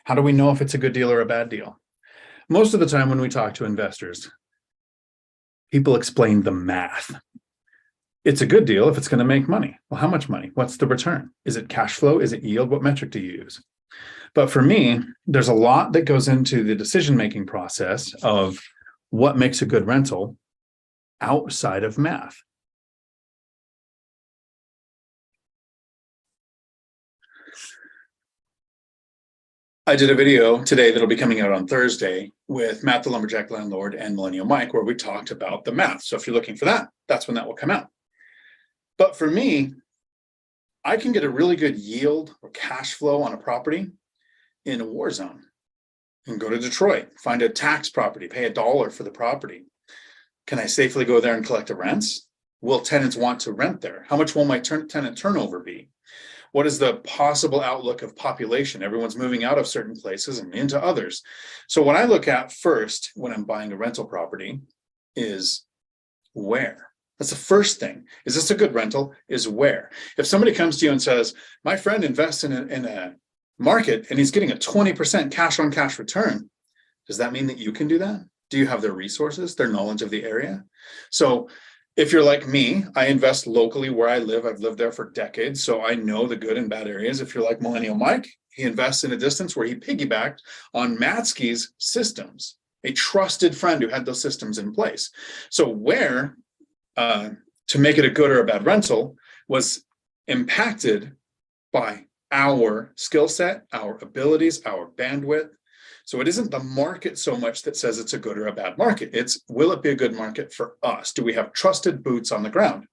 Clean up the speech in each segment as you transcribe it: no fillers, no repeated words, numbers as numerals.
How do we know if it's a good deal or a bad deal? Most of the time when we talk to investors, people explain the math. It's a good deal if it's going to make money. Well, how much money? What's the return? Is it cash flow? Is it yield? What metric do you use? But for me, there's a lot that goes into the decision-making process of what makes a good rental outside of math. I did a video today that'll be coming out on Thursday with Matt, the Lumberjack Landlord, and Millennial Mike, where we talked about the math. So if you're looking for that, that's when that will come out. But for me, I can get a really good yield or cash flow on a property in a war zone. And go to Detroit, find a tax property, pay $1 for the property. Can I safely go there and collect the rents? Will tenants want to rent there? How much will my tenant turnover be? What is the possible outlook of population? Everyone's moving out of certain places and into others. So what I look at first when I'm buying a rental property is where. That's the first thing. Is this a good rental? Is where. If somebody comes to you and says, my friend invests in a market and he's getting a 20% cash on cash return, does that mean that you can do that? Do you have their resources, their knowledge of the area? So if you're like me, I invest locally where I live. I've lived there for decades, so I know the good and bad areas. If you're like Millennial Mike, he invests in a distance where he piggybacked on Matsky's systems, a trusted friend who had those systems in place. So where to make it a good or a bad rental was impacted by our skill set, our abilities, our bandwidth. So it isn't the market so much that says it's a good or a bad market. It's, will it be a good market for us? Do we have trusted boots on the ground?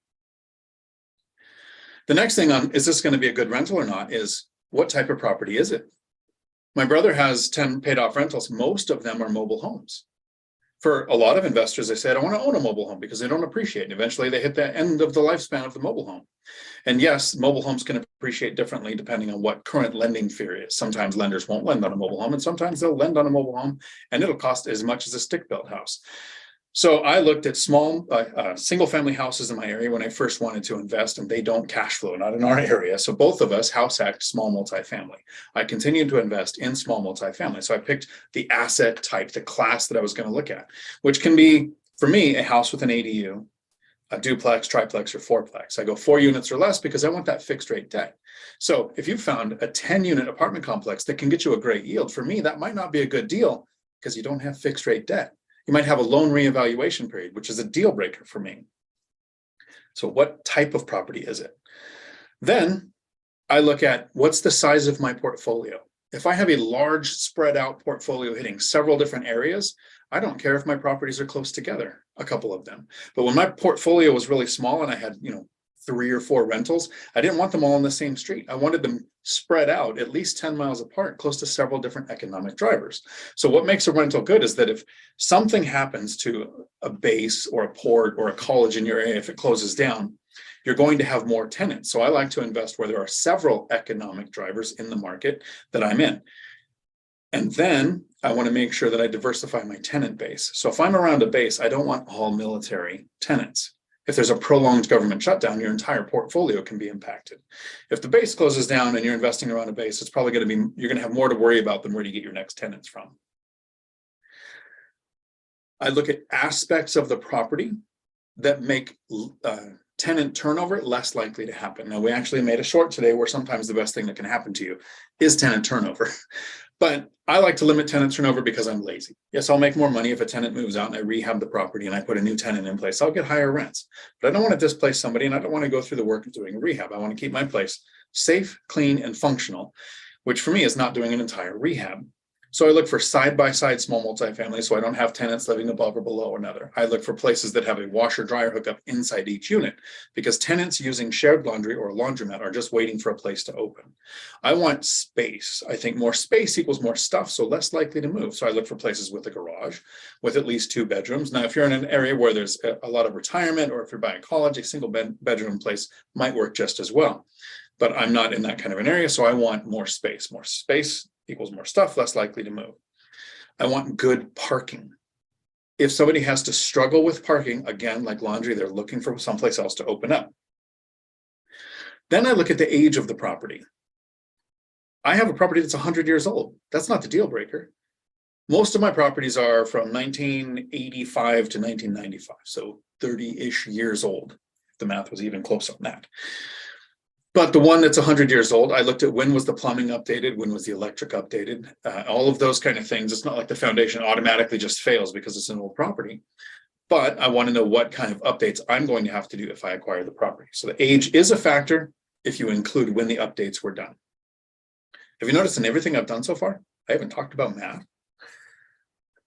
The next thing on, is this going to be a good rental or not, is what type of property is it? My brother has 10 paid off rentals. Most of them are mobile homes. For a lot of investors, they say, I don't want to own a mobile home because they don't appreciate it. Eventually they hit the end of the lifespan of the mobile home. And yes, mobile homes can appreciate differently depending on what current lending fear is. Sometimes lenders won't lend on a mobile home, and sometimes they'll lend on a mobile home and it'll cost as much as a stick-built house. So I looked at small single-family houses in my area when I first wanted to invest, and they don't cash flow, not in our area. So both of us house hacked small multifamily. I continued to invest in small multifamily. So I picked the asset type, the class that I was going to look at, which can be, for me, a house with an ADU, a duplex, triplex, or fourplex. I go 4 units or less because I want that fixed rate debt. So if you found a 10-unit apartment complex that can get you a great yield, for me, that might not be a good deal because you don't have fixed rate debt. You might have a loan reevaluation period, which is a deal breaker for me. So what type of property is it? Then I look at what's the size of my portfolio. If I have a large spread out portfolio hitting several different areas, I don't care if my properties are close together, a couple of them. But when my portfolio was really small and I had, 3 or 4 rentals, I didn't want them all on the same street. I wanted them spread out at least 10 miles apart, close to several different economic drivers. So what makes a rental good is that if something happens to a base or a port or a college in your area, if it closes down, you're going to have more tenants. So I like to invest where there are several economic drivers in the market that I'm in. And then I want to make sure that I diversify my tenant base. So if I'm around a base, I don't want all military tenants. If there's a prolonged government shutdown, your entire portfolio can be impacted. If the base closes down and you're investing around a base, it's probably going to be, you're going to have more to worry about than where do you get your next tenants from. I look at aspects of the property that make tenant turnover less likely to happen. Now, we actually made a short today where sometimes the best thing that can happen to you is tenant turnover. But I like to limit tenant turnover because I'm lazy. Yes, I'll make more money if a tenant moves out and I rehab the property and I put a new tenant in place. I'll get higher rents. But I don't want to displace somebody, and I don't want to go through the work of doing a rehab. I want to keep my place safe, clean, and functional, which for me is not doing an entire rehab. So I look for side-by-side small multifamily so I don't have tenants living above or below another. I look for places that have a washer dryer hookup inside each unit because tenants using shared laundry or a laundromat are just waiting for a place to open. I want space. I think more space equals more stuff, so less likely to move. So I look for places with a garage with at least 2 bedrooms. Now, if you're in an area where there's a lot of retirement, or if you're buying college, a single bedroom place might work just as well. But I'm not in that kind of an area, so I want more space. More space equals more stuff, less likely to move. I want good parking. If somebody has to struggle with parking, again, like laundry, they're looking for someplace else to open up. Then I look at the age of the property. I have a property that's 100 years old. That's not the deal breaker. Most of my properties are from 1985 to 1995, so 30-ish years old. If the math was even close on that. But the one that's 100 years old, I looked at when was the plumbing updated, when was the electric updated, all of those kind of things. It's not like the foundation automatically just fails because it's an old property. But I want to know what kind of updates I'm going to have to do if I acquire the property. So the age is a factor if you include when the updates were done. Have you noticed in everything I've done so far, I haven't talked about math.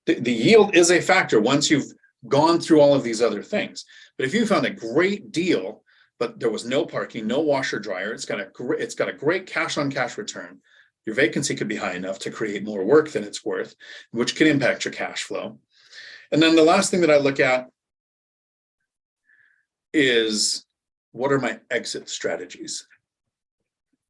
The yield is a factor once you've gone through all of these other things. But if you found a great deal, but there was no parking, no washer dryer, it's got a great cash on cash return, your vacancy could be high enough to create more work than it's worth, which can impact your cash flow. And then the last thing that I look at is, what are my exit strategies?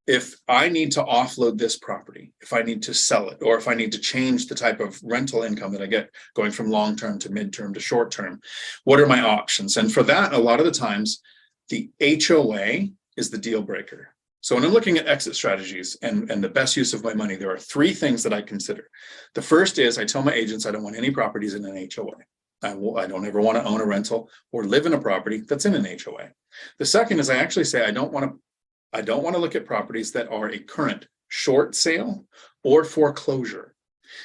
If I need to offload this property, if I need to sell it, or if I need to change the type of rental income that I get going from long-term to mid-term to short-term, what are my options? And for that, a lot of the times, the HOA is the deal breaker. So when I'm looking at exit strategies and the best use of my money, there are three things that I consider. The first is I tell my agents I don't want any properties in an HOA. I don't ever want to own a rental or live in a property that's in an HOA. The second is I actually say I don't want to look at properties that are a current short sale or foreclosure.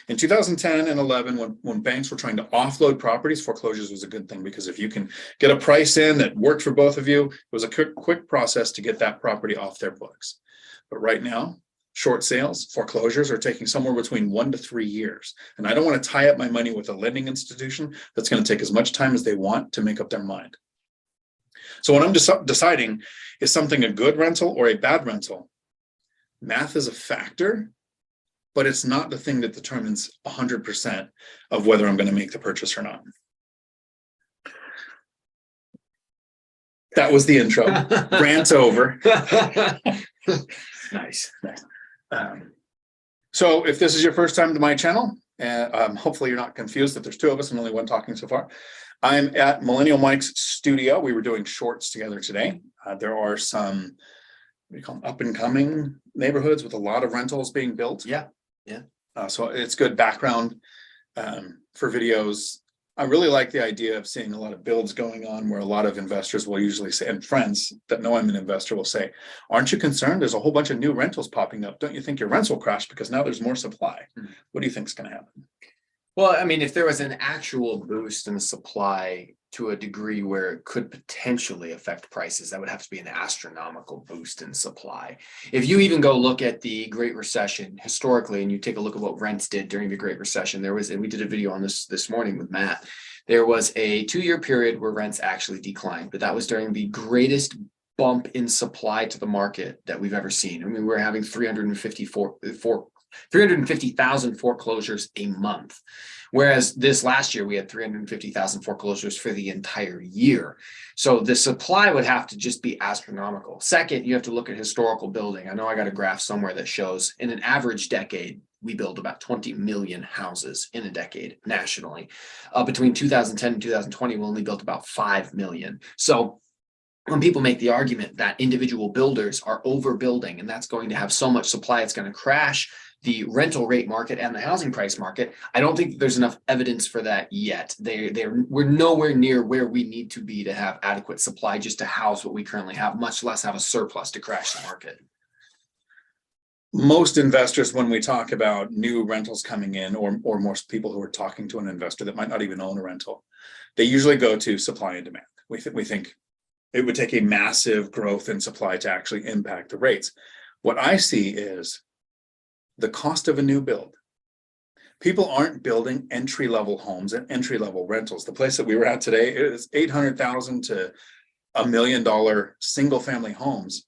In 2010 and 11, when banks were trying to offload properties, foreclosures was a good thing, because if you can get a price in that worked for both of you, it was a quick process to get that property off their books. But right now, short sales, foreclosures are taking somewhere between 1 to 3 years. And I don't want to tie up my money with a lending institution that's going to take as much time as they want to make up their mind. So when I'm deciding, is something a good rental or a bad rental, math is a factor, but it's not the thing that determines 100% of whether I'm going to make the purchase or not. That was the intro. Rant over. Nice. So if this is your first time to my channel, hopefully you're not confused that there's two of us and only one talking so far. I'm at Millennial Mike's studio. We were doing shorts together today. There are some, what do you call them, up and coming neighborhoods with a lot of rentals being built. Yeah. So it's good background for videos. I really like the idea of seeing a lot of builds going on where a lot of investors will usually say, and friends that know I'm an investor will say, aren't you concerned? There's a whole bunch of new rentals popping up. Don't you think your rents will crash because now there's more supply? What do you think is going to happen? Well, I mean, if there was an actual boost in the supply to a degree where it could potentially affect prices, that would have to be an astronomical boost in supply. If you even go look at the Great Recession historically, and you take a look at what rents did during the Great Recession, there was, and we did a video on this morning with Matt, there was a 2-year period where rents actually declined, but that was during the greatest bump in supply to the market that we've ever seen. I mean, we're having 350,000 foreclosures a month. Whereas this last year, we had 350,000 foreclosures for the entire year. So the supply would have to just be astronomical. Second, you have to look at historical building. I know I got a graph somewhere that shows in an average decade, we build about 20 million houses in a decade nationally. Between 2010 and 2020, we only built about 5 million. So when people make the argument that individual builders are overbuilding and that's going to have so much supply, it's going to crash the rental rate market and the housing price market, I don't think there's enough evidence for that yet. We're nowhere near where we need to be to have adequate supply just to house what we currently have, much less have a surplus to crash the market. Most investors, when we talk about new rentals coming in, or most people who are talking to an investor that might not even own a rental, they usually go to supply and demand. We think it would take a massive growth in supply to actually impact the rates. What I see is the cost of a new build. People aren't building entry-level homes and entry-level rentals. The place that we were at today is $800,000 to $1 million single-family homes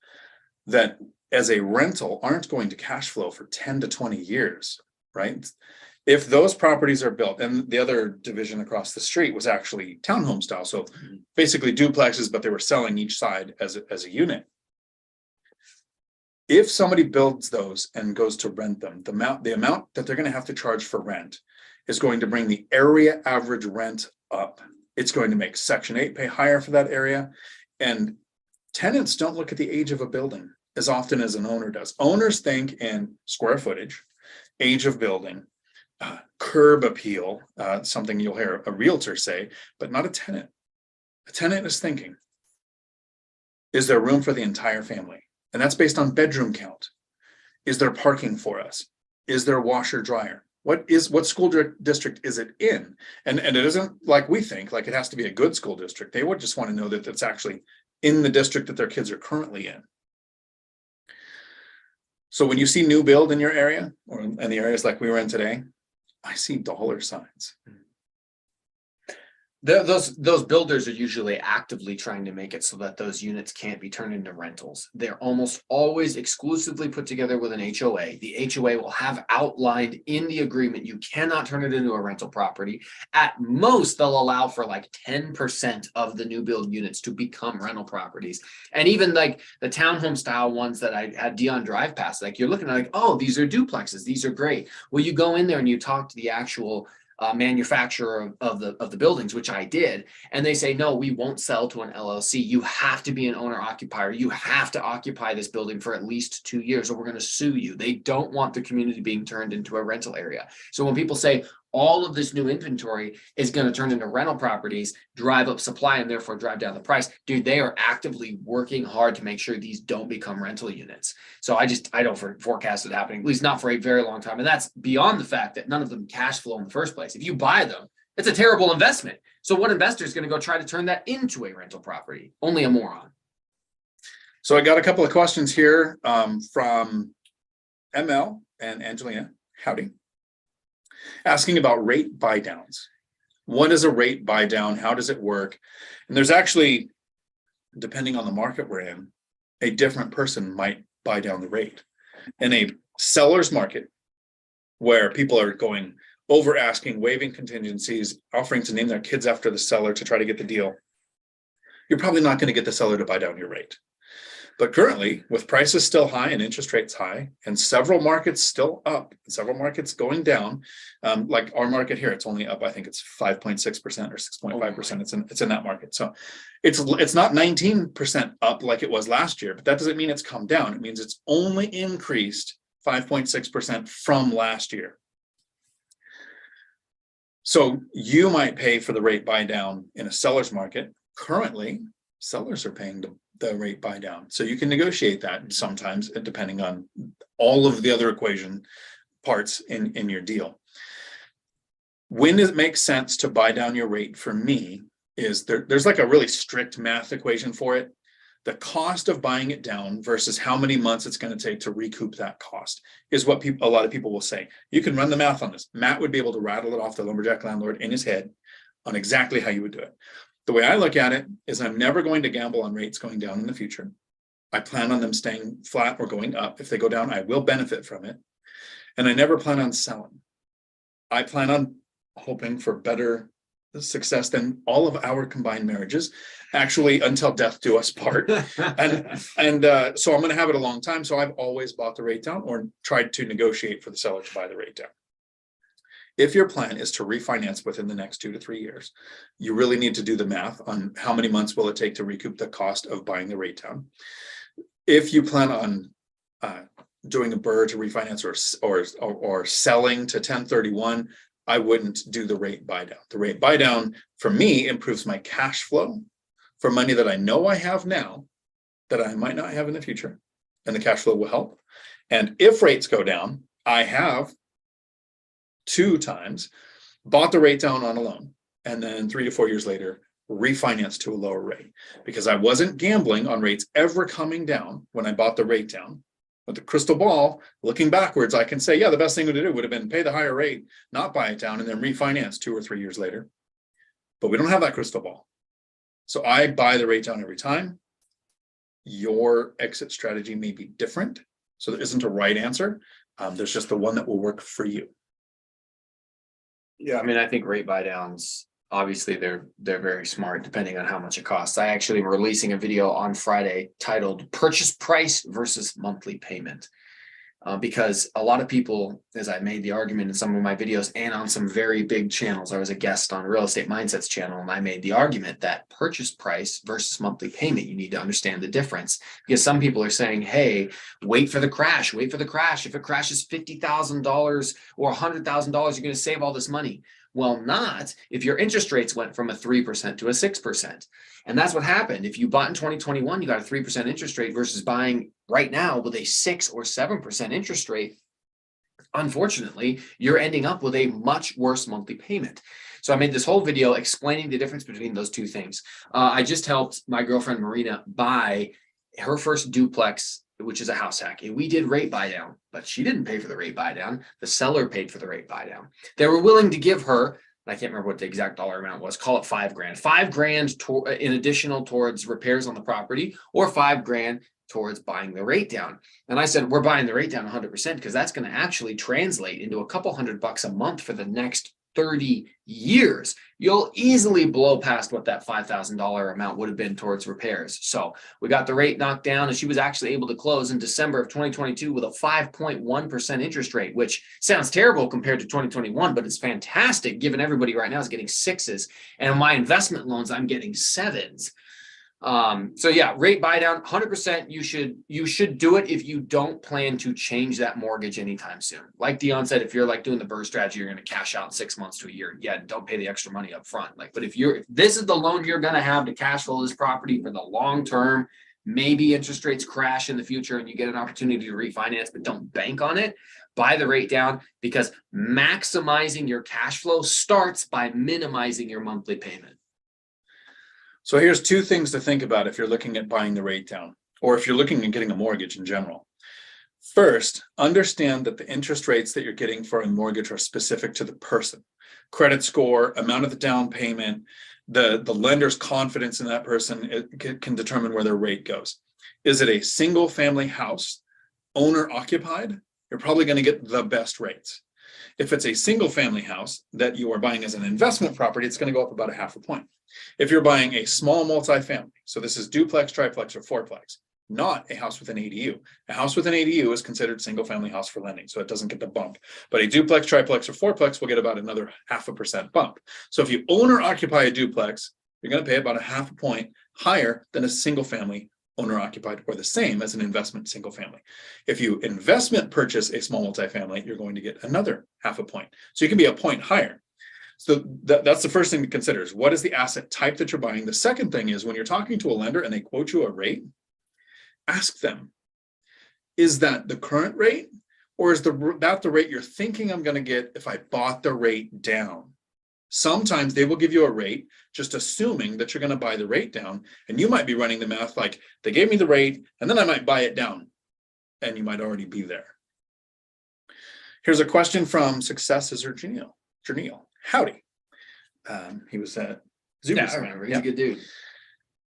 that, as a rental, aren't going to cash flow for 10 to 20 years, right? If those properties are built, and the other division across the street was actually townhome style, so basically duplexes, but they were selling each side as a unit. If somebody builds those and goes to rent them, the amount that they're going to have to charge for rent is going to bring the area average rent up. It's going to make Section 8 pay higher for that area. And tenants don't look at the age of a building. as often as an owner does. Owners think in square footage, age of building, curb appeal, something you'll hear a realtor say, but not a tenant. A tenant is thinking, is there room for the entire family? And that's based on bedroom count. Is there parking for us? Is there washer dryer? What school district is it in? And it isn't like we think, like it has to be a good school district. They would just want to know that it's actually in the district that their kids are currently in. So when you see new build in your area or in the areas like we were in today, I see dollar signs. Those builders are usually actively trying to make it so that those units can't be turned into rentals. They're almost always exclusively put together with an HOA. The HOA will have outlined in the agreement you cannot turn it into a rental property. At most, they'll allow for like 10% of the new build units to become rental properties. And even like the townhome style ones that I had Dion drive past, like you're looking at like, oh, these are duplexes. These are great. Well, you go in there and you talk to the actual manufacturer of the buildings, which I did, and they say, no, we won't sell to an LLC. You have to be an owner occupier. You have to occupy this building for at least 2 years, or we're going to sue you. They don't want the community being turned into a rental area. So when people say all of this new inventory is going to turn into rental properties, drive up supply, and therefore drive down the price, dude, they are actively working hard to make sure these don't become rental units. So I don't forecast it happening, at least not for a very long time. And that's beyond the fact that none of them cash flow in the first place. If you buy them, it's a terrible investment. So what investor is going to go try to turn that into a rental property? Only a moron. So I got a couple of questions here from ML and Angelina. Howdy. Asking about rate buy downs. What is a rate buy down? How does it work? And there's actually, depending on the market we're in, a different person might buy down the rate. In a seller's market where people are going over asking, waiving contingencies, offering to name their kids after the seller to try to get the deal, you're probably not going to get the seller to buy down your rate. But currently, with prices still high and interest rates high, and several markets still up, and several markets going down, like our market here, it's only up, I think it's 5.6% or 6.5%. It's in that market. So it's not 19% up like it was last year, but that doesn't mean it's come down. It means it's only increased 5.6% from last year. So you might pay for the rate buy down in a seller's market. Currently, sellers are paying the rate buy down. So you can negotiate that sometimes depending on all of the other equation parts in your deal. When it makes sense to buy down your rate for me is there's like a really strict math equation for it. The cost of buying it down versus how many months it's going to take to recoup that cost is what a lot of people will say. You can run the math on this. Matt would be able to rattle it off the lumberjack landlord in his head on exactly how you would do it. The way I look at it is I'm never going to gamble on rates going down in the future. I plan on them staying flat or going up. If they go down, I will benefit from it. And I never plan on selling. I plan on hoping for better success than all of our combined marriages, actually until death do us part. and so I'm going to have it a long time. So I've always bought the rate down or tried to negotiate for the seller to buy the rate down. If your plan is to refinance within the next 2 to 3 years, you really need to do the math on how many months will it take to recoup the cost of buying the rate down. If you plan on doing a BRRRR to refinance or selling to 1031, I wouldn't do the rate buy down. The rate buy down for me improves my cash flow for money that I know I have now that I might not have in the future, and the cash flow will help. And if rates go down, I have 2 times bought the rate down on a loan, and then 3 to 4 years later, refinance to a lower rate, because I wasn't gambling on rates ever coming down when I bought the rate down. With the crystal ball, looking backwards, I can say, yeah, the best thing to do would have been pay the higher rate, not buy it down, and then refinance 2 or 3 years later. But we don't have that crystal ball. So I buy the rate down every time. Your exit strategy may be different. So there isn't a right answer. There's just the one that will work for you. Yeah, I mean, I think rate buy downs, obviously they're very smart depending on how much it costs. I actually am releasing a video on Friday titled Purchase Price versus Monthly Payment. Because a lot of people, as I made the argument in some of my videos and on some very big channels, I was a guest on Real Estate Mindset's channel, and I made the argument that purchase price versus monthly payment, you need to understand the difference. Because some people are saying, hey, wait for the crash, wait for the crash. If it crashes $50,000 or $100,000, you're going to save all this money. Well, not if your interest rates went from a 3% to a 6%. And that's what happened. If you bought in 2021, you got a 3% interest rate versus buying right now with a 6 or 7% interest rate. Unfortunately, you're ending up with a much worse monthly payment. So I made this whole video explaining the difference between those two things. I just helped my girlfriend Marina buy her first duplex, which is a house hack. And we did rate buy down, but she didn't pay for the rate buy down. The seller paid for the rate buy down. They were willing to give her, I can't remember what the exact dollar amount was, call it $5,000, $5,000 in additional towards repairs on the property, or $5,000 towards buying the rate down. And I said, we're buying the rate down 100% because that's going to actually translate into a couple $100 a month for the next 30 years. You'll easily blow past what that $5,000 amount would have been towards repairs. So we got the rate knocked down, and she was actually able to close in December of 2022 with a 5.1% interest rate, which sounds terrible compared to 2021, but it's fantastic given everybody right now is getting 6s. And in my investment loans, I'm getting 7s. So yeah, rate buy down 100%. You should do it if you don't plan to change that mortgage anytime soon. Like Dion said, if you're like doing the BRRRR strategy, you're going to cash out in 6 months to a year. Yeah, don't pay the extra money up front. But if this is the loan you're going to have to cash flow this property for the long term, maybe interest rates crash in the future and you get an opportunity to refinance, but don't bank on it. Buy the rate down, because maximizing your cash flow starts by minimizing your monthly payment. So here's two things to think about if you're looking at buying the rate down, or if you're looking at getting a mortgage in general. First, understand that the interest rates that you're getting for a mortgage are specific to the person. Credit score, amount of the down payment, the lender's confidence in that person, it can determine where their rate goes. Is it a single family house, owner occupied? You're probably going to get the best rates. If it's a single family house that you are buying as an investment property, it's going to go up about 0.5 point. If you're buying a small multifamily, so this is duplex, triplex, or fourplex, not a house with an ADU. A house with an ADU is considered single family house for lending, so it doesn't get the bump. But a duplex, triplex, or fourplex will get about another 0.5% bump. So if you own or occupy a duplex, you're going to pay about 0.5 point higher than a single family owner occupied, or the same as an investment single family. If you investment purchase a small multifamily, you're going to get another 0.5 point. So you can be 1 point higher. So that's the first thing to consider, is what is the asset type that you're buying. The second thing is, when you're talking to a lender and they quote you a rate, ask them, is that the current rate, or is that the rate you're thinking I'm going to get if I bought the rate down? Sometimes they will give you a rate just assuming that you're going to buy the rate down, and you might be running the math like, they gave me the rate and then I might buy it down, and you might already be there. Here's a question from Success or Janelle. Howdy. He was at Zoom. Yeah, I remember. He's a good dude.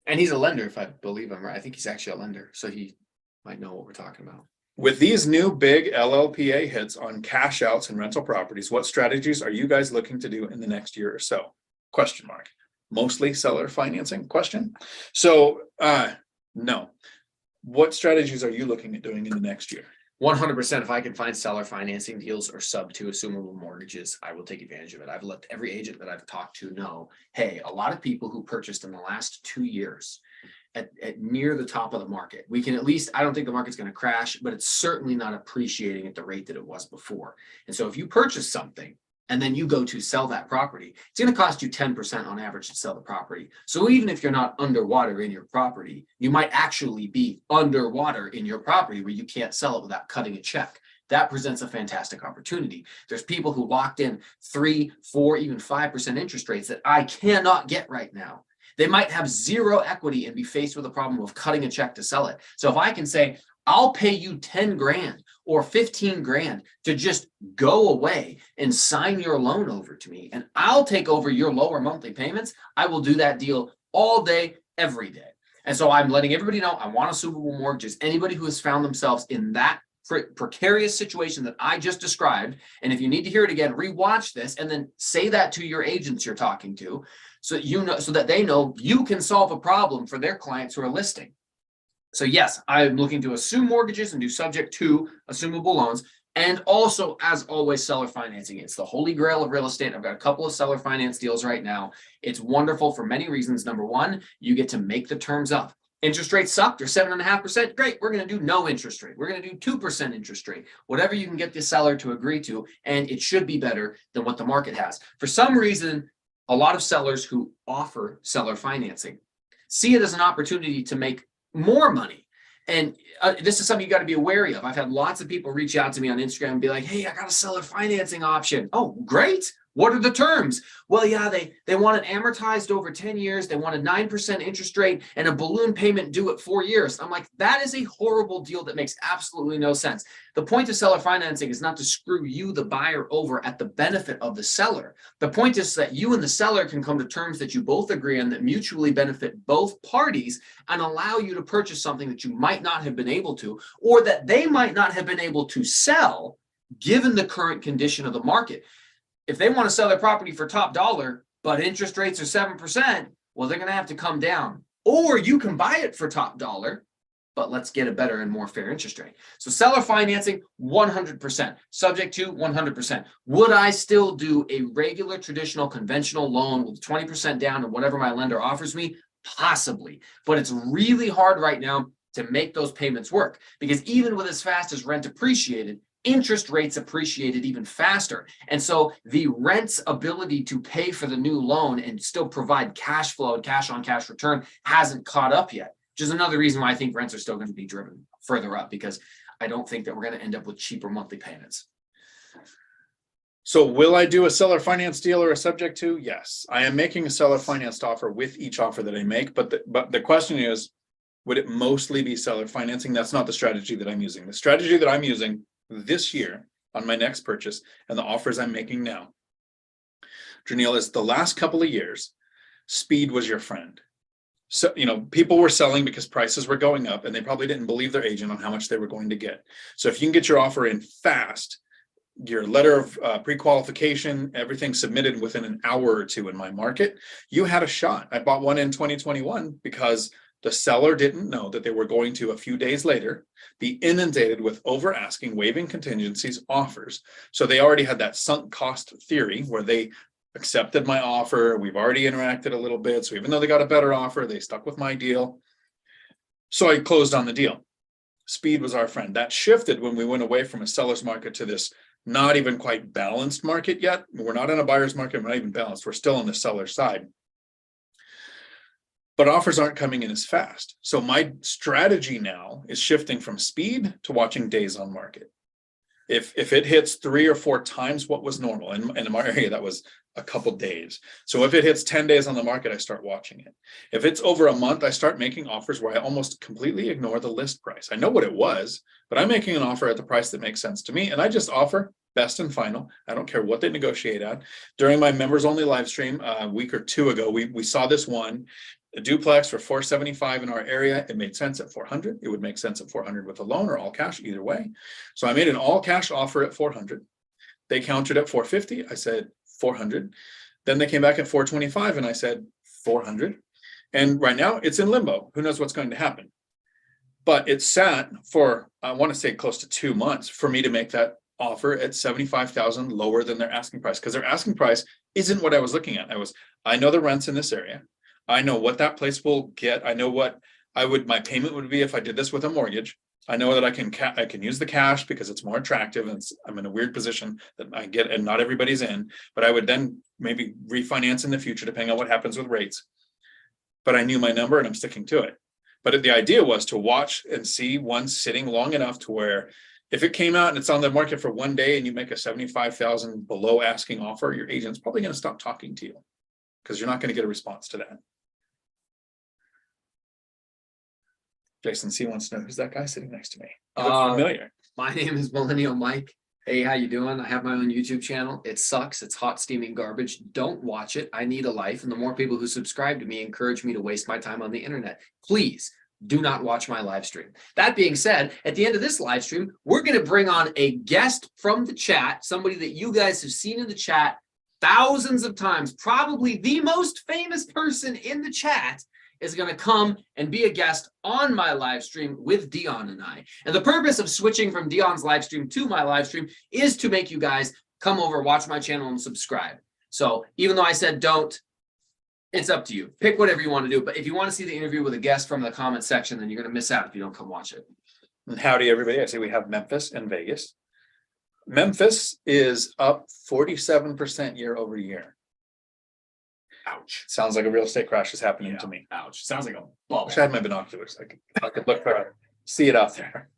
And he's a lender, if I believe him, right? I think he's actually a lender, so he might know what we're talking about. With these new big LLPA hits on cash outs and rental properties, what strategies are you guys looking to do in the next year or so? Question mark. Mostly seller financing? Question. So no. What strategies are you looking at doing in the next year? 100%. If I can find seller financing deals or sub to assumable mortgages, I will take advantage of it. I've let every agent that I've talked to know, hey, a lot of people who purchased in the last 2 years at near the top of the market, we can at least, I don't think the market's going to crash, but it's certainly not appreciating at the rate that it was before. And so if you purchase something and then you go to sell that property, it's going to cost you 10% on average to sell the property. So even if you're not underwater in your property, you might actually be underwater in your property where you can't sell it without cutting a check. That presents a fantastic opportunity. There's people who locked in 3, 4, even 5% interest rates that I cannot get right now. They might have zero equity and be faced with a problem of cutting a check to sell it. So if I can say, I'll pay you 10 grand or 15 grand to just go away and sign your loan over to me, and I'll take over your lower monthly payments, I will do that deal all day, every day. And so I'm letting everybody know I want assumable mortgages. Anybody who has found themselves in that precarious situation that I just described, and if you need to hear it again, rewatch this and then say that to your agents you're talking to, so you know, so that they know you can solve a problem for their clients who are listing. So yes, I'm looking to assume mortgages and do subject to assumable loans. And also, as always, seller financing. It's the holy grail of real estate. I've got a couple of seller finance deals right now. It's wonderful for many reasons. Number one, you get to make the terms up. Interest rates suck. They're 7.5%. Great. We're going to do no interest rate. We're going to do 2% interest rate. Whatever you can get the seller to agree to, and it should be better than what the market has. For some reason, a lot of sellers who offer seller financing see it as an opportunity to make more money. And this is something you got to be wary of. I've had lots of people reach out to me on Instagram and be like, hey, I got a seller financing option. Oh, great. What are the terms? Well, yeah, they want it amortized over 10 years. They want a 9% interest rate and a balloon payment due at 4 years. I'm like, that is a horrible deal that makes absolutely no sense. The point of seller financing is not to screw you, the buyer, over at the benefit of the seller. The point is that you and the seller can come to terms that you both agree on that mutually benefit both parties and allow you to purchase something that you might not have been able to, or that they might not have been able to sell given the current condition of the market. If they want to sell their property for top dollar, but interest rates are 7%, well, they're going to have to come down. Or you can buy it for top dollar, but let's get a better and more fair interest rate. So seller financing, 100%. Subject to, 100%. Would I still do a regular, traditional, conventional loan with 20% down and whatever my lender offers me? Possibly. But it's really hard right now to make those payments work, because even with as fast as rent appreciated, interest rates appreciated even faster. And so the rent's ability to pay for the new loan and still provide cash flow and cash on cash return hasn't caught up yet, which is another reason why I think rents are still going to be driven further up, because I don't think that we're going to end up with cheaper monthly payments. So will I do a seller finance deal or a subject to? Yes, I am making a seller financed offer with each offer that I make. But the question is, would it mostly be seller financing? That's not the strategy that I'm using. The strategy that I'm using this year on my next purchase and the offers I'm making now, Janelle, is the last couple of years, speed was your friend. So, people were selling because prices were going up and they probably didn't believe their agent on how much they were going to get. So if you can get your offer in fast, your letter of pre-qualification, everything submitted within an hour or two in my market, you had a shot. I bought one in 2021 because the seller didn't know that they were going to, a few days later, be inundated with over asking, waiving contingencies offers. So they already had that sunk cost theory where they accepted my offer. We've already interacted a little bit. So even though they got a better offer, they stuck with my deal. So I closed on the deal. Speed was our friend. That shifted when we went away from a seller's market to this not even quite balanced market yet. We're not in a buyer's market. We're not even balanced. We're still on the seller's side. But offers aren't coming in as fast. So my strategy now is shifting from speed to watching days on market. If it hits 3 or 4 times what was normal, and in my area, that was a couple days. So if it hits 10 days on the market, I start watching it. If it's over a month, I start making offers where I almost completely ignore the list price. I know what it was, but I'm making an offer at the price that makes sense to me. And I just offer best and final. I don't care what they negotiate at. During my members only live stream a week or 2 ago, we saw this one. A duplex for $475 in our area. It made sense at $400. It would make sense at $400 with a loan or all cash, either way. So I made an all cash offer at $400. They countered at $450. I said $400. Then they came back at $425 and I said $400. And right now it's in limbo. Who knows what's going to happen? But it sat for, I want to say, close to 2 months for me to make that offer at $75,000 lower than their asking price, because their asking price isn't what I was looking at. I know the rents in this area. I know what that place will get. I know what my payment would be if I did this with a mortgage. I know that I can use the cash because it's more attractive, and I'm in a weird position that I get and not everybody's in, but I would then maybe refinance in the future depending on what happens with rates. But I knew my number and I'm sticking to it. But the idea was to watch and see one sitting long enough to where if it came out and it's on the market for 1 day and you make a $75,000 below asking offer, your agent's probably going to stop talking to you because you're not going to get a response to that. Jason C wants to know, who's that guy sitting next to me? He looks familiar. My name is Millennial Mike. Hey, how you doing? I have my own YouTube channel. It sucks. It's hot, steaming garbage. Don't watch it. I need a life. And the more people who subscribe to me encourage me to waste my time on the internet. Please do not watch my live stream. That being said, at the end of this live stream, we're going to bring on a guest from the chat, somebody that you guys have seen in the chat thousands of times, probably the most famous person in the chat. is going to come and be a guest on my live stream with Dion and I. And the purpose of switching from Dion's live stream to my live stream is to make you guys come over, watch my channel, and subscribe. So even though I said don't, it's up to you. Pick whatever you want to do. But if you want to see the interview with a guest from the comment section, then you're going to miss out if you don't come watch it. And howdy, everybody. I say we have Memphis and Vegas. Memphis is up 47% year over year. Ouch. Sounds like a real estate crash is happening to me. Ouch. Sounds like a I bubble. wish I had my binoculars. I could look for it, see it out there.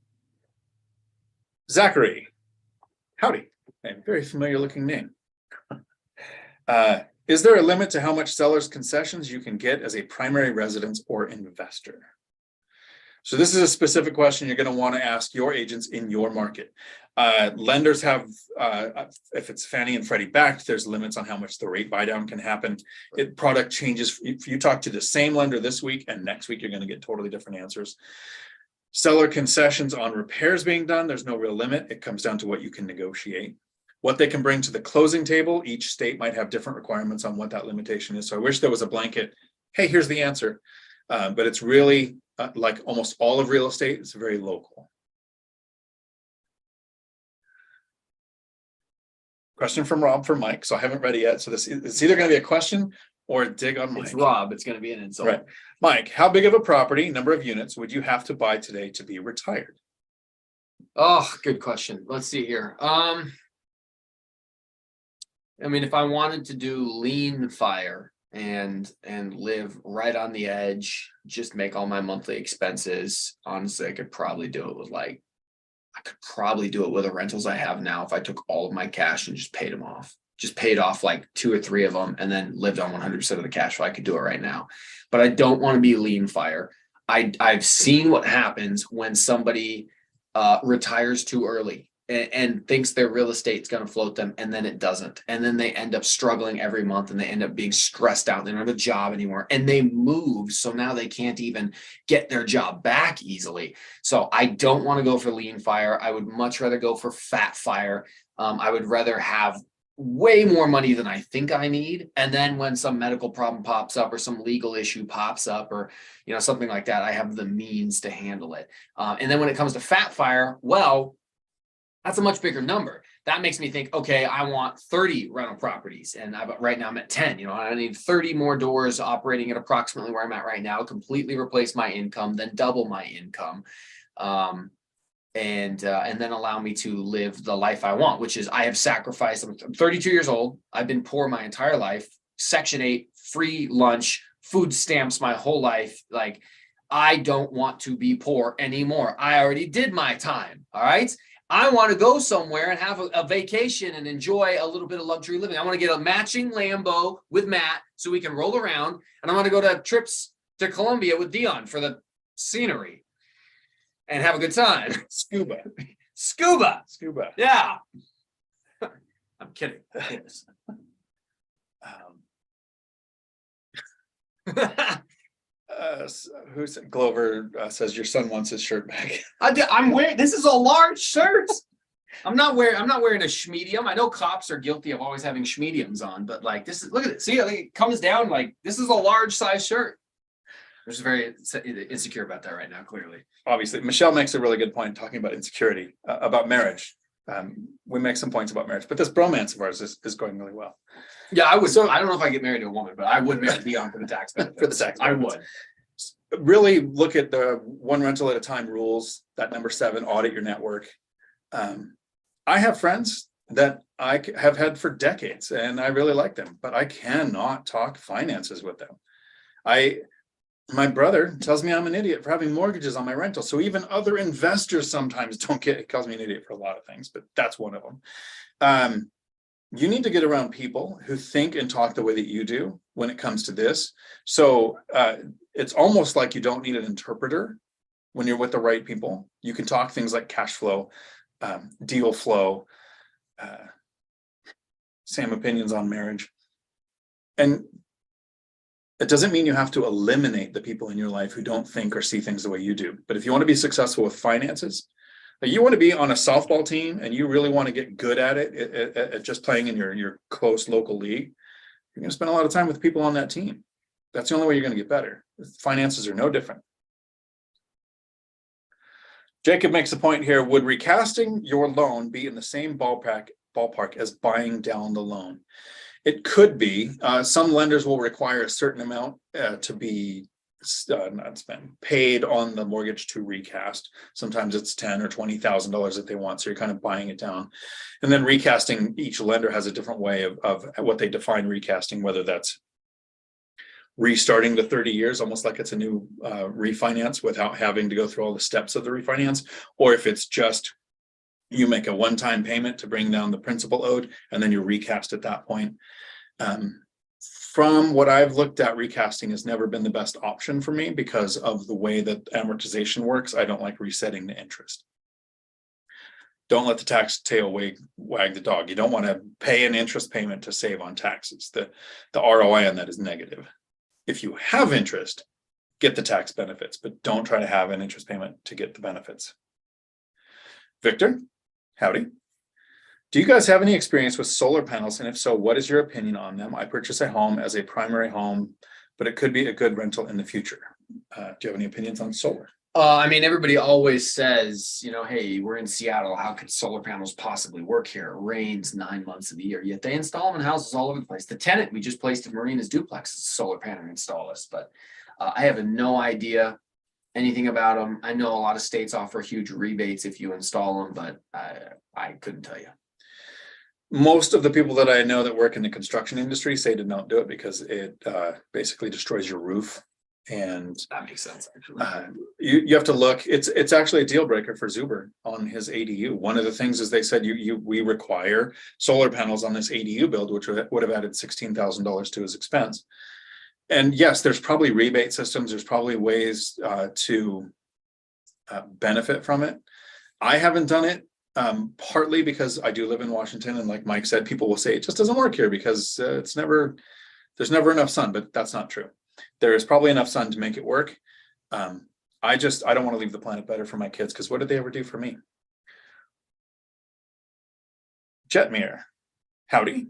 Zachary. Howdy. A very familiar looking name. Is there a limit to how much seller's concessions you can get as a primary residence or investor? So this is a specific question you're going to want to ask your agents in your market. Lenders have, if it's Fannie and Freddie backed, there's limits on how much the rate buy down can happen. Product changes. If you talk to the same lender this week and next week, you're going to get totally different answers. Seller concessions on repairs being done, there's no real limit. It comes down to what you can negotiate. What they can bring to the closing table, each state might have different requirements on what that limitation is. So I wish there was a blanket, hey, here's the answer. But it's really like almost all of real estate, it's very local. Question from Rob for Mike. So I haven't read it yet. So it's either going to be a question or a dig on Mike. It's Rob. It's going to be an insult. Right. Mike, how big of a property, number of units would you have to buy today to be retired? Oh, good question. Let's see here. I mean, if I wanted to do lean fire and live right on the edge, just make all my monthly expenses, honestly, I could probably do it with the rentals I have now if I took all of my cash and just paid them off. Just paid off like 2 or 3 of them and then lived on 100% of the cash flow. I could do it right now. But I don't want to be lean fire. I've seen what happens when somebody retires too early and thinks their real estate's going to float them, and then it doesn't. And then they end up struggling every month, and they end up being stressed out. They don't have a job anymore, and they move. So now they can't even get their job back easily. So I don't want to go for lean fire. I would much rather go for fat fire. I would rather have way more money than I think I need. And then when some medical problem pops up or some legal issue pops up or, something like that, I have the means to handle it. And then when it comes to fat fire, well, that's a much bigger number. That makes me think, okay, I want 30 rental properties. And right now I'm at 10, I need 30 more doors operating at approximately where I'm at right now, completely replace my income, then double my income. And then allow me to live the life I want, which is I have sacrificed. I'm 32 years old. I've been poor my entire life. Section 8, free lunch, food stamps my whole life. Like, I don't want to be poor anymore. I already did my time. All right. I want to go somewhere and have a vacation and enjoy a little bit of luxury living. I want to get a matching Lambo with Matt so we can roll around. And I want to go to trips to Colombia with Dion for the scenery and have a good time. Scuba. Yeah. I'm kidding. Who's Glover says your son wants his shirt back. I'm wearing, this is a large shirt. I'm not wearing a schmedium. I know cops are guilty of always having schmediums on, but like this is, look at it. See, it comes down like this is a large size shirt. I'm just very insecure about that right now, clearly. Obviously, Michelle makes a really good point talking about insecurity, about marriage. We make some points about marriage, but this bromance of ours is going really well. Yeah, I would. So I don't know if I get married to a woman, but I would marry Dion for the tax benefits. For the tax benefits. I would. Really look at the one rental at a time rules, that number 7, audit your network. I have friends that I have had for decades and I really like them, but I cannot talk finances with them. My brother tells me I'm an idiot for having mortgages on my rental. So even other investors sometimes don't get it. Calls me an idiot for a lot of things, but that's one of them. You need to get around people who think and talk the way that you do when it comes to this. So it's almost like you don't need an interpreter when you're with the right people. You can talk things like cash flow, deal flow, same opinions on marriage. And it doesn't mean you have to eliminate the people in your life who don't think or see things the way you do. But if you want to be successful with finances, you want to be on a softball team and you really want to get good at it, at just playing in your close local league, you're going to spend a lot of time with people on that team. That's the only way you're going to get better. Finances are no different. Jacob makes a point here. Would recasting your loan be in the same ballpark as buying down the loan? It could be. Some lenders will require a certain amount to be not spent, paid on the mortgage to recast. Sometimes it's $10,000 or $20,000 that they want. So you're kind of buying it down. And then recasting, each lender has a different way of what they define recasting, whether that's restarting to 30 years, almost like it's a new refinance without having to go through all the steps of the refinance, or if it's just you make a one-time payment to bring down the principal owed, and then you recast at that point. From what I've looked at, recasting has never been the best option for me because of the way that amortization works. I don't like resetting the interest. Don't let the tax tail wag the dog. You don't want to pay an interest payment to save on taxes. The ROI on that is negative. If you have interest, get the tax benefits, but don't try to have an interest payment to get the benefits. Victor, howdy. Do you guys have any experience with solar panels? And if so, what is your opinion on them? I purchased a home as a primary home, but it could be a good rental in the future. Do you have any opinions on solar? I mean, everybody always says, hey, we're in Seattle. How could solar panels possibly work here? It rains 9 months of the year, yet they install them in houses all over the place. The tenant we just placed in Marina's duplex is a solar panel installers, but I have no idea anything about them. I know a lot of states offer huge rebates if you install them, but I couldn't tell you. Most of the people that I know that work in the construction industry say to not do it because it basically destroys your roof. And that makes sense, actually. You have to look. It's actually a deal breaker for Zuber on his ADU. One of the things is they said we require solar panels on this ADU build, which would have added $16,000 to his expense. And yes, there's probably rebate systems. There's probably ways to benefit from it. I haven't done it. Partly because I do live in Washington, and like Mike said, people will say it just doesn't work here because there's never enough sun, but that's not true. There is probably enough sun to make it work. I don't want to leave the planet better for my kids, because what did they ever do for me? Jetmir, howdy.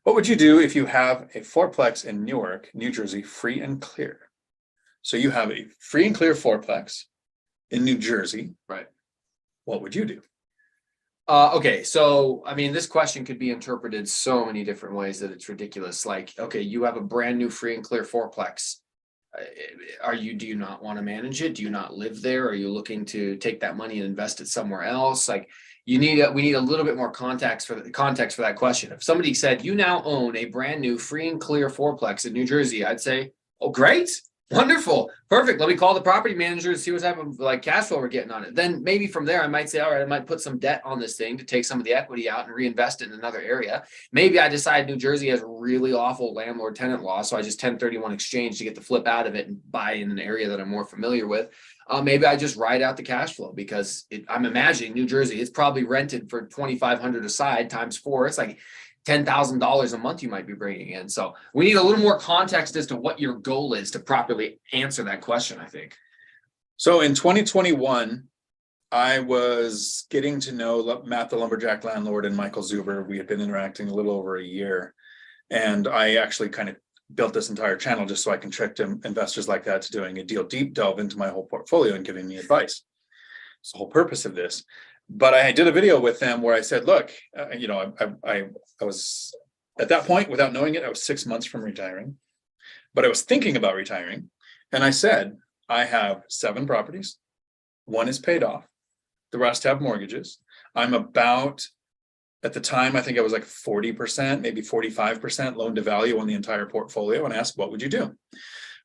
What would you do if you have a fourplex in Newark, New Jersey, free and clear? So you have a free and clear fourplex in New Jersey. Right. What would you do? Okay, so I mean, this question could be interpreted so many different ways that it's ridiculous. Like, okay, you have a brand new free and clear fourplex. Do you not want to manage it? Do you not live there? Are you looking to take that money and invest it somewhere else? Like, we need a little bit more context for that question. If somebody said you now own a brand new free and clear fourplex in New Jersey, I'd say, oh, great. Wonderful. Perfect. Let me call the property manager and see what type of cash flow we're getting on it. Then maybe from there, I might say, all right, I might put some debt on this thing to take some of the equity out and reinvest it in another area. Maybe I decide New Jersey has really awful landlord tenant law. So I just 1031 exchange to get the flip out of it and buy in an area that I'm more familiar with. Maybe I just ride out the cash flow because I'm imagining New Jersey, it's probably rented for $2,500 a side times 4. It's like $10,000 a month you might be bringing in. So we need a little more context as to what your goal is to properly answer that question, I think. So in 2021, I was getting to know Matt, the lumberjack landlord, and Michael Zuber. We had been interacting a little over a year. And I actually kind of built this entire channel just so I can trick investors like that to doing a deep delve into my whole portfolio and giving me advice. It's the whole purpose of this. But I did a video with them where I said, look, I was at that point, without knowing it, I was 6 months from retiring, but I was thinking about retiring. And I said, I have 7 properties. 1 is paid off. The rest have mortgages. I'm about, at the time, I think I was like 40%, maybe 45% loan to value on the entire portfolio, and asked, what would you do?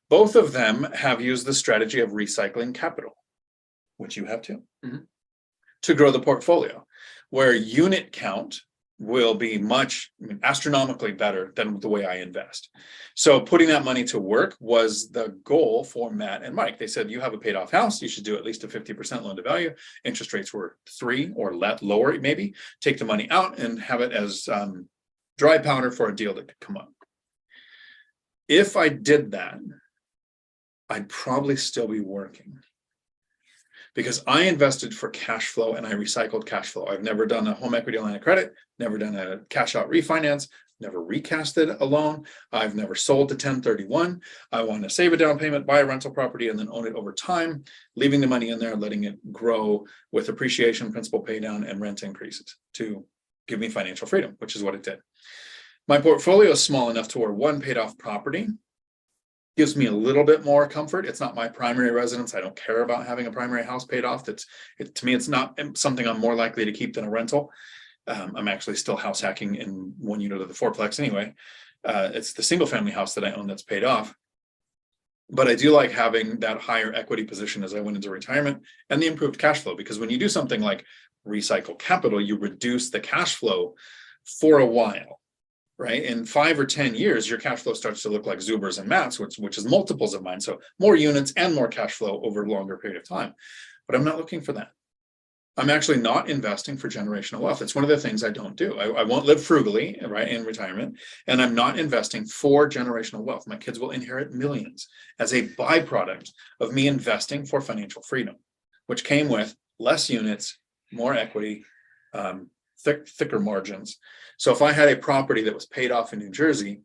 Both of them have used the strategy of recycling capital, which you have too. Mm-hmm. To grow the portfolio, where unit count will be astronomically better than the way I invest. So putting that money to work was the goal for Matt and Mike. They said, you have a paid off house, you should do at least a 50% loan to value. Interest rates were 3 or lower, maybe. Take the money out and have it as dry powder for a deal that could come up. If I did that, I'd probably still be working, because I invested for cash flow and I recycled cash flow. I've never done a home equity line of credit, never done a cash out refinance. never recasted a loan. I've never sold to 1031. I want to save a down payment, buy a rental property, and then own it over time, leaving the money in there, letting it grow with appreciation, principal pay down, and rent increases to give me financial freedom, which is what it did. My portfolio is small enough to where one paid off property gives me a little bit more comfort. It's not my primary residence. I don't care about having a primary house paid off. To me, it's not something I'm more likely to keep than a rental. I'm actually still house hacking in one unit of the fourplex anyway. It's the single family house that I own that's paid off. But I do like having that higher equity position as I went into retirement and the improved cash flow, because when you do something like recycle capital, you reduce the cash flow for a while. Right? In 5 or 10 years, your cash flow starts to look like Zuber's and Matt's, which is multiples of mine. So more units and more cash flow over a longer period of time. But I'm not looking for that. I'm actually not investing for generational wealth. It's one of the things I don't do. I won't live frugally, right, in retirement. And I'm not investing for generational wealth. My kids will inherit millions as a byproduct of me investing for financial freedom, which came with less units, more equity, thicker margins. So if I had a property that was paid off in New Jersey,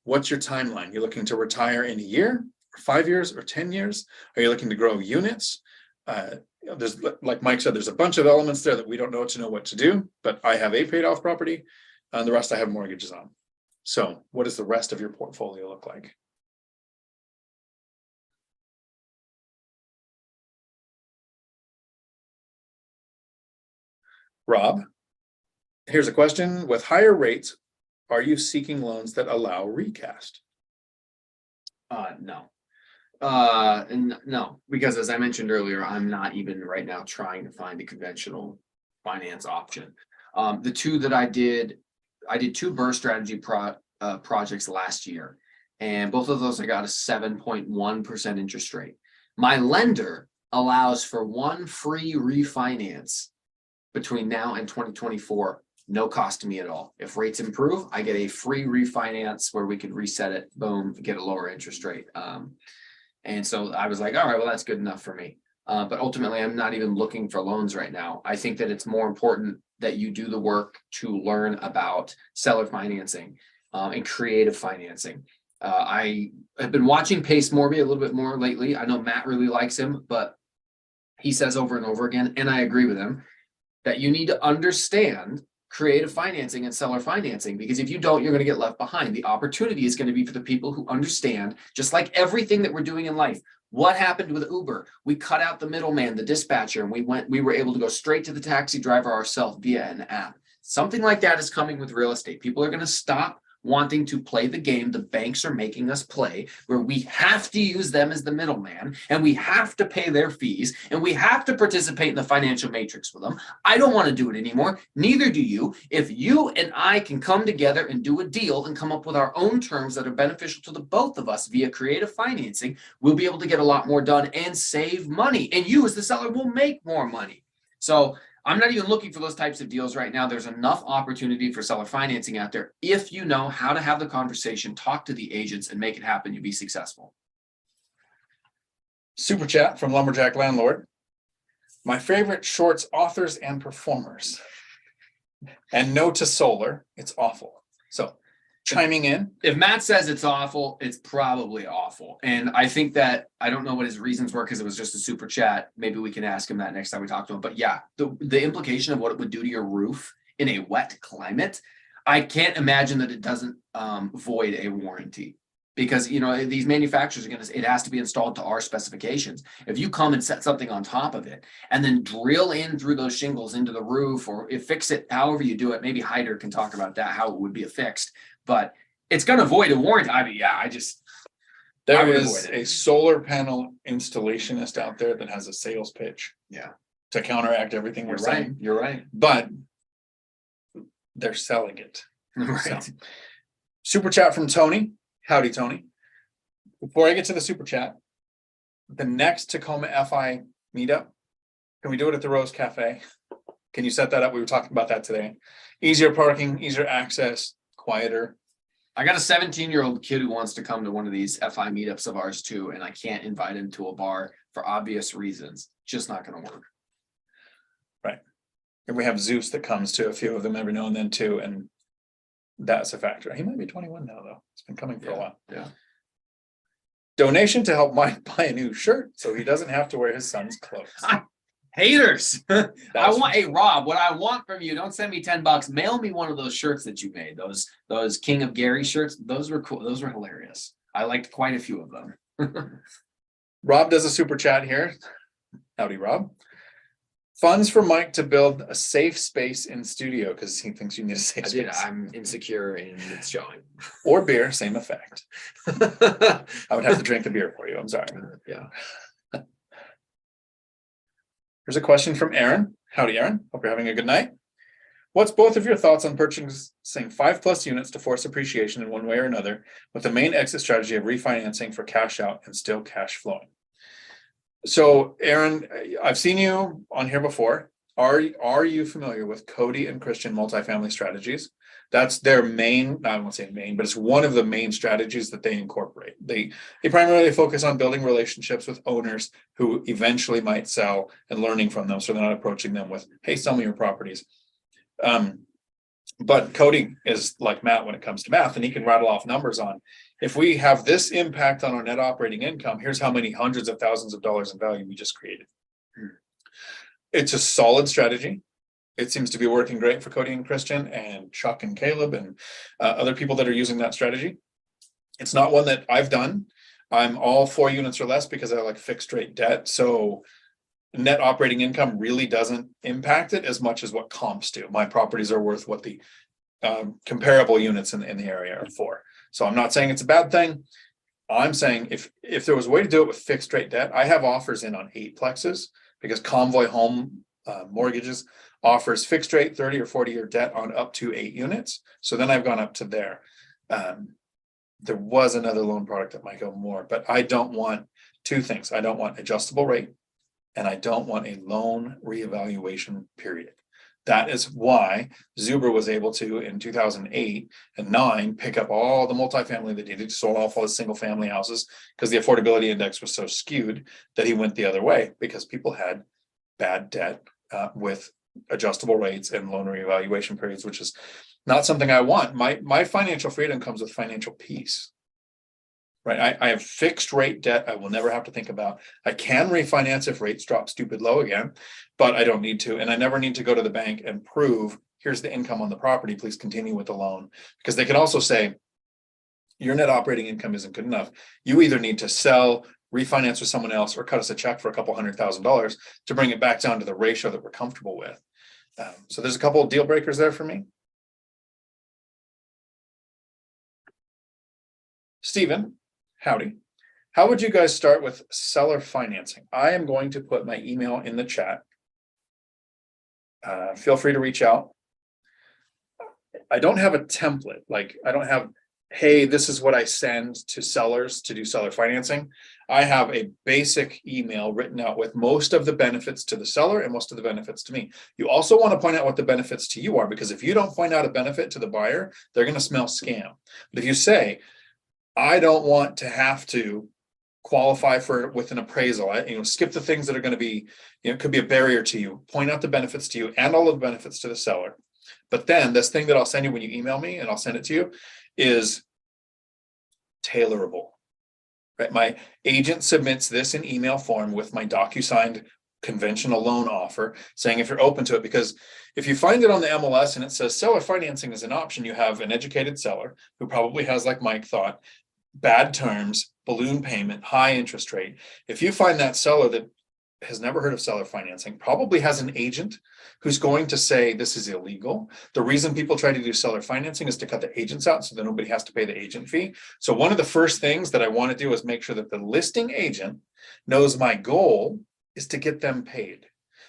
what's your timeline? You're looking to retire in a year, or 5 years, or 10 years? Are you looking to grow units? There's, like Mike said, there's a bunch of elements there that we don't know what to do, but I have a paid off property and the rest I have mortgages on. So what does the rest of your portfolio look like? Rob, here's a question. With higher rates, are you seeking loans that allow recast? No. No, because as I mentioned earlier, I'm not even right now trying to find a conventional finance option. The two that I did 2 burst strategy projects last year, and both of those I got a 7.1% interest rate. My lender allows for 1 free refinance between now and 2024, no cost to me at all. If rates improve, I get a free refinance where we could reset it, boom, get a lower interest rate. And so I was like, all right, well, that's good enough for me. But ultimately, I'm not even looking for loans right now. I think that it's more important that you do the work to learn about seller financing and creative financing. I have been watching Pace Morby a little bit more lately. I know Matt really likes him, but he says over and over again, and I agree with him, that you need to understand creative financing and seller financing, because if you don't, you're going to get left behind. The opportunity is going to be for the people who understand, just like everything that we're doing in life. What happened with Uber? We cut out the middleman, the dispatcher, and we were able to go straight to the taxi driver ourselves via an app. Something like that is coming with real estate. People are going to stop wanting to play the game the banks are making us play, where we have to use them as the middleman and we have to pay their fees and we have to participate in the financial matrix with them. I don't want to do it anymore. Neither do you. If you and I can come together and do a deal and come up with our own terms that are beneficial to the both of us via creative financing, we'll be able to get a lot more done and save money. And you as the seller will make more money. So I'm not even looking for those types of deals right now. There's enough opportunity for seller financing out there. If you know how to have the conversation, talk to the agents and make it happen, you'll be successful. Super chat from Lumberjack Landlord. My favorite shorts authors and performers. And no to solar, it's awful. So chiming in. If Matt says it's awful, it's probably awful. And I think that, I don't know what his reasons were because it was just a super chat. Maybe we can ask him that next time we talk to him. But yeah, the implication of what it would do to your roof in a wet climate, I can't imagine that it doesn't void a warranty. Because, you know, these manufacturers are going to say it has to be installed to our specifications. If you come and set something on top of it and then drill in through those shingles into the roof, or fix it however you do it, maybe Hyder can talk about that, how it would be affixed, but it's going to void a warranty. I mean, yeah, there is a solar panel installationist out there that has a sales pitch. Yeah. To counteract everything we're saying. You're right. But they're selling it. Right. So, super chat from Tony. Howdy, Tony. Before I get to the super chat, the next Tacoma FI meetup, can we do it at the Rose Cafe? Can you set that up? We were talking about that today. Easier parking, easier access, quieter. I got a 17-year-old kid who wants to come to one of these FI meetups of ours too, and I can't invite him to a bar for obvious reasons. Just not going to work. Right. And we have Zeus that comes to a few of them every now and then too, and That's a factor. He might be 21 now, though. It's been coming for a while. Yeah. Donation to help Mike buy a new shirt so he doesn't have to wear his son's clothes. Haters. I That's want, hey Rob, what I want from you, don't send me $10. Mail me one of those shirts that you made. Those King of Gary shirts. Those were cool. Those were hilarious. I liked quite a few of them. Rob does a super chat here. Howdy, Rob. Funds for Mike to build a safe space in studio because he thinks you need a safe space. I'm insecure and it's showing. Or beer, same effect. I would have to drink the beer for you. I'm sorry. Yeah. Here's a question from Aaron. Howdy, Aaron. Hope you're having a good night. What's both of your thoughts on purchasing 5+ units to force appreciation in one way or another, with the main exit strategy of refinancing for cash out and still cash flowing? So, Aaron, I've seen you on here before. Are you familiar with Cody and Christian multifamily strategies? That's their main, I won't say main, but it's one of the main strategies that they incorporate. They primarily focus on building relationships with owners who eventually might sell and learning from them. So they're not approaching them with, hey, sell me your properties. But Cody is like Matt when it comes to math, and he can rattle off numbers on, if we have this impact on our net operating income, here's how many hundreds of thousands of dollars in value we just created. It's a solid strategy. It seems to be working great for Cody and Christian and Chuck and Caleb and other people that are using that strategy. It's not one that I've done. I'm all 4 units or less because I like fixed rate debt. So net operating income really doesn't impact it as much as what comps do. My properties are worth what the comparable units in the area are for. So I'm not saying it's a bad thing. I'm saying if there was a way to do it with fixed rate debt, I have offers in on 8plexes because Convoy Home Mortgages offers fixed rate 30 or 40-year debt on up to 8 units. So then I've gone up to there. There was another loan product that might go more, but I don't want 2 things. I don't want adjustable rate, and I don't want a loan reevaluation period. That is why Zuber was able to, in 2008 and 9, pick up all the multifamily that he did, sold off all the single family houses because the affordability index was so skewed that he went the other way because people had bad debt with adjustable rates and loan reevaluation periods, which is not something I want. My financial freedom comes with financial peace. Right. I have fixed rate debt I will never have to think about. I can refinance if rates drop stupid low again, but I don't need to. And I never need to go to the bank and prove, here's the income on the property, please continue with the loan. Because they can also say, your net operating income isn't good enough. You either need to sell, refinance with someone else, or cut us a check for a couple $100,000 to bring it back down to the ratio that we're comfortable with. So there's a couple of deal breakers there for me. Stephan. Howdy. How would you guys start with seller financing? I am going to put my email in the chat. Feel free to reach out. I don't have a template. Like I don't have, hey, this is what I send to sellers to do seller financing. I have a basic email written out with most of the benefits to the seller and most of the benefits to me. You also want to point out what the benefits to you are, because if you don't point out a benefit to the buyer, they're going to smell scam. But if you say, I don't want to have to qualify with an appraisal. Skip the things that are going to be, could be a barrier to you. Point out the benefits to you and all of the benefits to the seller. But then this thing that I'll send you when you email me, and I'll send it to you, is tailorable. Right? My agent submits this in email form with my DocuSigned conventional loan offer, saying if you're open to it, because if you find it on the MLS and it says seller financing is an option, you have an educated seller who probably has, like Mike thought, bad terms, balloon payment, high interest rate. If you find that seller that has never heard of seller financing, probably has an agent who's going to say this is illegal. The reason people try to do seller financing is to cut the agents out so that nobody has to pay the agent fee. So one of the first things that I want to do is make sure that the listing agent knows my goal is to get them paid.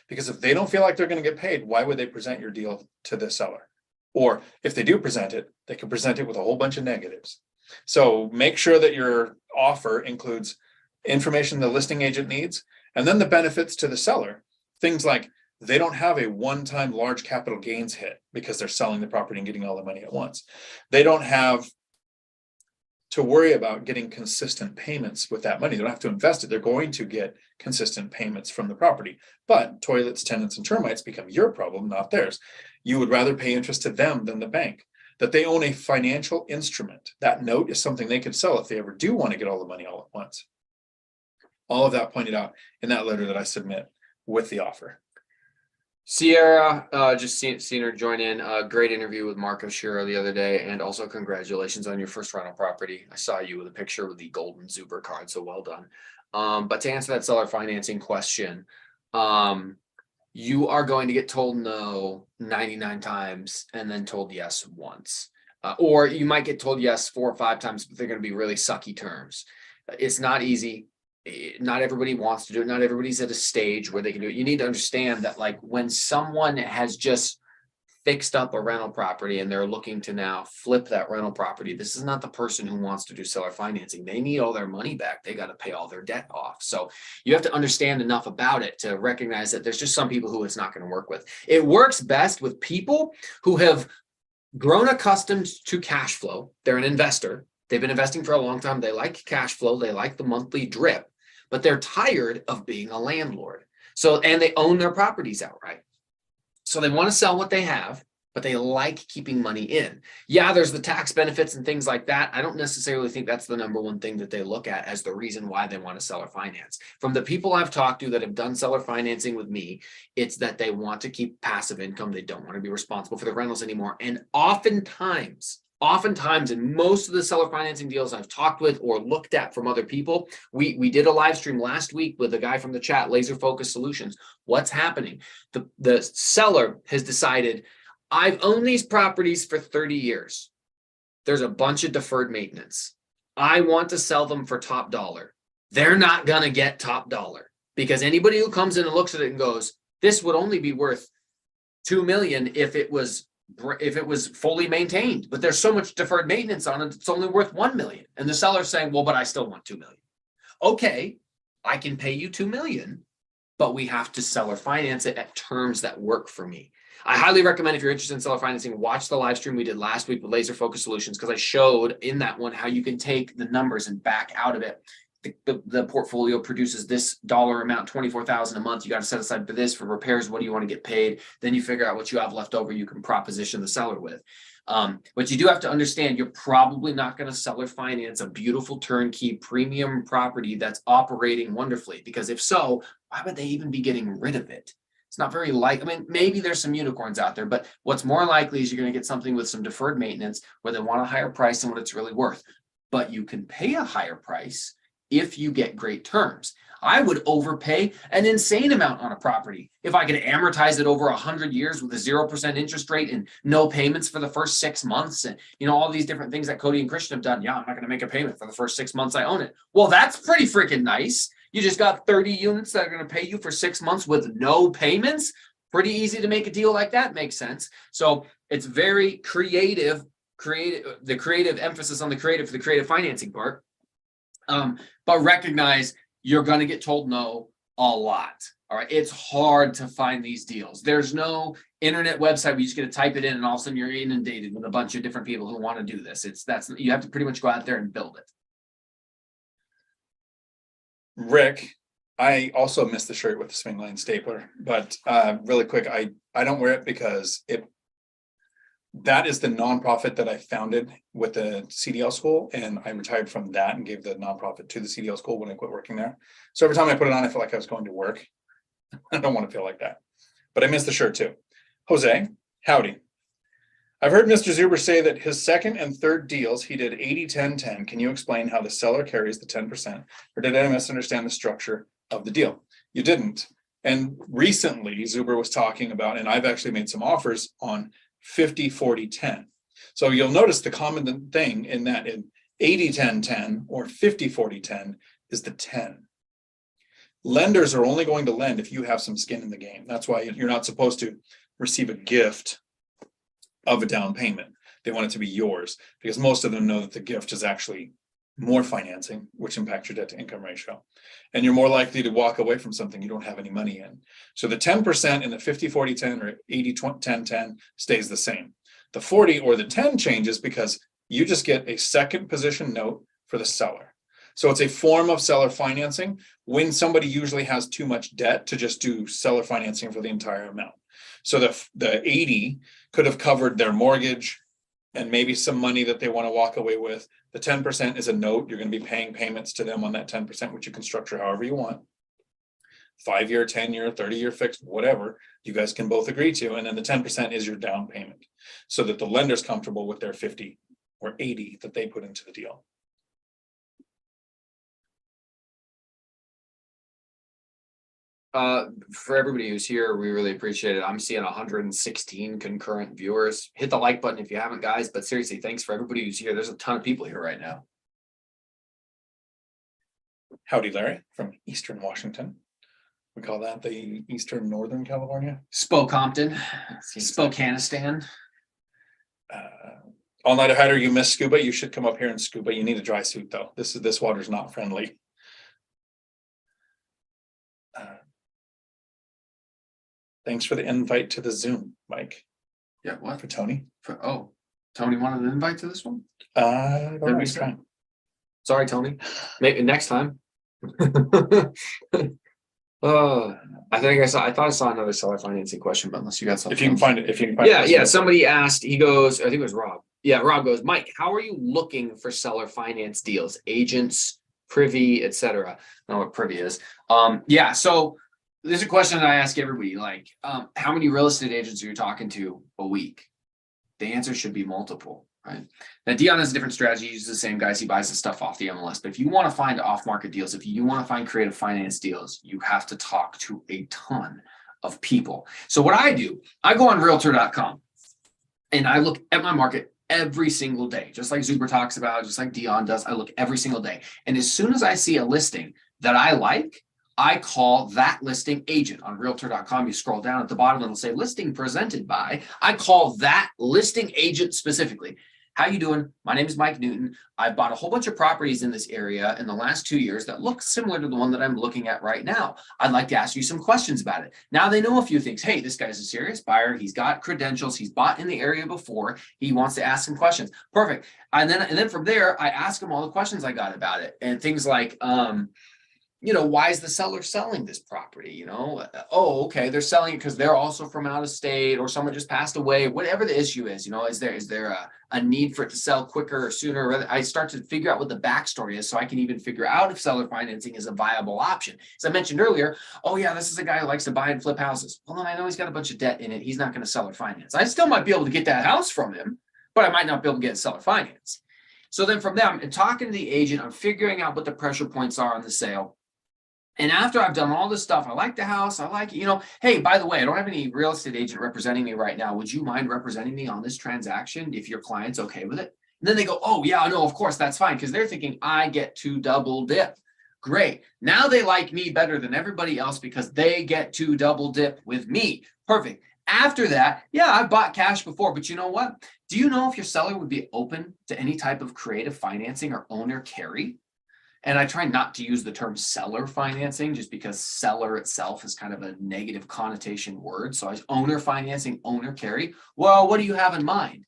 Because if they don't feel like they're going to get paid, why would they present your deal to the seller? Or if they do present it, they can present it with a whole bunch of negatives. So make sure that your offer includes information the listing agent needs, and then the benefits to the seller. Things like they don't have a one-time large capital gains hit because they're selling the property and getting all the money at once. They don't have to worry about getting consistent payments with that money. They don't have to invest it. They're going to get consistent payments from the property. But toilets, tenants, and termites become your problem, not theirs. You would rather pay interest to them than the bank. that they own a financial instrument. That note is something they could sell if they ever do want to get all the money all at once. All of that pointed out in that letter that I submit with the offer. Sierra, just seen her join in. A great interview with Marco Shiro the other day, and also congratulations on your first rental property. I saw you with a picture with the golden Zuber card, so well done. But to answer that seller financing question, you are going to get told no 99 times and then told yes once. Or you might get told yes 4 or 5 times, but they're going to be really sucky terms. It's not easy. Not everybody wants to do it. Not everybody's at a stage where they can do it. You need to understand that, like, when someone has just fixed up a rental property and they're looking to now flip that rental property, this is not the person who wants to do seller financing. They need all their money back. They got to pay all their debt off. So you have to understand enough about it to recognize that there's just some people who it's not going to work with. It works best with people who have grown accustomed to cash flow. They're an investor. They've been investing for a long time. They like cash flow. They like the monthly drip, but they're tired of being a landlord. So, and they own their properties outright. So they want to sell what they have, but they like keeping money in. Yeah, there's the tax benefits and things like that. I don't necessarily think that's the number one thing that they look at as the reason why they want to seller finance. From the people I've talked to that have done seller financing with me, it's that they want to keep passive income. They don't want to be responsible for the rentals anymore. And oftentimes in most of the seller financing deals I've talked with or looked at from other people, we did a live stream last week with a guy from the chat, Laser Focus Solutions. What's happening? The seller has decided, I've owned these properties for 30 years. There's a bunch of deferred maintenance. I want to sell them for top dollar. They're not going to get top dollar, because anybody who comes in and looks at it and goes, this would only be worth $2 million if it was fully maintained, but there's so much deferred maintenance on it, it's only worth $1 million. And the seller's saying, well, but I still want $2 million. Okay, I can pay you $2 million, but we have to seller finance it at terms that work for me. I highly recommend, if you're interested in seller financing, watch the live stream we did last week with Laser Focus Solutions, because I showed in that one how you can take the numbers and back out of it. The portfolio produces this dollar amount, $24,000 a month. You got to set aside for this, for repairs. What do you want to get paid? Then you figure out what you have left over. You can proposition the seller with. But you do have to understand, you're probably not going to seller finance a beautiful turnkey premium property that's operating wonderfully, because if so, why would they even be getting rid of it? It's not very likely. I mean, maybe there's some unicorns out there, but what's more likely is you're going to get something with some deferred maintenance where they want a higher price than what it's really worth. But you can pay a higher price if you get great terms. I would overpay an insane amount on a property if I could amortize it over 100 years with a 0% interest rate and no payments for the first 6 months, and all these different things that Cody and Christian have done. Yeah, I'm not going to make a payment for the first 6 months I own it. Well, that's pretty freaking nice. You just got 30 units that are going to pay you for 6 months with no payments. Pretty easy to make a deal like that. Makes sense. So it's very creative, the creative emphasis on the creative for the creative financing part. But recognize you're going to get told no a lot. All right. It's hard to find these deals. There's no internet website where you just get to type it in and all of a sudden you're inundated with a bunch of different people who want to do this. You have to pretty much go out there and build it. Rick, I also missed the shirt with the swing line stapler, but really quick, I don't wear it because that is the nonprofit that I founded with the CDL school, and I retired from that and gave the nonprofit to the CDL school when I quit working there. So every time I put it on, I feel like I was going to work. I don't want to feel like that, but I missed the shirt too. Jose, howdy. I've heard Mr. Zuber say that his second and third deals, he did 80-10-10. Can you explain how the seller carries the 10%? Or did I misunderstand the structure of the deal? You didn't. And recently, Zuber was talking about, and I've actually made some offers on 50-40-10. So you'll notice the common thing in that in 80-10-10 or 50-40-10 is the 10. Lenders are only going to lend if you have some skin in the game. That's why you're not supposed to receive a gift of a down payment. They want it to be yours, because most of them know that the gift is actually more financing, which impacts your debt to income ratio. And you're more likely to walk away from something you don't have any money in. So the 10% in the 50-40-10 or 80-10-10 stays the same. The 40 or the 10 changes because you just get a second position note for the seller. So it's a form of seller financing when somebody usually has too much debt to just do seller financing for the entire amount. So the 80 could have covered their mortgage, and maybe some money that they want to walk away with. The 10% is a note. You're going to be paying payments to them on that 10%, which you can structure however you want. 5-year, 10-year, 30-year fixed, whatever you guys can both agree to. And then the 10% is your down payment, so that the lender's comfortable with their 50 or 80 that they put into the deal. For everybody who's here, we really appreciate it. I'm seeing 116 concurrent viewers. Hit the like button if you haven't, guys. But seriously, thanks for everybody who's here. There's a ton of people here right now. Howdy, Larry, from Eastern Washington. We call that the Eastern Northern California. Spokompton, Spokanistan. All night hider, you missed scuba. You should come up here and scuba. You need a dry suit though. This water's not friendly. Thanks for the invite to the Zoom, Mike. Yeah, what? For Tony. Tony wanted an invite to this one? Sorry, Tony. Maybe next time. I thought I saw another seller financing question, but unless you got something. If you can find it, Yeah. Somebody asked, he goes, I think it was Rob. Yeah, Rob goes, Mike, how are you looking for seller finance deals? Agents, privy, etc. I don't know what privy is. Yeah, so there's a question that I ask everybody, like, how many real estate agents are you talking to a week? The answer should be multiple, right? Now, Dion has a different strategy. He uses the same guys. He buys the stuff off the MLS. But if you want to find off-market deals, if you want to find creative finance deals, you have to talk to a ton of people. So what I do, I go on realtor.com and I look at my market every single day, just like Zuber talks about, just like Dion does. I look every single day. And as soon as I see a listing that I like, I call that listing agent on realtor.com. You scroll down at the bottom and it'll say listing presented by. I call that listing agent specifically. How you doing? My name is Mike Newton. I bought a whole bunch of properties in this area in the last 2 years that look similar to the one that I'm looking at right now. I'd like to ask you some questions about it. Now they know a few things. Hey, this guy's a serious buyer. He's got credentials. He's bought in the area before. He wants to ask some questions. Perfect. And then from there, I ask him all the questions I got about it, and things like, why is the seller selling this property? Oh, okay, they're selling it because they're also from out of state, or someone just passed away. Whatever the issue is, is there a need for it to sell quicker or sooner? I start to figure out what the backstory is, so I can even figure out if seller financing is a viable option. As I mentioned earlier, oh yeah, this is a guy who likes to buy and flip houses. Well, then I know he's got a bunch of debt in it. He's not going to seller finance. I still might be able to get that house from him, but I might not be able to get seller finance. So then from there, I'm talking to the agent. I'm figuring out what the pressure points are on the sale. And after I've done all this stuff, I like the house. I like, hey, by the way, I don't have any real estate agent representing me right now. Would you mind representing me on this transaction if your client's okay with it? And then they go, oh, yeah, no, of course, that's fine. Because they're thinking I get to double dip. Great. Now they like me better than everybody else because they get to double dip with me. Perfect. After that, yeah, I bought cash before, but you know what? Do you know if your seller would be open to any type of creative financing or owner carry? And I try not to use the term seller financing just because seller itself is kind of a negative connotation word. So owner financing, owner carry. Well, what do you have in mind?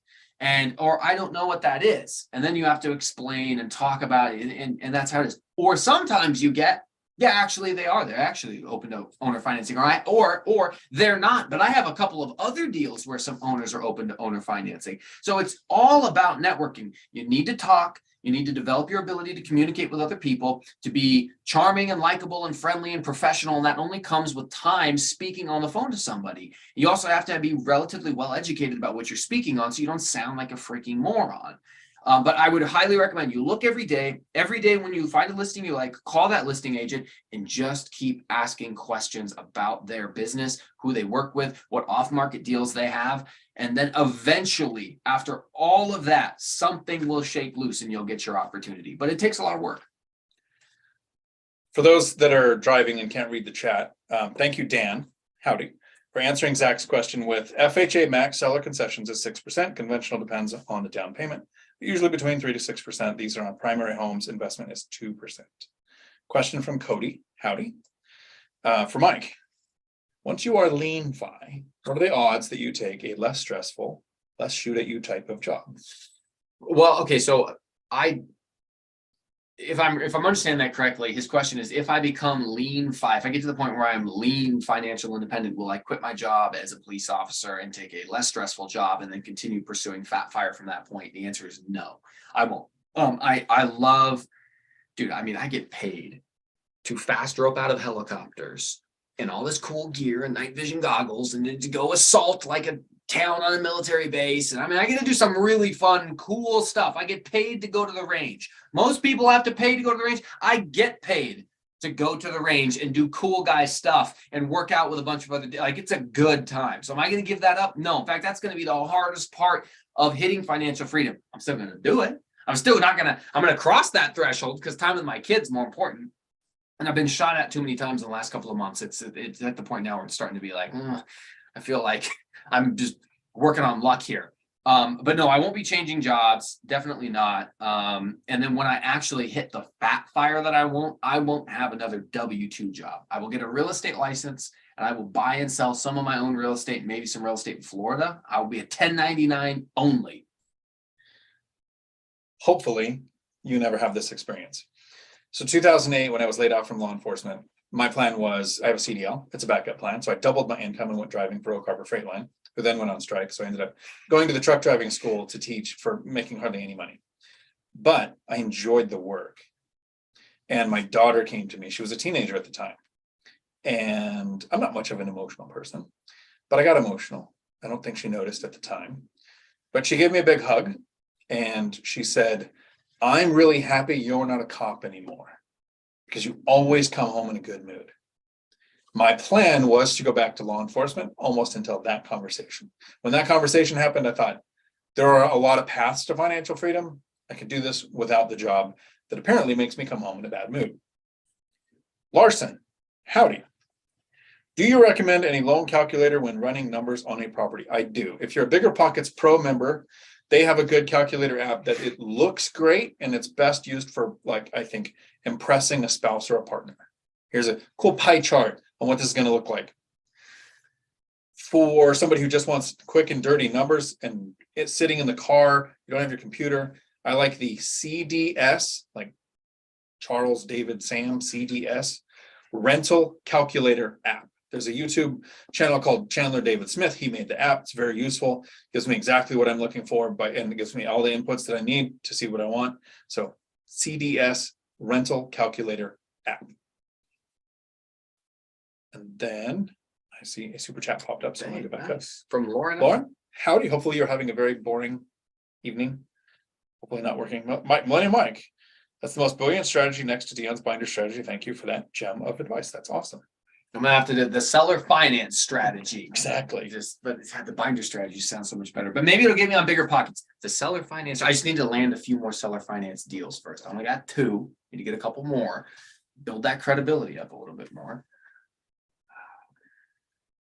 Or I don't know what that is. And then you have to explain and talk about it. And that's how it is. Or sometimes you get, yeah, actually they are. They're actually open to owner financing. Or they're not. But I have a couple of other deals where some owners are open to owner financing. So it's all about networking. You need to talk. You need to develop your ability to communicate with other people, to be charming and likable and friendly and professional. And that only comes with time speaking on the phone to somebody. You also have to be relatively well educated about what you're speaking on so you don't sound like a freaking moron. But I would highly recommend you look every day when you find a listing you like, call that listing agent and just keep asking questions about their business, who they work with, what off-market deals they have. And then eventually, after all of that, something will shake loose and you'll get your opportunity. But it takes a lot of work. For those that are driving and can't read the chat, thank you, Dan. Howdy. For answering Zach's question with FHA max seller concessions is 6%. Conventional depends on the down payment. Usually between 3 to 6%. These are on primary homes. Investment is 2%. Question from Cody. Howdy. For Mike. Once you are lean fi, what are the odds that you take a less stressful, less shoot at you type of job? Well, okay, so I if I'm understanding that correctly, his question is, if I become if I get to the point where I'm lean financial independent, will I quit my job as a police officer and take a less stressful job and then continue pursuing fat fire from that point? The answer is no, I won't. I love, dude, I mean, I get paid to fast rope out of helicopters and all this cool gear and night vision goggles and then to go assault like a town on a military base. And I mean, I get to do some really fun, cool stuff. I get paid to go to the range. Most people have to pay to go to the range. I get paid to go to the range and do cool guy stuff and work out with a bunch of other, like, it's a good time. So am I going to give that up? No. In fact, that's going to be the hardest part of hitting financial freedom. I'm still going to do it. I'm still not going to, I'm going to cross that threshold because time with my kids is more important. And I've been shot at too many times in the last couple of months. It's at the point now where it's starting to be like, I feel like I'm just working on luck here. But no, I won't be changing jobs. Definitely not. And then when I actually hit the fat fire that I won't have another W-2 job. I will get a real estate license and I will buy and sell some of my own real estate, maybe some real estate in Florida. I will be a 1099 only. Hopefully you never have this experience. So 2008, when I was laid off from law enforcement, my plan was, I have a CDL, it's a backup plan. So I doubled my income and went driving for Oak Harbor Freight Line, who then went on strike. So I ended up going to the truck driving school to teach for making hardly any money. But I enjoyed the work. And my daughter came to me, she was a teenager at the time. And I'm not much of an emotional person, but I got emotional. I don't think she noticed at the time. But she gave me a big hug and she said, I'm really happy you're not a cop anymore because you always come home in a good mood. My plan was to go back to law enforcement almost until that conversation. When that conversation happened, I thought there are a lot of paths to financial freedom. I could do this without the job that apparently makes me come home in a bad mood. Larson, howdy. Do you recommend any loan calculator when running numbers on a property? I do. If you're a BiggerPockets Pro member, they have a good calculator app that it looks great and it's best used for, like, I think, impressing a spouse or a partner. Here's a cool pie chart on what this is going to look like. For somebody who just wants quick and dirty numbers and it's sitting in the car, you don't have your computer, I like the CDS, like Charles David Sam, CDS, rental calculator app. There's a YouTube channel called Chandler David Smith. He made the app. It's very useful. Gives me exactly what I'm looking for, and it gives me all the inputs that I need to see what I want. So CDS rental calculator app. And then I see a super chat popped up. So I'm going to go back up. From Lauren. Lauren, howdy. Hopefully you're having a very boring evening. Hopefully not working. Millennium Mike. That's the most brilliant strategy next to Dion's binder strategy. Thank you for that gem of advice. That's awesome. I'm gonna have to do the seller finance strategy. Exactly. But the binder strategy sounds so much better. But maybe it'll get me on BiggerPockets. The seller finance. I just need to land a few more seller finance deals first. I only got 2. Need to get a couple more. Build that credibility up a little bit more.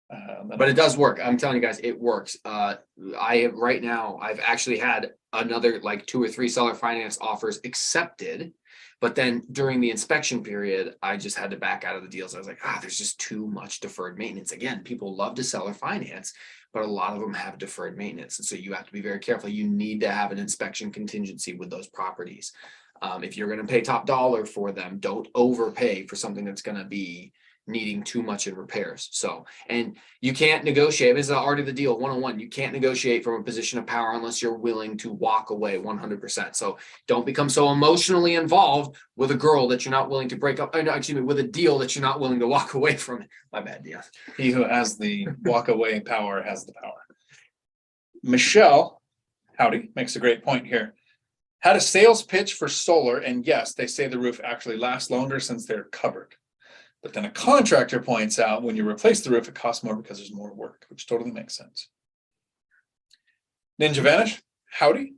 But it does work. I'm telling you guys, it works. Right now, I've actually had another like 2 or 3 seller finance offers accepted. But then during the inspection period, I just had to back out of the deals. I was like, there's just too much deferred maintenance. Again, people love to seller finance, but a lot of them have deferred maintenance. And so you have to be very careful. You need to have an inspection contingency with those properties. If you're going to pay top dollar for them, don't overpay for something that's going to be needing too much in repairs. So, and you can't negotiate. This is the art of the deal 101. You can't negotiate from a position of power unless you're willing to walk away 100%. So don't become so emotionally involved with a girl that you're not willing to break up. With a deal that you're not willing to walk away from it. My bad, Dion. He who has the walk away power has the power. Michelle, howdy, makes a great point here. Had a sales pitch for solar, and yes, they say the roof actually lasts longer since they're covered. But then a contractor points out when you replace the roof, it costs more because there's more work, which totally makes sense. Ninja Vanish, howdy.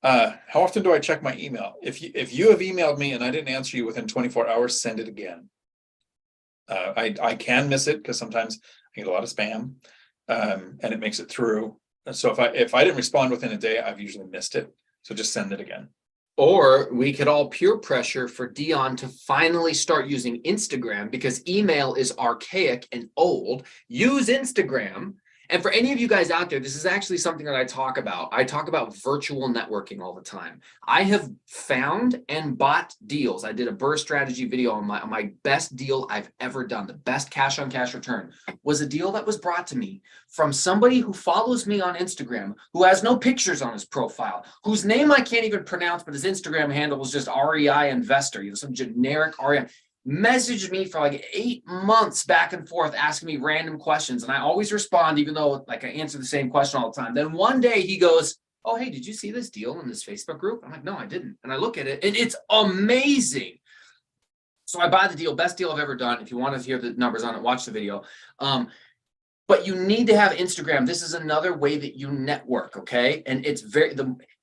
How often do I check my email? If you have emailed me and I didn't answer you within 24 hours, send it again. I can miss it because sometimes I get a lot of spam and it makes it through. So if I didn't respond within a day, I've usually missed it. So just send it again. Or we could all peer pressure for Dion to finally start using Instagram because email is archaic and old. Use Instagram And for any of you guys out there, this is actually something that I talk about. I talk about virtual networking all the time. I have found and bought deals. I did a burst strategy video on my best deal I've ever done. The best cash on cash return was a deal that was brought to me from somebody who follows me on Instagram, who has no pictures on his profile, whose name I can't even pronounce, but his Instagram handle was just REI Investor, some generic REI. Messaged me for like 8 months back and forth, asking me random questions. And I always respond, even though like I answer the same question all the time. Then one day he goes, oh, hey, did you see this deal in this Facebook group? I'm like, no, I didn't. And I look at it and it's amazing. So I buy the deal, best deal I've ever done. If you want to hear the numbers on it, watch the video. But you need to have Instagram. This is another way that you network, okay? And it's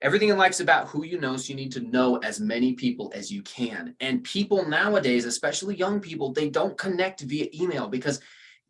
everything in life's about who you know, so you need to know as many people as you can. And people nowadays, especially young people, they don't connect via email because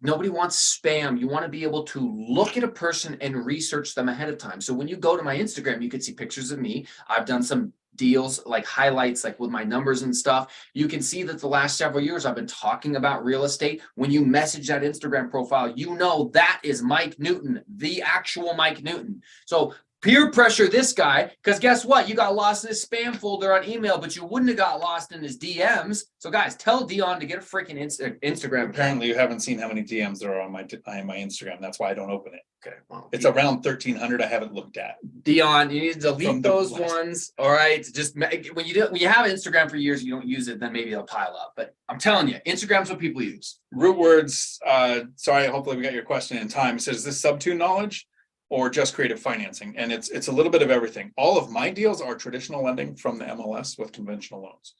nobody wants spam. You want to be able to look at a person and research them ahead of time. So when you go to my Instagram, you can see pictures of me. I've done some deals, like highlights, like with my numbers and stuff. You can see that the last several years I've been talking about real estate. When you message that Instagram profile, you know that is Mike Newton, the actual Mike Newton. So peer pressure this guy, because guess what? You got lost in his spam folder on email, but you wouldn't have got lost in his DMs. So guys, tell Dion to get a freaking Instagram. Apparently you haven't seen how many DMs there are on my Instagram. That's why I don't open it. Okay, well, it's around 1,300. I haven't looked at. Dion, you need to delete those ones. All right, just when you have Instagram for years, you don't use it, then maybe it'll pile up. But I'm telling you, Instagram's what people use. Root words. Sorry, hopefully we got your question in time. It says, is this sub-2 knowledge or just creative financing? And it's a little bit of everything. All of my deals are traditional lending from the MLS with conventional loans.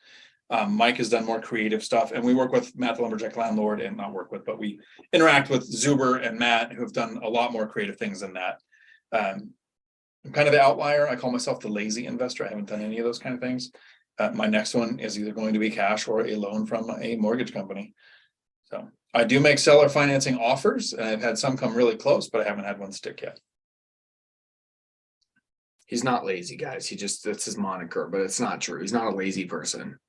Mike has done more creative stuff, and we work with Matt the Lumberjack Landlord, and not work with, but we interact with Zuber and Matt, who have done a lot more creative things than that. I'm kind of the outlier. I call myself the lazy investor. I haven't done any of those kind of things. My next one is either going to be cash or a loan from a mortgage company. So I do make seller financing offers, and I've had some come really close, but I haven't had one stick yet. He's not lazy, guys. That's his moniker, but it's not true. He's not a lazy person.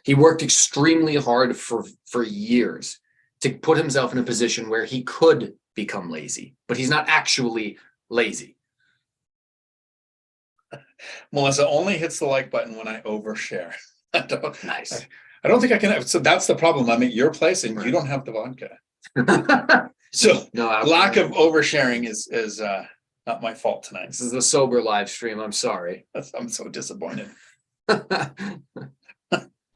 He worked extremely hard for years to put himself in a position where he could become lazy, but he's not actually lazy. Melissa only hits the like button when I overshare. Nice. I don't think I can. So that's the problem. I'm at your place and you don't have the vodka. So no, lack of oversharing is not my fault tonight. This is a sober live stream. I'm sorry. I'm so disappointed.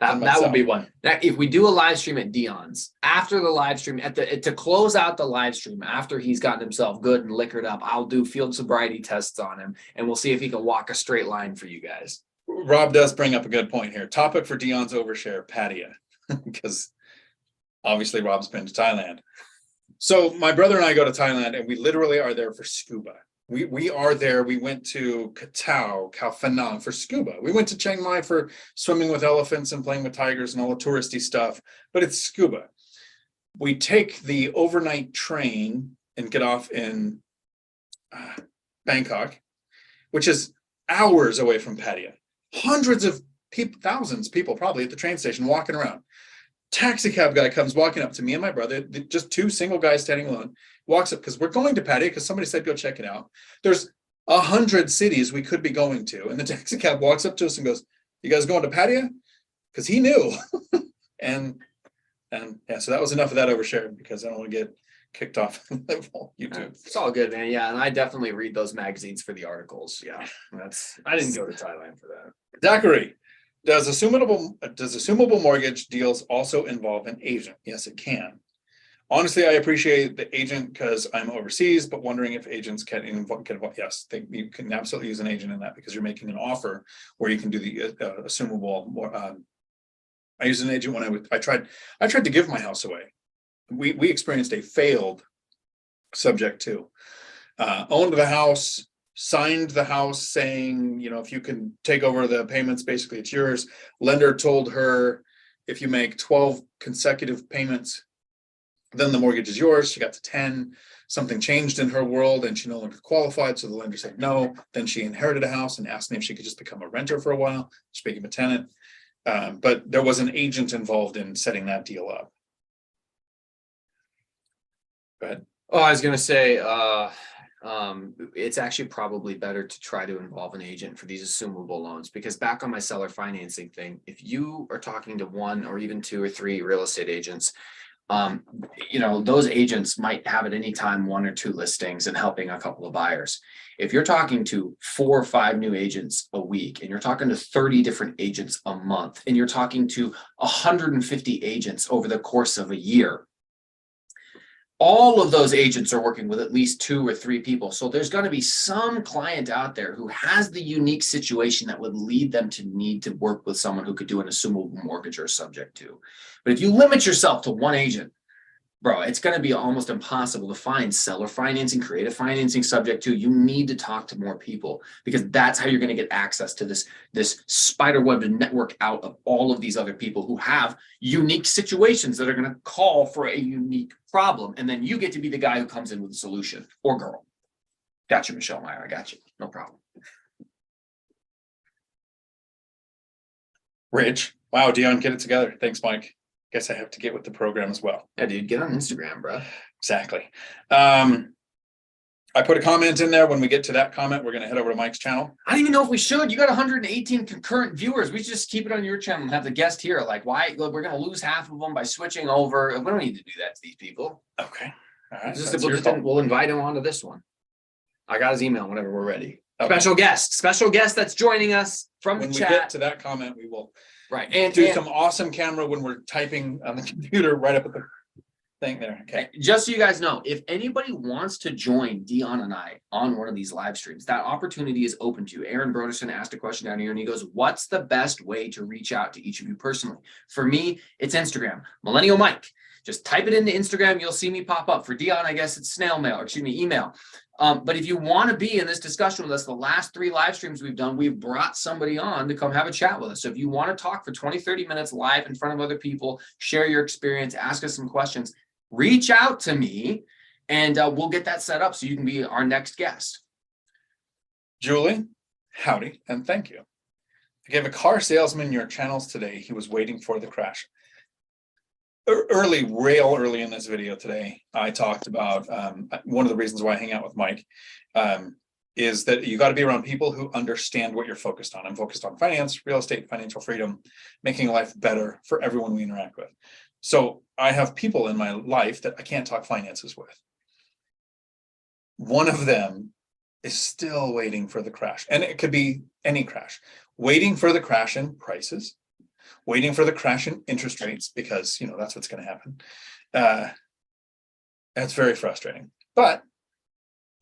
That would be one. If we do a live stream at Dion's, after the live stream, to close out the live stream, after he's gotten himself good and liquored up, I'll do field sobriety tests on him, and we'll see if he can walk a straight line for you guys. Rob does bring up a good point here. Topic for Dion's overshare, Pattaya, because obviously Rob's been to Thailand. So my brother and I go to Thailand, and we literally are there for scuba. We are there. We went to Koh Phanang for scuba. We went to Chiang Mai for swimming with elephants and playing with tigers and all the touristy stuff, but it's scuba. We take the overnight train and get off in Bangkok, which is hours away from Pattaya. Hundreds of people, thousands of people probably at the train station walking around. Taxi cab guy comes walking up to me and my brother, just two single guys standing alone, walks up because we're going to Pattaya because somebody said go check it out. There's 100 cities we could be going to, and the taxi cab walks up to us and goes, "You guys going to Pattaya?" Because he knew. and yeah, so that was enough of that oversharing because I don't want to get kicked off YouTube. It's all good, man. Yeah, and I definitely read those magazines for the articles. Yeah, I didn't go to Thailand for that. Zachary. Does assumable mortgage deals also involve an agent? Yes, it can. Honestly, I appreciate the agent because I'm overseas, but wondering if agents can involve. Yes, you can absolutely use an agent in that because you're making an offer where you can do the assumable. I used an agent when I tried to give my house away. We experienced a failed subject to. Owned the house. Signed the house saying, if you can take over the payments, basically it's yours. Lender told her, if you make 12 consecutive payments, then the mortgage is yours. She got to 10. Something changed in her world and she no longer qualified. So the lender said no. Then she inherited a house and asked me if she could just become a renter for a while. She became a tenant. But there was an agent involved in setting that deal up. Go ahead. Oh, I was gonna say, it's actually probably better to try to involve an agent for these assumable loans, because back on my seller financing thing, if you are talking to one or even two or three real estate agents, those agents might have at any time one or two listings and helping a couple of buyers. If you're talking to 4 or 5 new agents a week, and you're talking to 30 different agents a month, and you're talking to 150 agents over the course of a year, all of those agents are working with at least 2 or 3 people. So there's going to be some client out there who has the unique situation that would lead them to need to work with someone who could do an assumable mortgage or subject to. But if you limit yourself to one agent, bro, it's going to be almost impossible to find seller financing, creative financing, subject to. You need to talk to more people, because that's how you're going to get access to this spider web network out of all of these other people who have unique situations that are going to call for a unique problem. And then you get to be the guy who comes in with a solution, or girl. Got you, Michelle Meyer. I got you. No problem. Rich. Wow, Dion, get it together. Thanks, Mike. Guess I have to get with the program as well. Yeah, dude, get on Instagram, bro. Exactly. I put a comment in there. When we get to that comment, we're going to head over to Mike's channel. I don't even know if we should. You got 118 concurrent viewers. We should just keep it on your channel and have the guest here. Like, why? Look, we're going to lose half of them by switching over. We don't need to do that to these people. Okay. All right. We'll invite him onto this one. I got his email whenever we're ready. Okay. Special guest that's joining us from the chat. When we get to that comment, we will and do some awesome camera when we're typing on the computer right up at the thing there. Okay. Just so you guys know, if anybody wants to join Dion and I on one of these live streams, that opportunity is open to you. Aaron Broderson asked a question down here and he goes, what's the best way to reach out to each of you personally? For me, it's Instagram, Millennial Mike. Just type it into Instagram. You'll see me pop up. For Dion, I guess it's email. But if you want to be in this discussion with us, the last 3 live streams we've done, we've brought somebody on to come have a chat with us. So if you want to talk for 20, 30 minutes live in front of other people, share your experience, ask us some questions, reach out to me and we'll get that set up so you can be our next guest. Julie, howdy, and thank you. I gave a car salesman your channels today. He was waiting for the crash. Early in this video today, I talked about one of the reasons why I hang out with Mike is that you got to be around people who understand what you're focused on. I'm focused on finance, real estate, financial freedom, making life better for everyone we interact with. So I have people in my life that I can't talk finances with. One of them is still waiting for the crash, and it could be any crash, waiting for the crash in prices, waiting for the crash in interest rates, because that's what's going to happen. That's very frustrating. But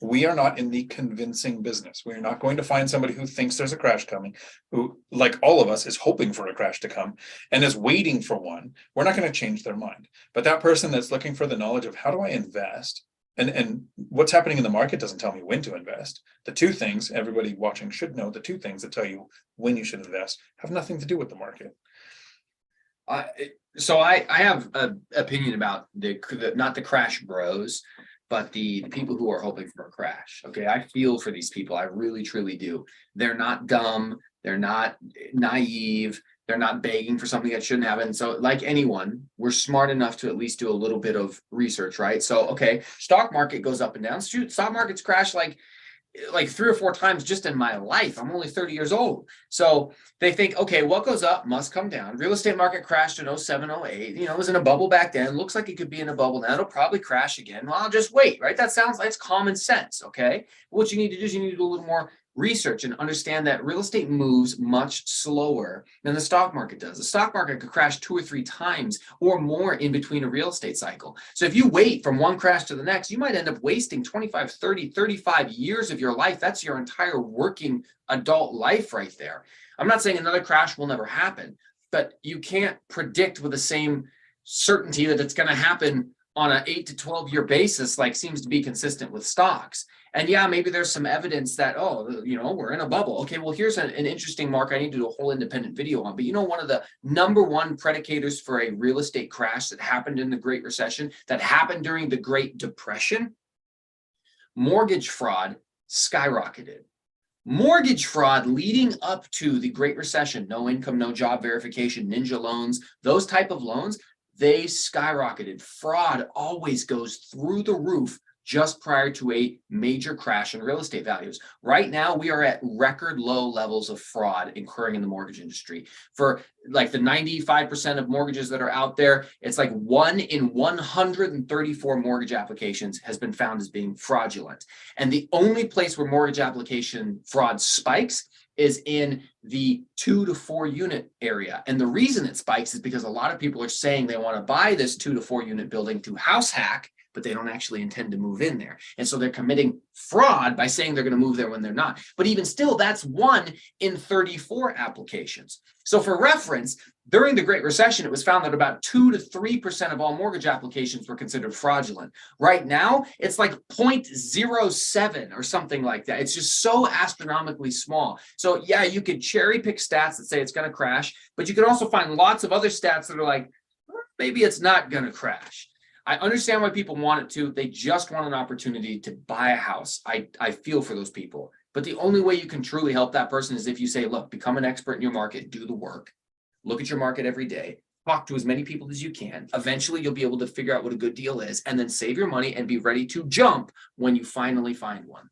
we are not in the convincing business. We are not going to find somebody who thinks there's a crash coming, who, like all of us, is hoping for a crash to come and is waiting for one. We're not going to change their mind. But that person that's looking for the knowledge of how do I invest, and what's happening in the market doesn't tell me when to invest. The 2 things everybody watching should know, the 2 things that tell you when you should invest have nothing to do with the market. So I have an opinion about not the crash bros, but the people who are hoping for a crash. Okay, I feel for these people. I really, truly do. They're not dumb. They're not naive. They're not begging for something that shouldn't happen. So like anyone, we're smart enough to at least do a little bit of research, right? So, okay, stock market goes up and down. Shoot, stock market's crashed like 3 or 4 times just in my life. I'm only 30 years old. So they think, okay, what goes up must come down. Real estate market crashed in 07, 08. It was in a bubble back then. Looks like it could be in a bubble now. It'll probably crash again. Well, I'll just wait, right? That sounds like it's common sense, okay? What you need to do is you need to do a little more research and understand that real estate moves much slower than the stock market does. The stock market could crash 2 or 3 times or more in between a real estate cycle. So if you wait from one crash to the next, you might end up wasting 25, 30, 35 years of your life. That's your entire working adult life right there. I'm not saying another crash will never happen, but you can't predict with the same certainty that it's going to happen on an 8 to 12 year basis, like seems to be consistent with stocks. And yeah, maybe there's some evidence that, we're in a bubble. Okay, well, here's an interesting mark I need to do a whole independent video on. But one of the number 1 predicators for a real estate crash that happened in the Great Recession, that happened during the Great Depression, mortgage fraud skyrocketed. Mortgage fraud leading up to the Great Recession, no income, no job verification, ninja loans, those type of loans, they skyrocketed. Fraud always goes through the roof just prior to a major crash in real estate values. Right now, we are at record low levels of fraud occurring in the mortgage industry. For like the 95% of mortgages that are out there, it's like 1 in 134 mortgage applications has been found as being fraudulent. And the only place where mortgage application fraud spikes is in the 2 to 4 unit area. And the reason it spikes is because a lot of people are saying they want to buy this 2 to 4 unit building to house hack, but they don't actually intend to move in there. And so they're committing fraud by saying they're going to move there when they're not. But even still, that's 1 in 34 applications. So for reference, during the Great Recession, it was found that about 2 to 3% of all mortgage applications were considered fraudulent. Right now, it's like 0.07 or something like that. It's just so astronomically small. So yeah, you could cherry pick stats that say it's going to crash, but you can also find lots of other stats that are like, maybe it's not going to crash. I understand why people want it to. They just want an opportunity to buy a house. I feel for those people. But the only way you can truly help that person is if you say, look, become an expert in your market, do the work, look at your market every day, talk to as many people as you can. Eventually, you'll be able to figure out what a good deal is and then save your money and be ready to jump when you finally find one.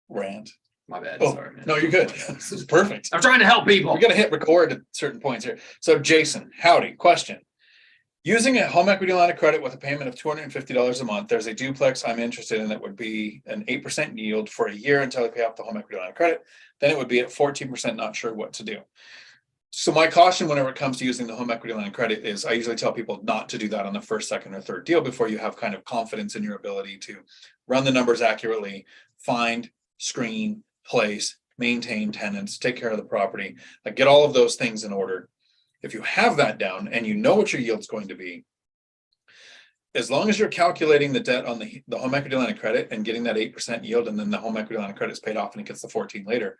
Rant. My bad. Oh, sorry, man. no, you're good. This is perfect. I'm trying to help people. We're going to hit record at certain points here. So Jason, howdy, question. Using a home equity line of credit with a payment of $250 a month, there's a duplex I'm interested in that would be an 8% yield for a year until I pay off the home equity line of credit. Then it would be at 14%, not sure what to do. So my caution whenever it comes to using the home equity line of credit is I usually tell people not to do that on the first, second, or third deal before you have kind of confidence in your ability to run the numbers accurately, find, screen, place, maintain tenants, take care of the property, like get all of those things in order. If you have that down and you know what your yield's going to be, as long as you're calculating the debt on the home equity line of credit and getting that 8% yield, and then the home equity line of credit is paid off and it gets the 14 later.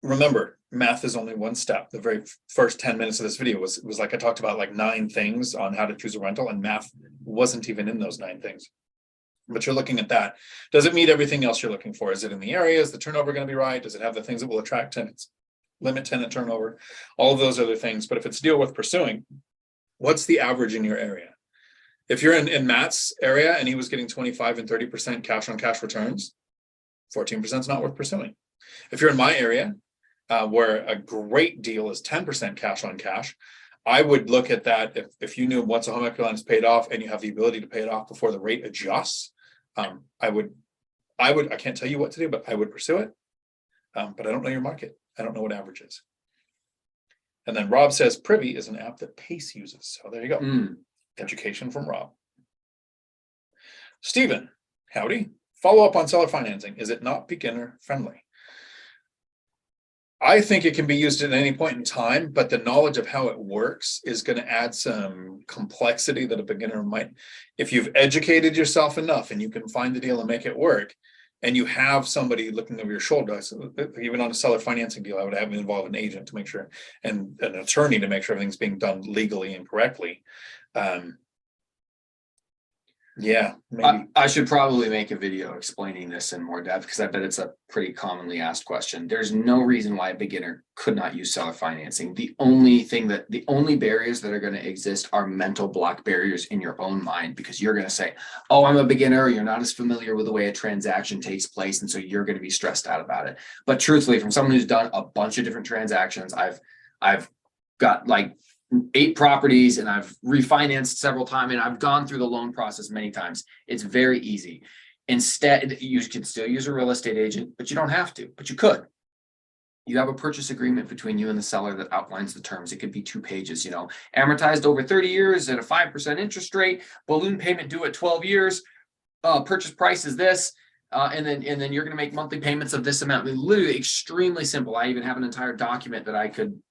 Remember, math is only one step. The very first 10 minutes of this video was like I talked about like 9 things on how to choose a rental, and math wasn't even in those 9 things. But you're looking at that. Does it meet everything else you're looking for? Is it in the area? Is the turnover going to be right? Does it have the things that will attract tenants? Limit tenant turnover, all of those other things. But if it's a deal worth pursuing, what's the average in your area? If you're in Matt's area and he was getting 25 and 30% cash on cash returns, 14% is not worth pursuing. If you're in my area, where a great deal is 10% cash on cash, I would look at that. If you knew once a home equity line is paid off and you have the ability to pay it off before the rate adjusts, I can't tell you what to do, but I would pursue it. But I don't know your market. I don't know what average is. And then Rob says Privy is an app that Pace uses. So there you go. Education from Rob. Stephen, howdy. Follow up on seller financing. Is it not beginner friendly? I think it can be used at any point in time, but the knowledge of how it works is going to add some complexity that a beginner might. If you've educated yourself enough and you can find the deal and make it work, and you have somebody looking over your shoulder, so even on a seller financing deal, I would have involve an agent to make sure, and an attorney to make sure everything's being done legally and correctly. Yeah, maybe. I should probably make a video explaining this in more depth because I bet it's a pretty commonly asked question. There's no reason why a beginner could not use seller financing. The only barriers that are going to exist are mental block barriers in your own mind, because you're going to say, oh, I'm a beginner. You're not as familiar with the way a transaction takes place. And so you're going to be stressed out about it. But truthfully, from someone who's done a bunch of different transactions, I've got like 8 properties and I've refinanced several times and I've gone through the loan process many times. It's very easy. Instead, you can still use a real estate agent, but you don't have to, but you could. You have a purchase agreement between you and the seller that outlines the terms. It could be 2 pages, amortized over 30 years at a 5% interest rate, balloon payment due at 12 years, purchase price is this. And then you're going to make monthly payments of this amount. I mean, literally extremely simple. I even have an entire document that I could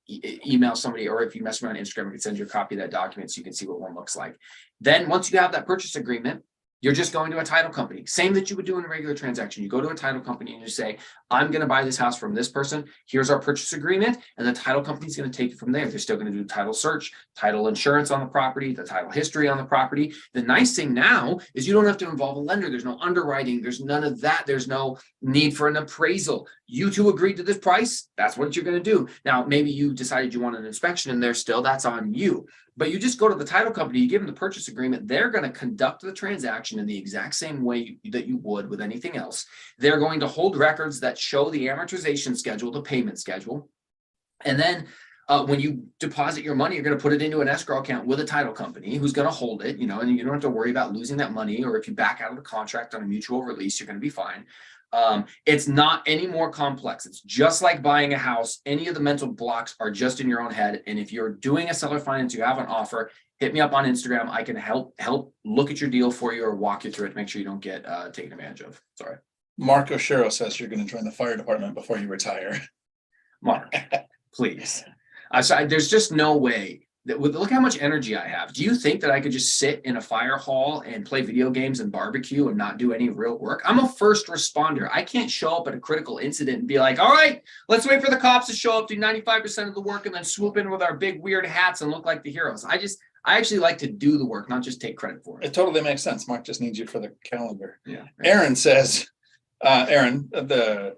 email somebody, or if you mess around on Instagram, I could send you a copy of that document so you can see what one looks like. Then once you have that purchase agreement, you're just going to a title company. Same that you would do in a regular transaction. You go to a title company and you say, I'm going to buy this house from this person. Here's our purchase agreement. And the title company is going to take it from there. They're still going to do title search, title insurance on the property, the title history on the property. The nice thing now is you don't have to involve a lender. There's no underwriting. There's none of that. There's no need for an appraisal. You two agreed to this price. That's what you're going to do. Now, maybe you decided you want an inspection in there still. That's on you. But you just go to the title company, you give them the purchase agreement, they're going to conduct the transaction in the exact same way that you would with anything else. They're going to hold records that show the amortization schedule, the payment schedule. And then when you deposit your money, you're going to put it into an escrow account with a title company who's going to hold it, and you don't have to worry about losing that money, or if you back out of the contract on a mutual release, you're going to be fine. It's not any more complex. It's just like buying a house. Any of the mental blocks are just in your own head. And if you're doing a seller finance, you have an offer, hit me up on Instagram. I can help look at your deal for you or walk you through it to make sure you don't get taken advantage of. Sorry. Mark Oshiro says you're going to join the fire department before you retire. Mark, please. There's just no way. Look how much energy I have. Do you think that I could just sit in a fire hall and play video games and barbecue and not do any real work? I'm a first responder. I can't show up at a critical incident and be like, all right, let's wait for the cops to show up, do 95% of the work, and then swoop in with our big weird hats and look like the heroes. I actually like to do the work, not just take credit for it. It totally makes sense. Mark just needs you for the calendar. Yeah. Aaron says, the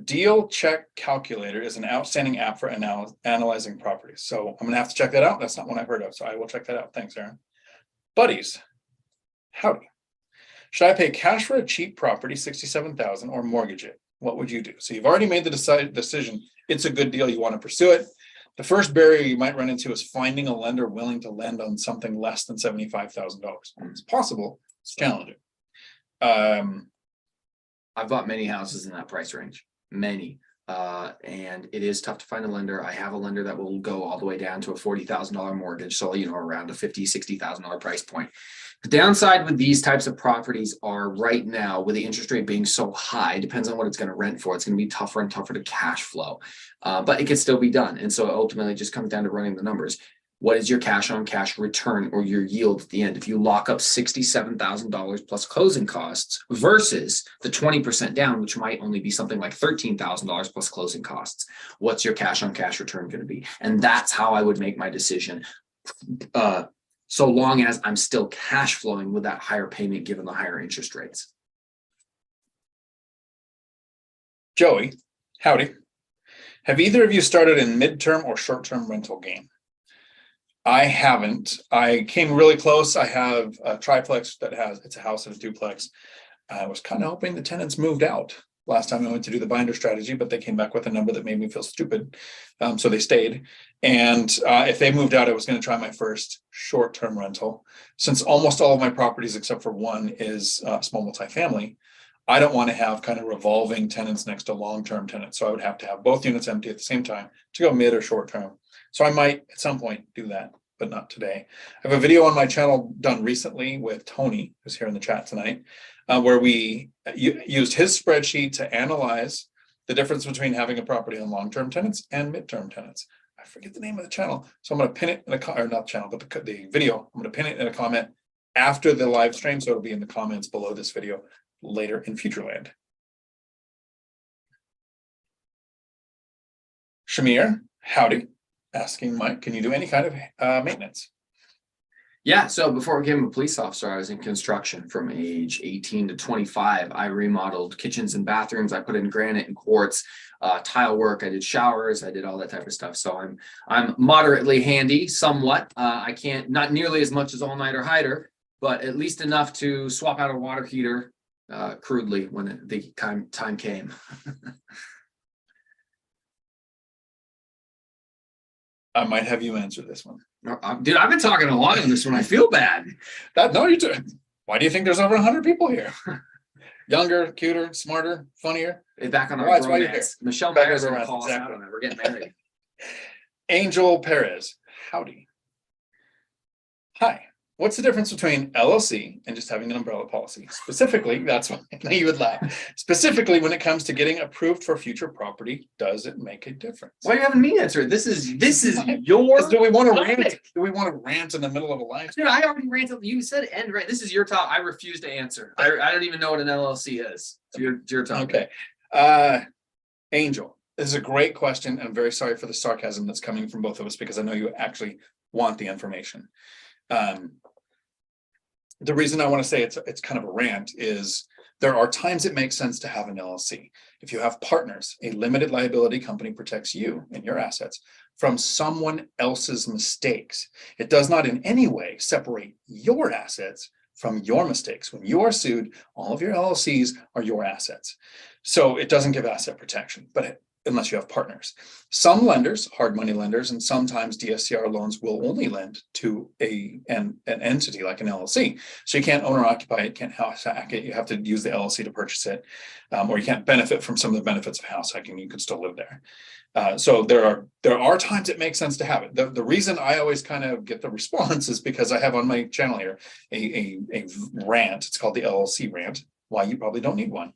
Deal Check Calculator is an outstanding app for analyzing properties. So I'm going to have to check that out. That's not one I've heard of. So I will check that out. Thanks, Aaron. Buddies, howdy. Should I pay cash for a cheap property, $67,000, or mortgage it? What would you do? So you've already made the decision. It's a good deal. You want to pursue it. The first barrier you might run into is finding a lender willing to lend on something less than $75,000. It's possible. It's challenging. I've bought many houses in that price range. Many. And it is tough to find a lender. I have a lender that will go all the way down to a $40,000 mortgage. So, around a $50,000, $60,000 price point. The downside with these types of properties are right now, with the interest rate being so high, depends on what it's going to rent for. It's going to be tougher and tougher to cash flow, but it can still be done. And so ultimately it just comes down to running the numbers. What is your cash on cash return or your yield at the end? If you lock up $67,000 plus closing costs versus the 20% down, which might only be something like $13,000 plus closing costs, what's your cash on cash return going to be? And that's how I would make my decision. So long as I'm still cash flowing with that higher payment, given the higher interest rates. Joey, howdy. Have either of you started in midterm or short-term rental game? I haven't. I came really close. I have a triplex it's a house and a duplex. I was kind of hoping the tenants moved out last time I went to do the binder strategy, but they came back with a number that made me feel stupid. So they stayed. And if they moved out, I was going to try my first short-term rental. Since almost all of my properties, except for one, is small multifamily, I don't want to have kind of revolving tenants next to long-term tenants. So I would have to have both units empty at the same time to go mid or short-term. So I might at some point do that, but not today. I have a video on my channel done recently with Tony, who's here in the chat tonight, where we used his spreadsheet to analyze the difference between having a property on long-term tenants and midterm tenants. I forget the name of the channel. So I'm going to pin it in or not channel, but the video. I'm going to pin it in a comment after the live stream. So it'll be in the comments below this video later in Futureland. Shamir, howdy. Asking Mike, can you do any kind of maintenance? Yeah, so before I became a police officer, I was in construction from age 18 to 25. I remodeled kitchens and bathrooms. I put in granite and quartz, tile work. I did showers. I did all that type of stuff. So I'm moderately handy, somewhat. I can't, not nearly as much as All Nighter Hider, but at least enough to swap out a water heater crudely when the time came. I might have you answer this one. Dude, I've been talking a lot on this one. I feel bad. No, you do. Why do you think there's over 100 people here? Younger, cuter, smarter, funnier. Back on our romance. Michelle Myers going to call us exactly. out on that. We're getting married. Angel Perez, howdy. Hi. What's the difference between LLC and just having an umbrella policy? Specifically, that's what you would laugh. Specifically, when it comes to getting approved for future property, does it make a difference? Why are you having me answer it? This is your. Do we want to rant? Do we want to rant in the middle of a live? Dude, I already ranted. You said end right. This is your top. I refuse to answer. I don't even know what an LLC is. It's your top. Okay. Angel, this is a great question. I'm very sorry for the sarcasm that's coming from both of us because I know you actually want the information. The reason I want to say it's kind of a rant is There are times it makes sense to have an LLC. If you have partners, a limited liability company protects you and your assets from someone else's mistakes. It does not in any way separate your assets from your mistakes. When you are sued, all of your LLCs are your assets. So it doesn't give asset protection, but unless you have partners. Some lenders, hard money lenders, and sometimes DSCR loans will only lend to an entity like an LLC. So you can't own or occupy it, can't house hack it. You have to use the LLC to purchase it, or you can't benefit from some of the benefits of house hacking. You could still live there. So there are times it makes sense to have it. The reason I always kind of get the response is because I have on my channel here a rant. It's called the LLC rant. Why you probably don't need one.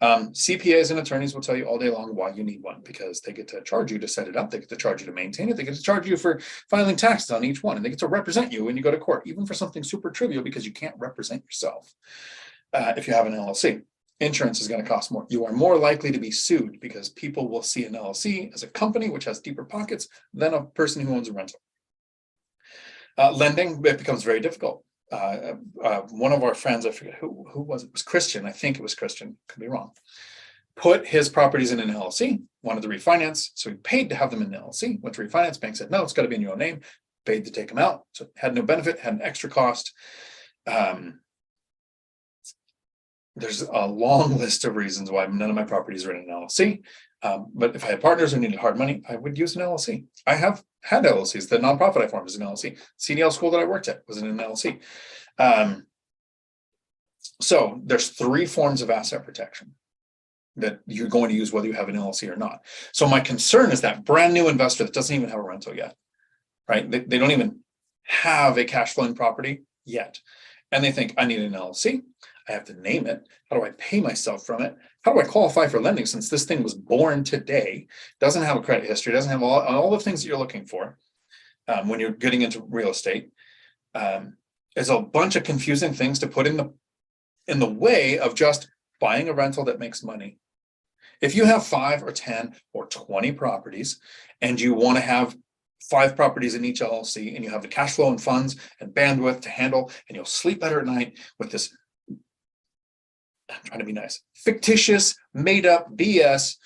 CPAs and attorneys will tell you all day long why you need one, because they get to charge you to set it up. They get to charge you to maintain it. They get to charge you for filing taxes on each one. And they get to represent you when you go to court, even for something super trivial, because you can't represent yourself if you have an LLC. Insurance is going to cost more. You are more likely to be sued because people will see an LLC as a company which has deeper pockets than a person who owns a rental. Lending, it becomes very difficult. One of our friends, I forget who was it, was Christian. I think it was Christian, could be wrong. Put his properties in an LLC, wanted to refinance. So he paid to have them in an LLC. Went to refinance, bank said, no, it's got to be in your own name. Paid to take them out. So had no benefit, had an extra cost. There's a long list of reasons why none of my properties are in an LLC. But if I had partners who needed hard money, I would use an LLC. I have had LLCs. The nonprofit I formed is an LLC. CDL school that I worked at was in an LLC. So there's 3 forms of asset protection that you're going to use whether you have an LLC or not. So my concern is that brand new investor that doesn't even have a rental yet, right? They don't even have a cash flowing property yet. And they think, I need an LLC. I have to name it. How do I pay myself from it? How do I qualify for lending since this thing was born today, doesn't have a credit history, doesn't have all the things that you're looking for when you're getting into real estate? There's a bunch of confusing things to put in the way of just buying a rental that makes money. If you have 5 or 10 or 20 properties and you want to have 5 properties in each LLC and you have the cash flow and funds and bandwidth to handle, and you'll sleep better at night with this, I'm trying to be nice, fictitious, made up BS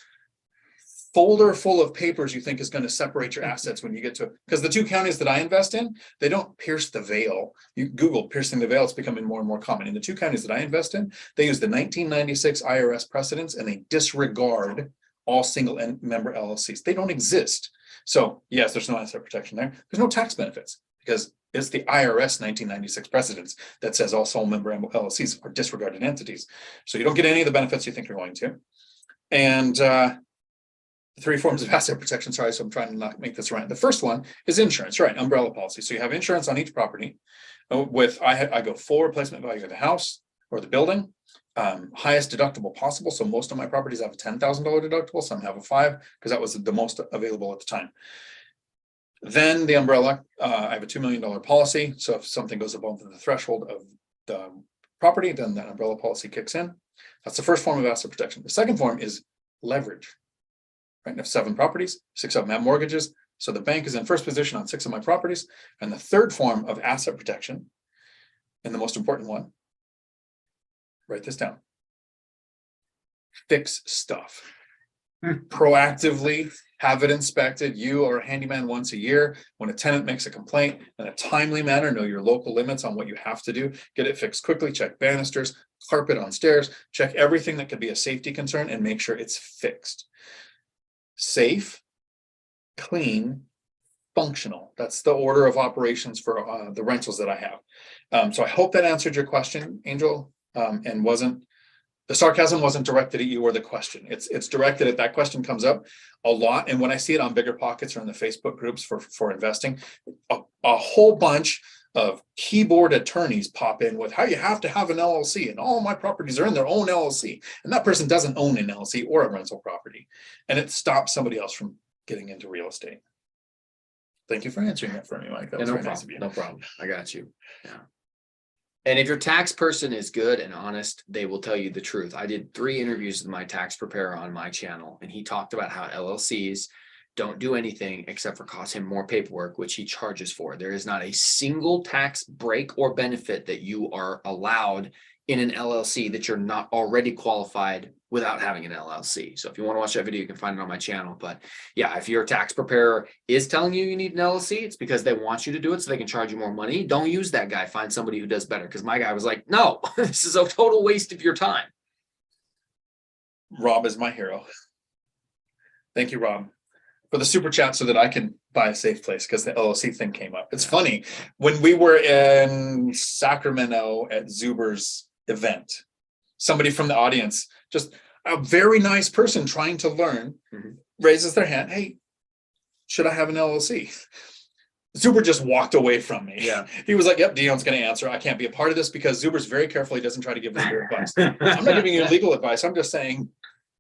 folder full of papers you think is going to separate your assets when you get to it. Because the 2 counties that I invest in, they don't pierce the veil. You Google piercing the veil, it's becoming more and more common. In the 2 counties that I invest in, they use the 1996 IRS precedents and they disregard all single member LLCs. They don't exist. So yes, there's no asset protection there. There's no tax benefits because it's the IRS 1996 precedents that says all sole member LLCs are disregarded entities. So you don't get any of the benefits you think you're going to. And 3 forms of asset protection. Sorry, so I'm trying to not make this right. The first one is insurance, right? Umbrella policy. So you have insurance on each property. With I go full replacement value of the house or the building, highest deductible possible. So most of my properties have a $10,000 deductible. Some have a 5 because that was the most available at the time. Then the umbrella, I have a $2 million policy. So if something goes above the threshold of the property, then that umbrella policy kicks in. That's the first form of asset protection. The second form is leverage. Right? I have 7 properties, 6 of them have mortgages. So the bank is in first position on 6 of my properties. And the third form of asset protection, and the most important one, write this down, fix stuff. Proactively have it inspected, you or a handyman once a year. When a tenant makes a complaint in a timely manner, know your local limits on what you have to do, get it fixed quickly, check banisters, carpet on stairs, check everything that could be a safety concern and make sure it's fixed. Safe, clean, functional. That's the order of operations for the rentals that I have. So I hope that answered your question, Angel, and the sarcasm wasn't directed at you or the question. It's directed at that question comes up a lot. And when I see it on BiggerPockets or in the Facebook groups for investing, a whole bunch of keyboard attorneys pop in with how you have to have an LLC and all my properties are in their own LLC. And that person doesn't own an LLC or a rental property. And it stops somebody else from getting into real estate. Thank you for answering that for me, Mike. That was very nice of you. No problem. I got you. Yeah. And if your tax person is good and honest, they will tell you the truth. I did 3 interviews with my tax preparer on my channel, and he talked about how LLCs don't do anything except for cost him more paperwork, which he charges for. There is not a single tax break or benefit that you are allowed in an LLC that you're not already qualified without having an LLC. So if you want to watch that video, you can find it on my channel. But yeah, if your tax preparer is telling you you need an LLC, it's because they want you to do it so they can charge you more money. Don't use that guy. Find somebody who does better. Because my guy was like, no, this is a total waste of your time. Rob is my hero. Thank you, Rob, for the super chat so that I can buy a safe place, because the LLC thing came up. It's funny, when we were in Sacramento at Zuber's event, somebody from the audience, just a very nice person trying to learn, raises their hand. Hey, should I have an LLC? Zuber just walked away from me. Yeah. He was like, yep, Dion's going to answer. I can't be a part of this, because Zuber's very careful. He doesn't try to give legal advice. I'm not giving you legal advice. I'm just saying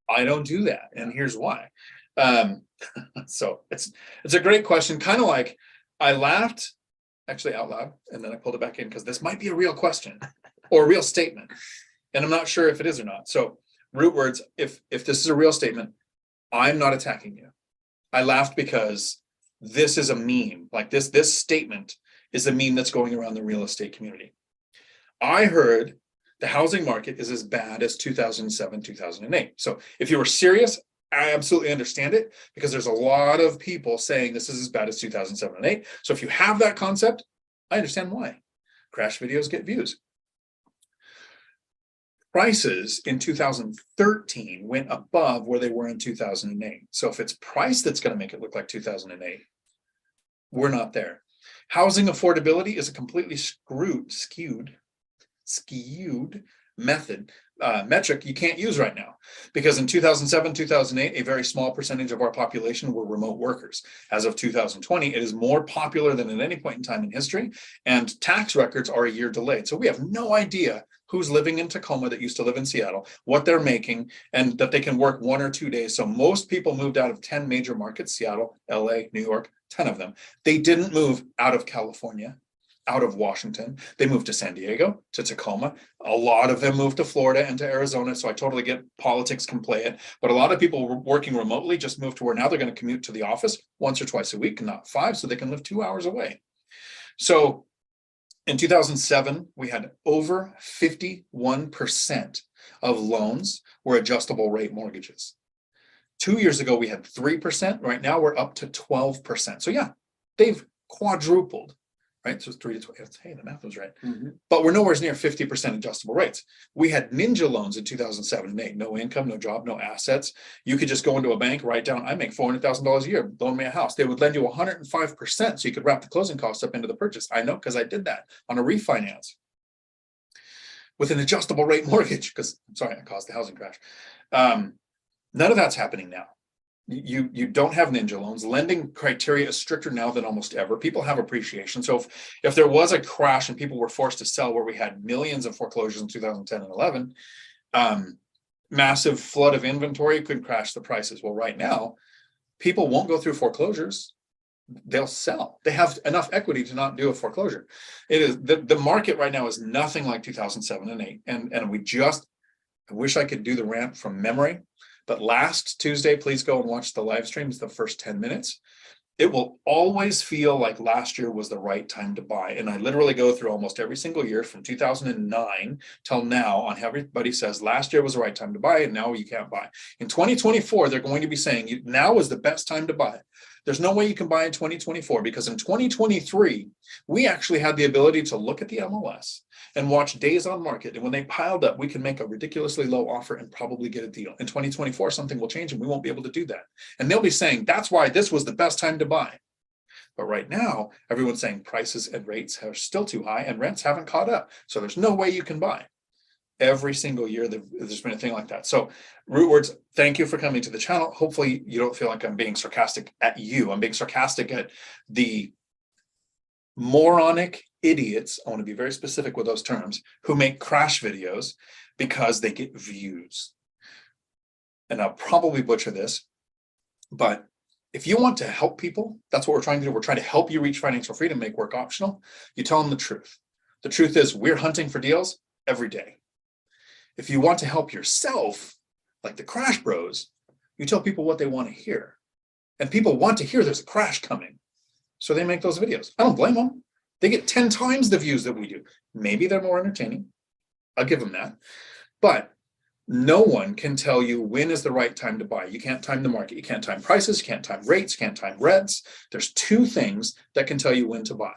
I don't do that. And here's why. So it's a great question. Kind of like, I laughed actually out loud, and then I pulled it back in, because this might be a real question or a real statement, and I'm not sure if it is or not. So root words, if this is a real statement, I'm not attacking you. I laughed because this is a meme. Like this statement is a meme that's going around the real estate community. I heard the housing market is as bad as 2007, 2008. So if you were serious, I absolutely understand it, because there's a lot of people saying this is as bad as 2007 and 8. So if you have that concept, I understand why. Crash videos get views. Prices in 2013 went above where they were in 2008. So if it's price that's going to make it look like 2008, we're not there. Housing affordability is a completely skewed metric you can't use right now, because in 2007, 2008, a very small percentage of our population were remote workers. As of 2020, it is more popular than at any point in time in history, and tax records are a year delayed. So we have no idea who's living in Tacoma that used to live in Seattle, what they're making, and that they can work 1 or 2 days. So most people moved out of 10 major markets: Seattle, LA, New York, 10 of them. They didn't move out of California, out of Washington. They moved to San Diego, to Tacoma. A lot of them moved to Florida and to Arizona. So I totally get politics can play it. But a lot of people working remotely just moved to where now they're going to commute to the office once or twice a week, and not 5, so they can live 2 hours away. So in 2007, we had over 51% of loans were adjustable rate mortgages. 2 years ago, we had 3%. Right now, we're up to 12%. So yeah, they've quadrupled. Right, so it's 3 to 12. Hey, the math was right. But we're nowhere near 50% adjustable rates. We had ninja loans in 2007 and 8. No income, no job, no assets. You could just go into a bank, write down, I make $400,000 a year, loan me a house. They would lend you 105%, so you could wrap the closing costs up into the purchase. I know, because I did that on a refinance with an adjustable rate mortgage, because I'm sorry, I caused the housing crash. None of that's happening now. You don't have ninja loans. Lending criteria is stricter now than almost ever. People have appreciation. So if there was a crash and people were forced to sell, where we had millions of foreclosures in 2010 and 11, massive flood of inventory could crash the prices. Well, right now, people won't go through foreclosures. They'll sell. They have enough equity to not do a foreclosure. It is the market right now is nothing like 2007 and 8. And I wish I could do the rant from memory. But last Tuesday, please go and watch the live streams, the first 10 minutes. It will always feel like last year was the right time to buy. And I literally go through almost every single year from 2009 till now on how everybody says last year was the right time to buy, and now you can't buy. In 2024, they're going to be saying now is the best time to buy. There's no way you can buy in 2024, because in 2023, we actually had the ability to look at the MLS and watch days on market. And when they piled up, we can make a ridiculously low offer and probably get a deal. In 2024, something will change and we won't be able to do that. And they'll be saying, that's why this was the best time to buy. But right now, everyone's saying prices and rates are still too high and rents haven't caught up. So there's no way you can buy. Every single year, there's been a thing like that. So root words, thank you for coming to the channel. Hopefully you don't feel like I'm being sarcastic at you. I'm being sarcastic at the moronic idiots, I want to be very specific with those terms, who make crash videos because they get views. And I'll probably butcher this, but if you want to help people, that's what we're trying to do. We're trying to help you reach financial freedom, make work optional. You tell them the truth. The truth is we're hunting for deals every day. If you want to help yourself, like the Crash Bros, you tell people what they want to hear. And people want to hear there's a crash coming. So they make those videos. I don't blame them. They get 10 times the views that we do. Maybe they're more entertaining. I'll give them that. But no one can tell you when is the right time to buy. You can't time the market. You can't time prices. You can't time rates. You can't time rents. There's two things that can tell you when to buy.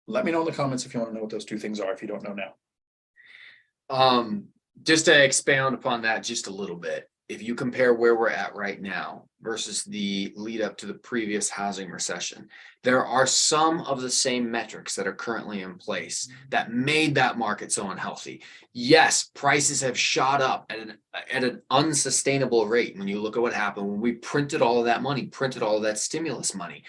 Let me know in the comments if you want to know what those two things are, if you don't know now. Just to expound upon that just a little bit, if you compare where we're at right now versus the lead up to the previous housing recession, there are some of the same metrics that are currently in place that made that market so unhealthy. Yes, prices have shot up at an unsustainable rate. When you look at what happened when we printed all of that money, printed all of that stimulus money,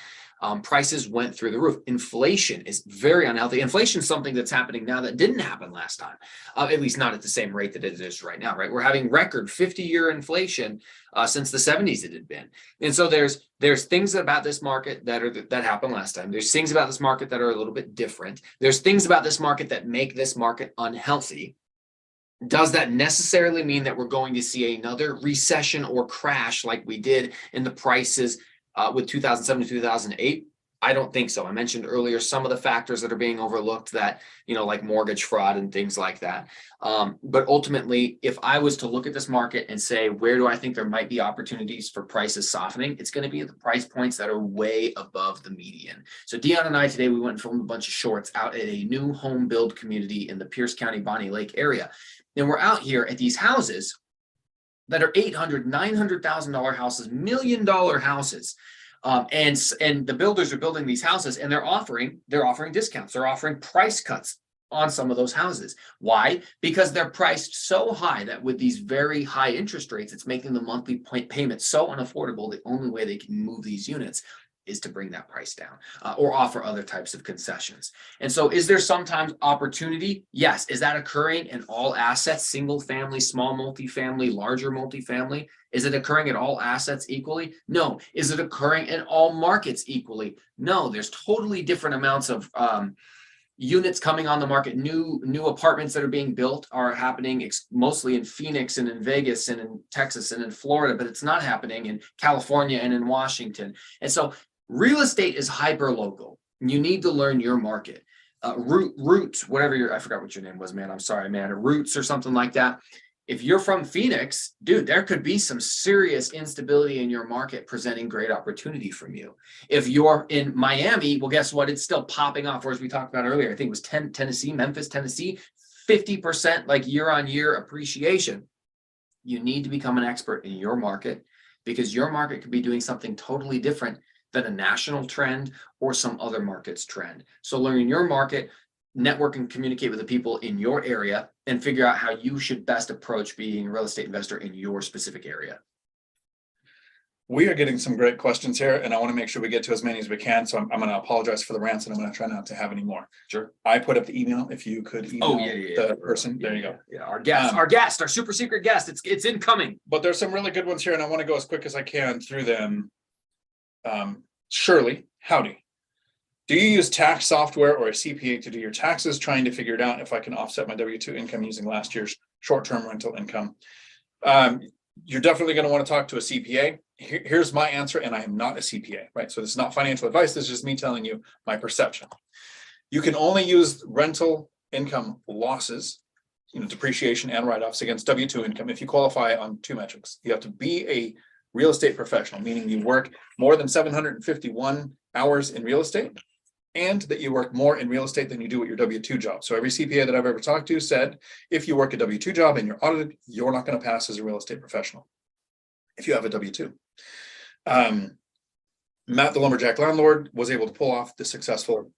prices went through the roof. Inflation is very unhealthy. Inflation is something that's happening now that didn't happen last time, at least not at the same rate that it is right now, right? We're having record 50-year inflation since the 70s it had been. And so there's things about this market that happened last time. There's things about this market that are a little bit different. There's things about this market that make this market unhealthy. Does that necessarily mean that we're going to see another recession or crash like we did in the prices with 2007 to 2008? I don't think so. I mentioned earlier some of the factors that are being overlooked that, like mortgage fraud and things like that. But ultimately, if I was to look at this market and say, where do I think there might be opportunities for prices softening? It's going to be at the price points that are way above the median. So Dion and I today, we went and filmed a bunch of shorts out at a new home build community in the Pierce County, Bonnie Lake area. And we're out here at these houses that are $800,000, $900,000 houses, $1 million houses. And the builders are building these houses and they're offering discounts. They're offering price cuts on some of those houses. Why? Because they're priced so high that with these very high interest rates, it's making the monthly payment so unaffordable. The only way they can move these units is to bring that price down or offer other types of concessions. And so is there sometimes opportunity? Yes. Is that occurring in all assets, single family, small multifamily, larger multifamily? Is it occurring in all assets equally? No. Is it occurring in all markets equally? No. There's totally different amounts of units coming on the market. New apartments that are being built are happening mostly in Phoenix and in Vegas and in Texas and in Florida, but it's not happening in California and in Washington. And so real estate is hyper local. You need to learn your market. Roots, whatever I forgot what your name was, man. I'm sorry, man. Roots or something like that. If you're from Phoenix, dude, there could be some serious instability in your market presenting great opportunity from you. If you're in Miami, well, guess what? It's still popping off. Or as we talked about earlier, I think it was Tennessee, Memphis, Tennessee, 50% like year on year appreciation. You need to become an expert in your market because your market could be doing something totally different than a national trend or some other market's trend. So learn your market, network and communicate with the people in your area, and figure out how you should best approach being a real estate investor in your specific area. We are getting some great questions here, and I want to make sure we get to as many as we can. So I'm going to apologize for the rants, and I'm going to try not to have any more. Sure. I put up the email. If you could email the person, there you go. Yeah, our super secret guest. It's incoming. But there's some really good ones here, and I want to go as quick as I can through them. Shirley, howdy. Do you use tax software or a CPA to do your taxes? Trying to figure it out if I can offset my W-2 income using last year's short-term rental income. You're definitely going to want to talk to a CPA. Here's my answer, and I am not a CPA, right? So this is not financial advice. This is just me telling you my perception. You can only use rental income losses, depreciation and write-offs against W-2 income if you qualify on two metrics. You have to be a real estate professional, meaning you work more than 751 hours in real estate, and that you work more in real estate than you do at your W-2 job. So every CPA that I've ever talked to said, if you work a W-2 job and you're audited, you're not going to pass as a real estate professional if you have a W-2. Matt, the lumberjack landlord, was able to pull off the successful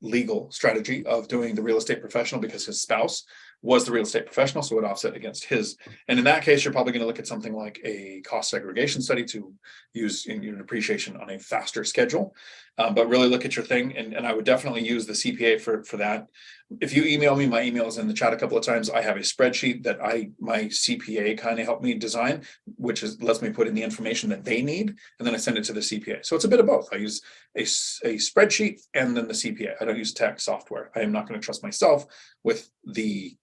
legal strategy of doing the real estate professional because his spouse was the real estate professional, so it offset against his. And in that case, you're probably going to look at something like a cost segregation study to use in your depreciation on a faster schedule. But really look at your thing, and I would definitely use the CPA for that. If you email me, my email is in the chat a couple of times. I have a spreadsheet that my CPA kind of helped me design, which lets me put in the information that they need, and then I send it to the CPA. So it's a bit of both. I use a spreadsheet and then the CPA. I don't use tax software. I am not going to trust myself with the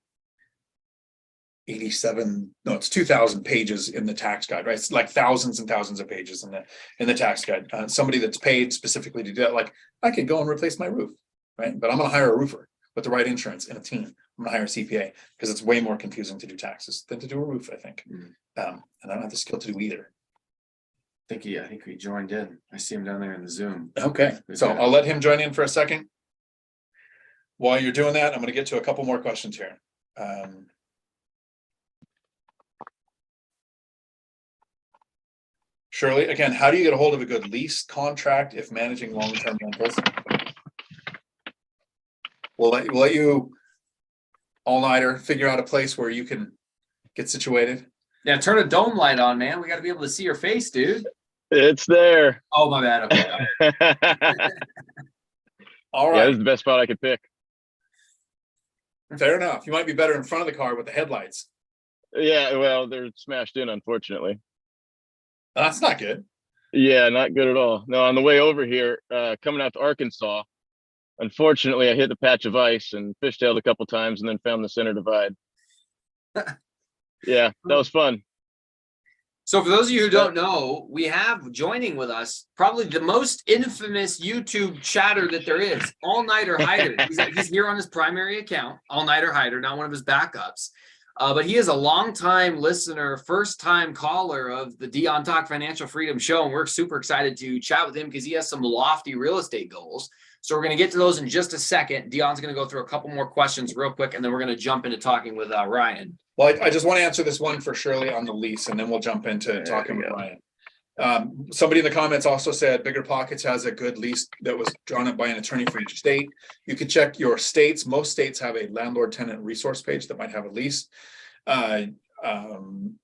2,000 pages in the tax guide, right? It's like thousands and thousands of pages in the tax guide. Somebody that's paid specifically to do that, like I could go and replace my roof, right? But I'm going to hire a roofer with the right insurance and a team, I'm gonna hire a CPA, because it's way more confusing to do taxes than to do a roof, I think. And I don't have the skill to do either. I think he joined in. I see him down there in the Zoom. Okay, so I'll let him join in for a second. While you're doing that, I'm gonna get to a couple more questions here. Shirley, again, how do you get a hold of a good lease contract if managing long-term rentals? We'll let you all-nighter figure out a place where you can get situated. Yeah, turn a dome light on, man. We got to be able to see your face, dude. It's there. Oh, my bad. Okay. All Yeah, right, this is the best spot I could pick. fair enough. You might be better in front of the car with the headlights. Yeah, well, they're smashed in, unfortunately. That's not good. Yeah, not good at all. No, on the way over here, coming out to Arkansas, unfortunately, I hit a patch of ice and fishtailed a couple times and then found the center divide. Yeah, that was fun. So for those of you who don't know, we have joining with us probably the most infamous YouTube chatter that there is, All Nighter Hider. He's here on his primary account, All Nighter Hider, not one of his backups. But he is a longtime listener, first-time caller of the Dion Talk Financial Freedom Show, and we're super excited to chat with him because he has some lofty real estate goals. So we're going to get to those in just a second. Dion's going to go through a couple more questions real quick, and then we're going to jump into talking with Ryan. Well, I just want to answer this one for Shirley on the lease, and then we'll jump into talking with Ryan. Somebody in the comments also said BiggerPockets has a good lease that was drawn up by an attorney for each state. You can check your states. Most states have a landlord tenant resource page that might have a lease.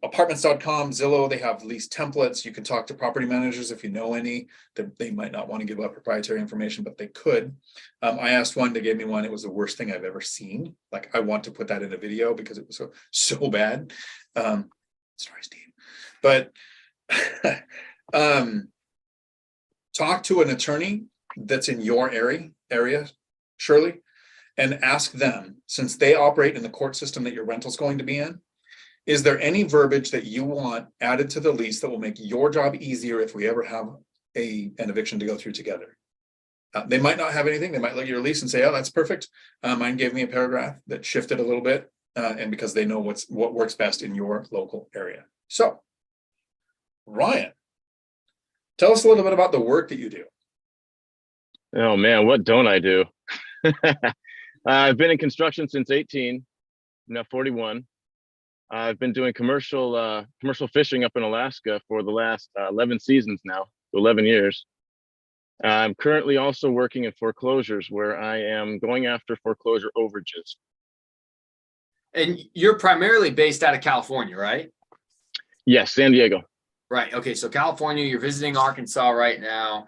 Apartments.com, Zillow, they have lease templates. You can talk to property managers if you know any. They might not want to give up proprietary information, but they could. I asked one, they gave me one. It was the worst thing I've ever seen. Like, I want to put that in a video because it was so bad. Sorry, Steve. But talk to an attorney that's in your area, Shirley, and ask them, since they operate in the court system that your rental's going to be in, is there any verbiage that you want added to the lease that will make your job easier if we ever have an eviction to go through together? They might not have anything. They might look at your lease and say, oh, that's perfect. Mine gave me a paragraph that shifted a little bit, and because they know what works best in your local area. So, Ryan, tell us a little bit about the work that you do. Oh man, what don't I do? I've been in construction since 18, I'm now 41. I've been doing commercial fishing up in Alaska for the last 11 seasons now, 11 years. I'm currently also working in foreclosures where I am going after foreclosure overages. And you're primarily based out of California, right? Yes, San Diego. Right. Okay. So California, you're visiting Arkansas right now.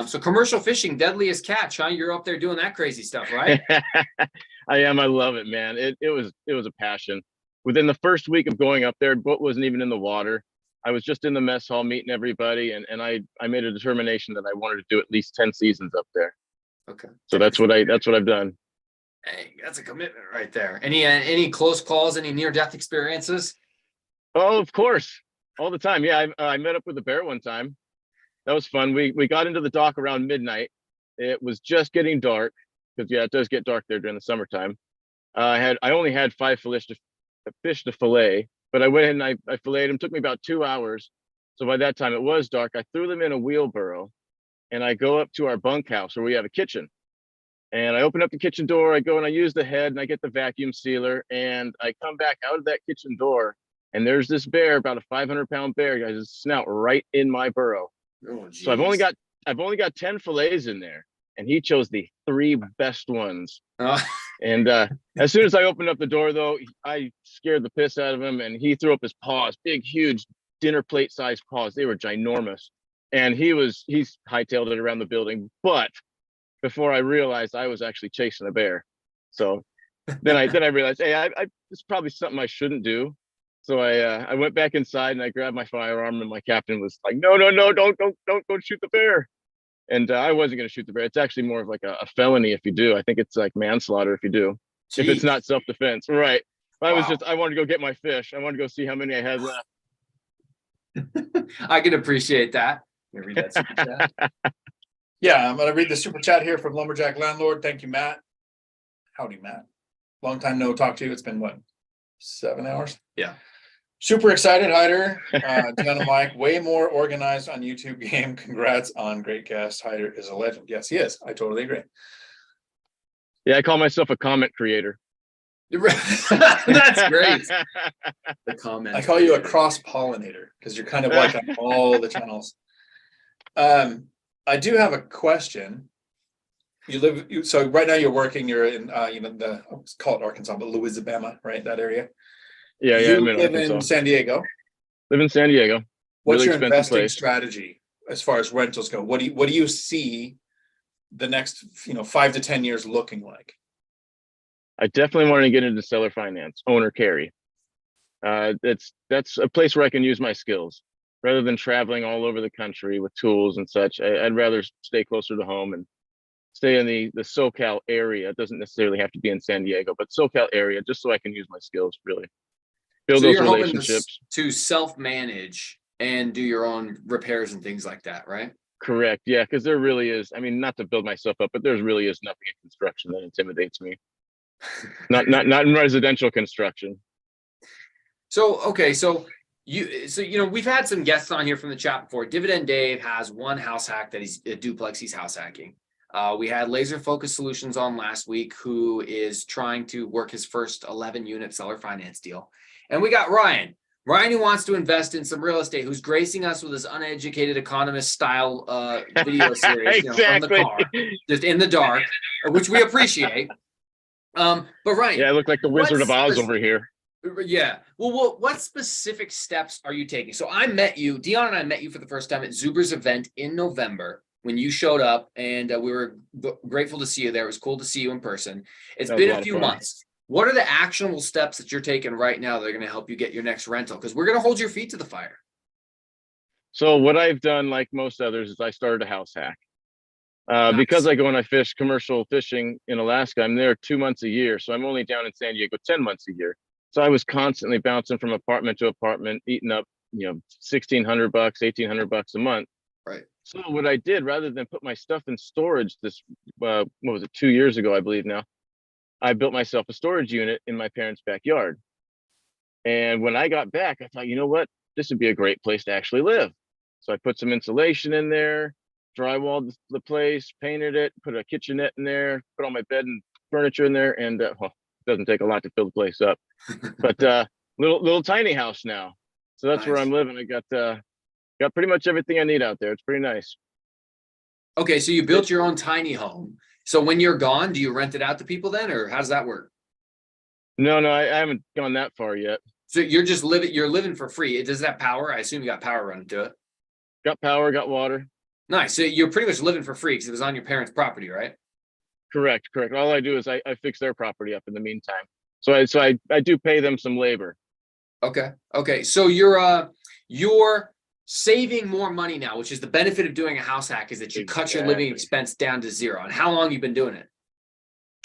So commercial fishing, deadliest catch, huh? You're up there doing that crazy stuff, right? I am. I love it, man. It was a passion. Within the first week of going up there, boat wasn't even in the water. I was just in the mess hall meeting everybody, and I made a determination that I wanted to do at least 10 seasons up there. Okay. So that's what I've done. Hey, that's a commitment right there. Any close calls, any near-death experiences? Oh, of course. All the time. Yeah, I met up with a bear one time. That was fun. We got into the dock around midnight. It was just getting dark because it does get dark there during the summertime. I only had 5 fish to fillet, but I went ahead and I filleted them. It took me about 2 hours. So by that time it was dark. I threw them in a wheelbarrow and I go up to our bunkhouse where we have a kitchen. And I open up the kitchen door. I go and I use the head and I get the vacuum sealer and I come back out of that kitchen door and there's this bear, about a 500-pound bear, got his snout right in my burrow. Oh, so I've only got 10 fillets in there, and he chose the 3 best ones. And as soon as I opened up the door, though, I scared the piss out of him, and he threw up his paws, big, huge dinner plate sized paws. They were ginormous, and he's hightailed it around the building. But before I realized I was actually chasing a bear, so then I realized, hey, it's probably something I shouldn't do. So I went back inside and I grabbed my firearm, and my captain was like, no, don't shoot the bear. And I wasn't going to shoot the bear. It's actually more of like a felony if you do. I think it's like manslaughter if you do. Jeez. If it's not self-defense. Right. I wanted to go get my fish. I wanted to go see how many I had left. I can appreciate that. Can you read that super chat? Yeah, I'm going to read the super chat here from Lumberjack Landlord. Thank you, Matt. Howdy, Matt. Long time no talk to you. It's been what, 7 hours? Yeah. Super excited, Hyder. Dion and Mike, way more organized on YouTube game. Congrats on great guest. Hyder is a legend. Yes, he is. I totally agree. Yeah, I call myself a comment creator. That's great. The comments. I call you a cross-pollinator because you're kind of like on all the channels. I do have a question. So right now you're working, you're in, let's call it Arkansas, but Louisiana, right? That area. Yeah, You I'm in live Arkansas. in San Diego. Live in San Diego. What's Really your expensive investing place. strategy as far as rentals go? What do you see the next 5 to 10 years looking like? I definitely want to get into seller finance, owner carry. That's a place where I can use my skills rather than traveling all over the country with tools and such. I'd rather stay closer to home and stay in the SoCal area. It doesn't necessarily have to be in San Diego, but SoCal area, just so I can use my skills, really build So those you're hoping relationships. to self-manage and do your own repairs and things like that, right? Correct. Yeah, because there really is. I mean, not to build myself up, but there really is nothing in construction that intimidates me. Not in residential construction. So okay, so we've had some guests on here from the chat before. Dividend Dave has one house hack that he's a duplex he's house hacking. We had Laser Focus Solutions on last week, who is trying to work his first 11-unit seller finance deal. And we got Ryan, who wants to invest in some real estate, who's gracing us with his uneducated economist style video series from the car, just in the dark, which we appreciate. But Ryan, yeah, I look like the Wizard of Oz over here. Yeah. Well, what specific steps are you taking? So Dion and I met you for the first time at Zuber's event in November when you showed up, and we were grateful to see you there. It was cool to see you in person. It's been a few months. What are the actionable steps that you're taking right now that are going to help you get your next rental? Because we're going to hold your feet to the fire. So what I've done, like most others, is I started a house hack. Nice. Because I go and I fish commercial fishing in Alaska, I'm there 2 months a year. So I'm only down in San Diego 10 months a year. So I was constantly bouncing from apartment to apartment, eating up, $1,600, $1,800 a month. Right. So what I did, rather than put my stuff in storage, what was it, 2 years ago, I believe now, I built myself a storage unit in my parents' backyard. And when I got back, I thought, you know what, this would be a great place to actually live. So I put some insulation in there, drywalled the place, painted it, put a kitchenette in there, put all my bed and furniture in there, and it doesn't take a lot to fill the place up. But little tiny house now. So that's where I'm living. I got pretty much everything I need out there. It's pretty nice. Okay, so you built your own tiny home. So when you're gone, do you rent it out to people then, or how does that work? No, I haven't gone that far yet. So you're living for free. Does that power? I assume you got power running to it. Got power, got water. Nice. So you're pretty much living for free because it was on your parents' property, right? Correct. All I do is I fix their property up in the meantime. So I do pay them some labor. Okay. So you're saving more money now, which is the benefit of doing a house hack, is that you cut your living expense down to zero. And how long have you been doing it?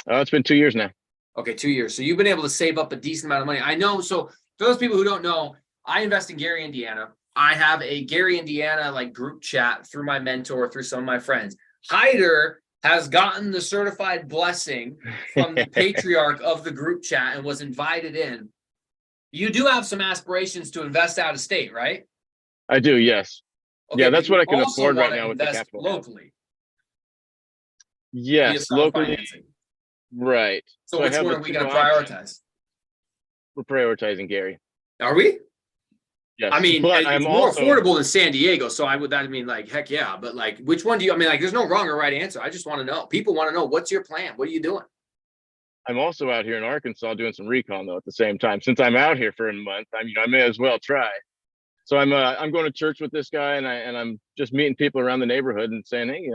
It's been 2 years now. Okay, 2 years. So you've been able to save up a decent amount of money. I know. So for those people who don't know, I invest in Gary, Indiana. I have a Gary, Indiana group chat through my mentor, through some of my friends. Hyder has gotten the certified blessing from the patriarch of the group chat and was invited in. You do have some aspirations to invest out of state, right? I do, yes. Okay, yeah, that's what I can also afford right wanna now with the invest capital. locally. Yes, via locally. financing. Right. So which I have one the are we two going to options. prioritize? We're prioritizing Gary. Are we? Yes. I mean, but it's I'm more also affordable than San Diego. So heck yeah. But which one do you, there's no wrong or right answer. I just want to know. People want to know, what's your plan? What are you doing? I'm also out here in Arkansas doing some recon though at the same time. Since I'm out here for a month, I may as well try. So I'm going to church with this guy, and I'm just meeting people around the neighborhood and saying, hey,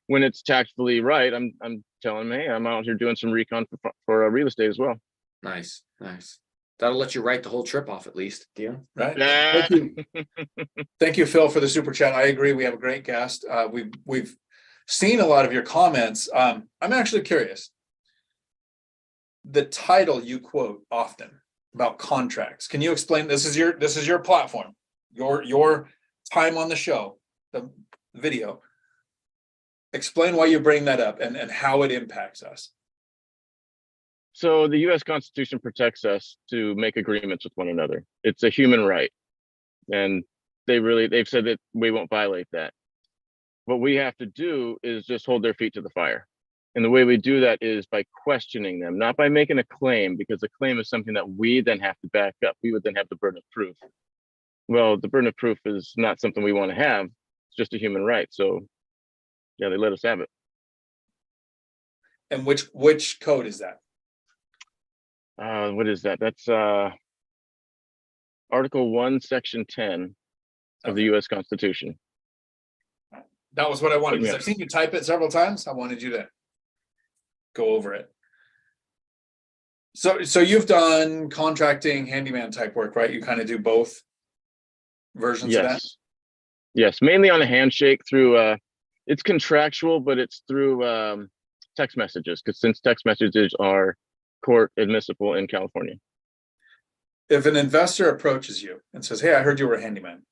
when it's tactfully right, I'm telling them, hey, I'm out here doing some recon for real estate as well. Nice. That'll let you write the whole trip off at least, Dion. Right. Thank you. Thank you, Phil, for the super chat. I agree. We have a great guest. We've seen a lot of your comments. I'm actually curious. The title you quote often about contracts. Can you explain? This is your platform, your time on the show, the video. Explain why you bring that up and how it impacts us. So the US Constitution protects us to make agreements with one another. It's a human right. And they've said that we won't violate that. What we have to do is just hold their feet to the fire. And the way we do that is by questioning them, not by making a claim, because a claim is something that we then have to back up. We would then have the burden of proof. Well, the burden of proof is not something we want to have. It's just a human right. So yeah, they let us have it. And which code is that? What is that? That's Article 1, Section 10 of the US Constitution. That was what I wanted, because I've seen you type it several times. I wanted you to go over it. So you've done contracting, handyman type work, right? You kind of do both versions of that? Yes, mainly on a handshake through, it's contractual, but it's through text messages, because since text messages are court admissible in California. If an investor approaches you and says, hey, I heard you were a handyman,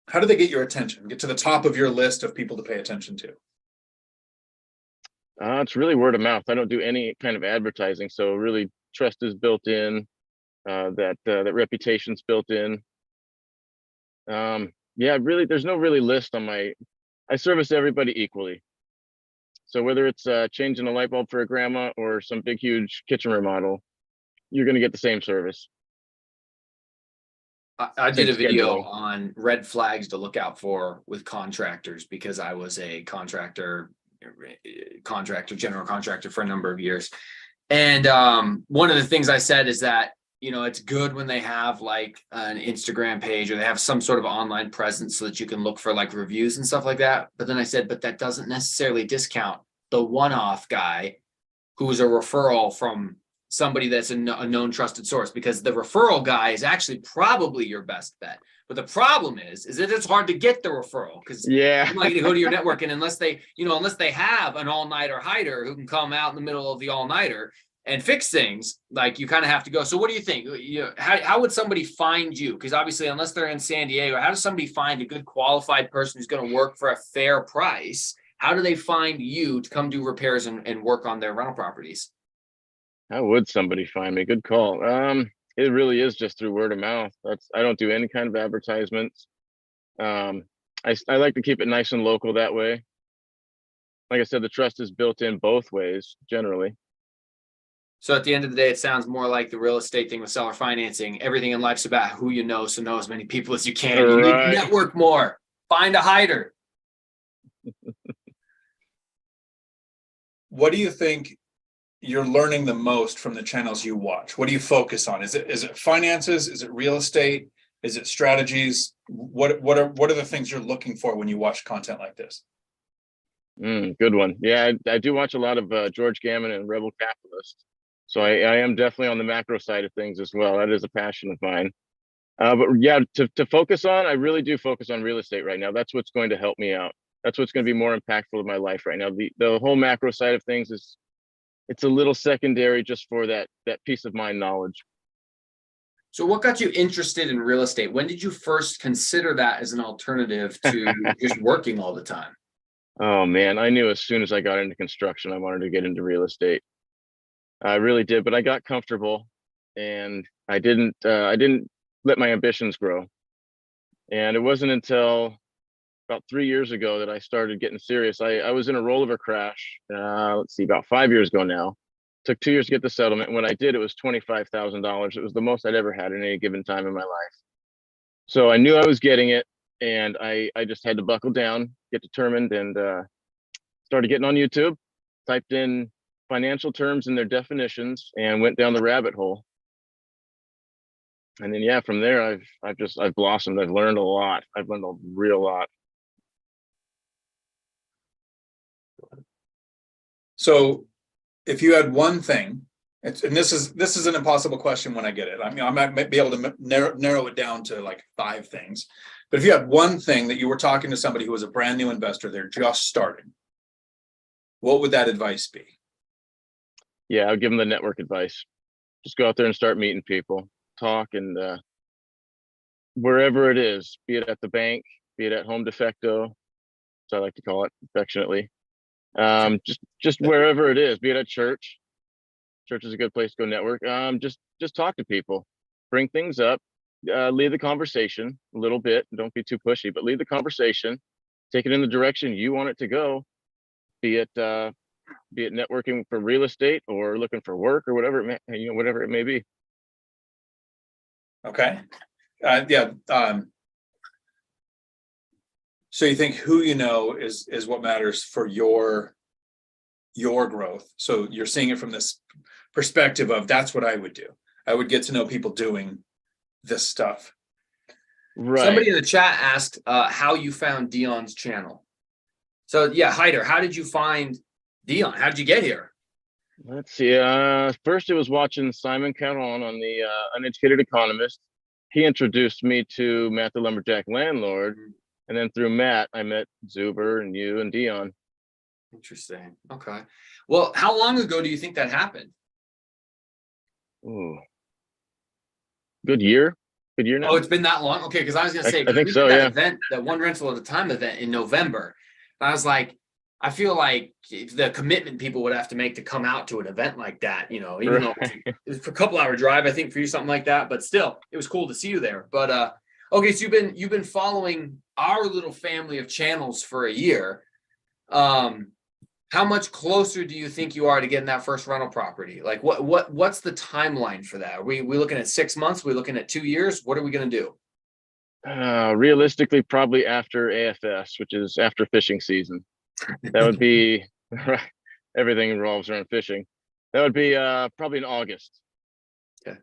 how do they get your attention? Get to the top of your list of people to pay attention to? It's really word of mouth. I don't do any kind of advertising. So really trust is built in, that reputation's built in. Yeah, really, there's no really list on I service everybody equally. So whether it's changing a light bulb for a grandma or some big, huge kitchen remodel, you're going to get the same service. I did a video on red flags to look out for with contractors, because I was a general contractor for a number of years. And one of the things I said is that, it's good when they have like an Instagram page or they have some sort of online presence so that you can look for like reviews and stuff like that. But then I said, but that doesn't necessarily discount the one-off guy who's a referral from somebody that's a known trusted source, because the referral guy is actually probably your best bet. But the problem is that it's hard to get the referral, because you're not going to go to your network, and unless they have an all-nighter hider who can come out in the middle of the all-nighter and fix things, like, you kind of have to go. So what do you think? How would somebody find you? Because obviously, unless they're in San Diego, how does somebody find a good qualified person who's going to work for a fair price? How do they find you to come do repairs and work on their rental properties? How would somebody find me? Good call. It really is just through word of mouth. I don't do any kind of advertisements. I like to keep it nice and local that way. Like I said, the trust is built in both ways generally. So at the end of the day, it sounds more like the real estate thing with seller financing. Everything in life's about who you know, so know as many people as you can. You need to network more. Find a hider. What do you think you're learning the most from the channels you watch? What do you focus on? Is it finances? Is it real estate? Is it strategies? What are the things you're looking for when you watch content like this? Good one. Yeah, I do watch a lot of George Gammon and Rebel Capitalist. So I am definitely on the macro side of things as well. That is a passion of mine. But yeah, to focus on, I really do focus on real estate right now. That's what's going to help me out. That's what's going to be more impactful in my life right now. The whole macro side of things it's a little secondary just for that peace of mind knowledge. So what got you interested in real estate? When did you first consider that as an alternative to just working all the time? Oh man, I knew as soon as I got into construction, I wanted to get into real estate. I really did, but I got comfortable and I didn't let my ambitions grow. And it wasn't until about 3 years ago that I started getting serious. I was in a rollover crash, about 5 years ago now. Took 2 years to get the settlement. When I did, it was $25,000. It was the most I'd ever had in any given time in my life. So I knew I was getting it, and I just had to buckle down, get determined, and started getting on YouTube, typed in financial terms and their definitions, and went down the rabbit hole. And then, yeah, from there, I've blossomed. I've learned a lot. I've learned a real lot. So if you had one thing, and this is an impossible question when I get it. I mean, I might be able to narrow it down to like 5 things. But if you had one thing that you were talking to somebody who was a brand new investor, they're just starting, what would that advice be? Yeah, I'll give them the network advice. Just go out there and start meeting people, talk, and wherever it is, be it at the bank, be it at Home Defecto, as I like to call it affectionately. Just wherever it is, be it at church, Church is a good place to go network. Just talk to people, bring things up, lead the conversation a little bit. Don't be too pushy, but lead the conversation, take it in the direction you want it to go, be it networking for real estate or looking for work or whatever whatever it may be. Okay. Yeah. So you think who you know is what matters for your growth. So you're seeing it from this perspective of that's what I would do. I would get to know people doing this stuff. Right. Somebody in the chat asked how you found Dion's channel. So yeah, Hyder, how did you find Dion? How did you get here? Let's see. First, it was watching Simon Caron on the Uneducated Economist. He introduced me to Matt the Lumberjack Landlord, and then through Matt, I met Zuber and you and Dion. Interesting. Okay. Well, how long ago do you think that happened? Ooh. Good year now. Oh, it's been that long? Okay, because I was gonna say I think so, that yeah. event, that one rental at a time event in November. I was like, I feel like the commitment people would have to make to come out to an event like that, even though it was for a couple hour drive, I think for you, something like that, but still it was cool to see you there. But okay, so you've been following our little family of channels for a year. How much closer do you think you are to getting that first rental property? Like what's the timeline for that? Are we looking at 6 months? Are we looking at 2 years? What are we going to do? Realistically, probably after AFS, which is after fishing season. That would be right. Everything revolves around fishing. That would be probably in August. Okay.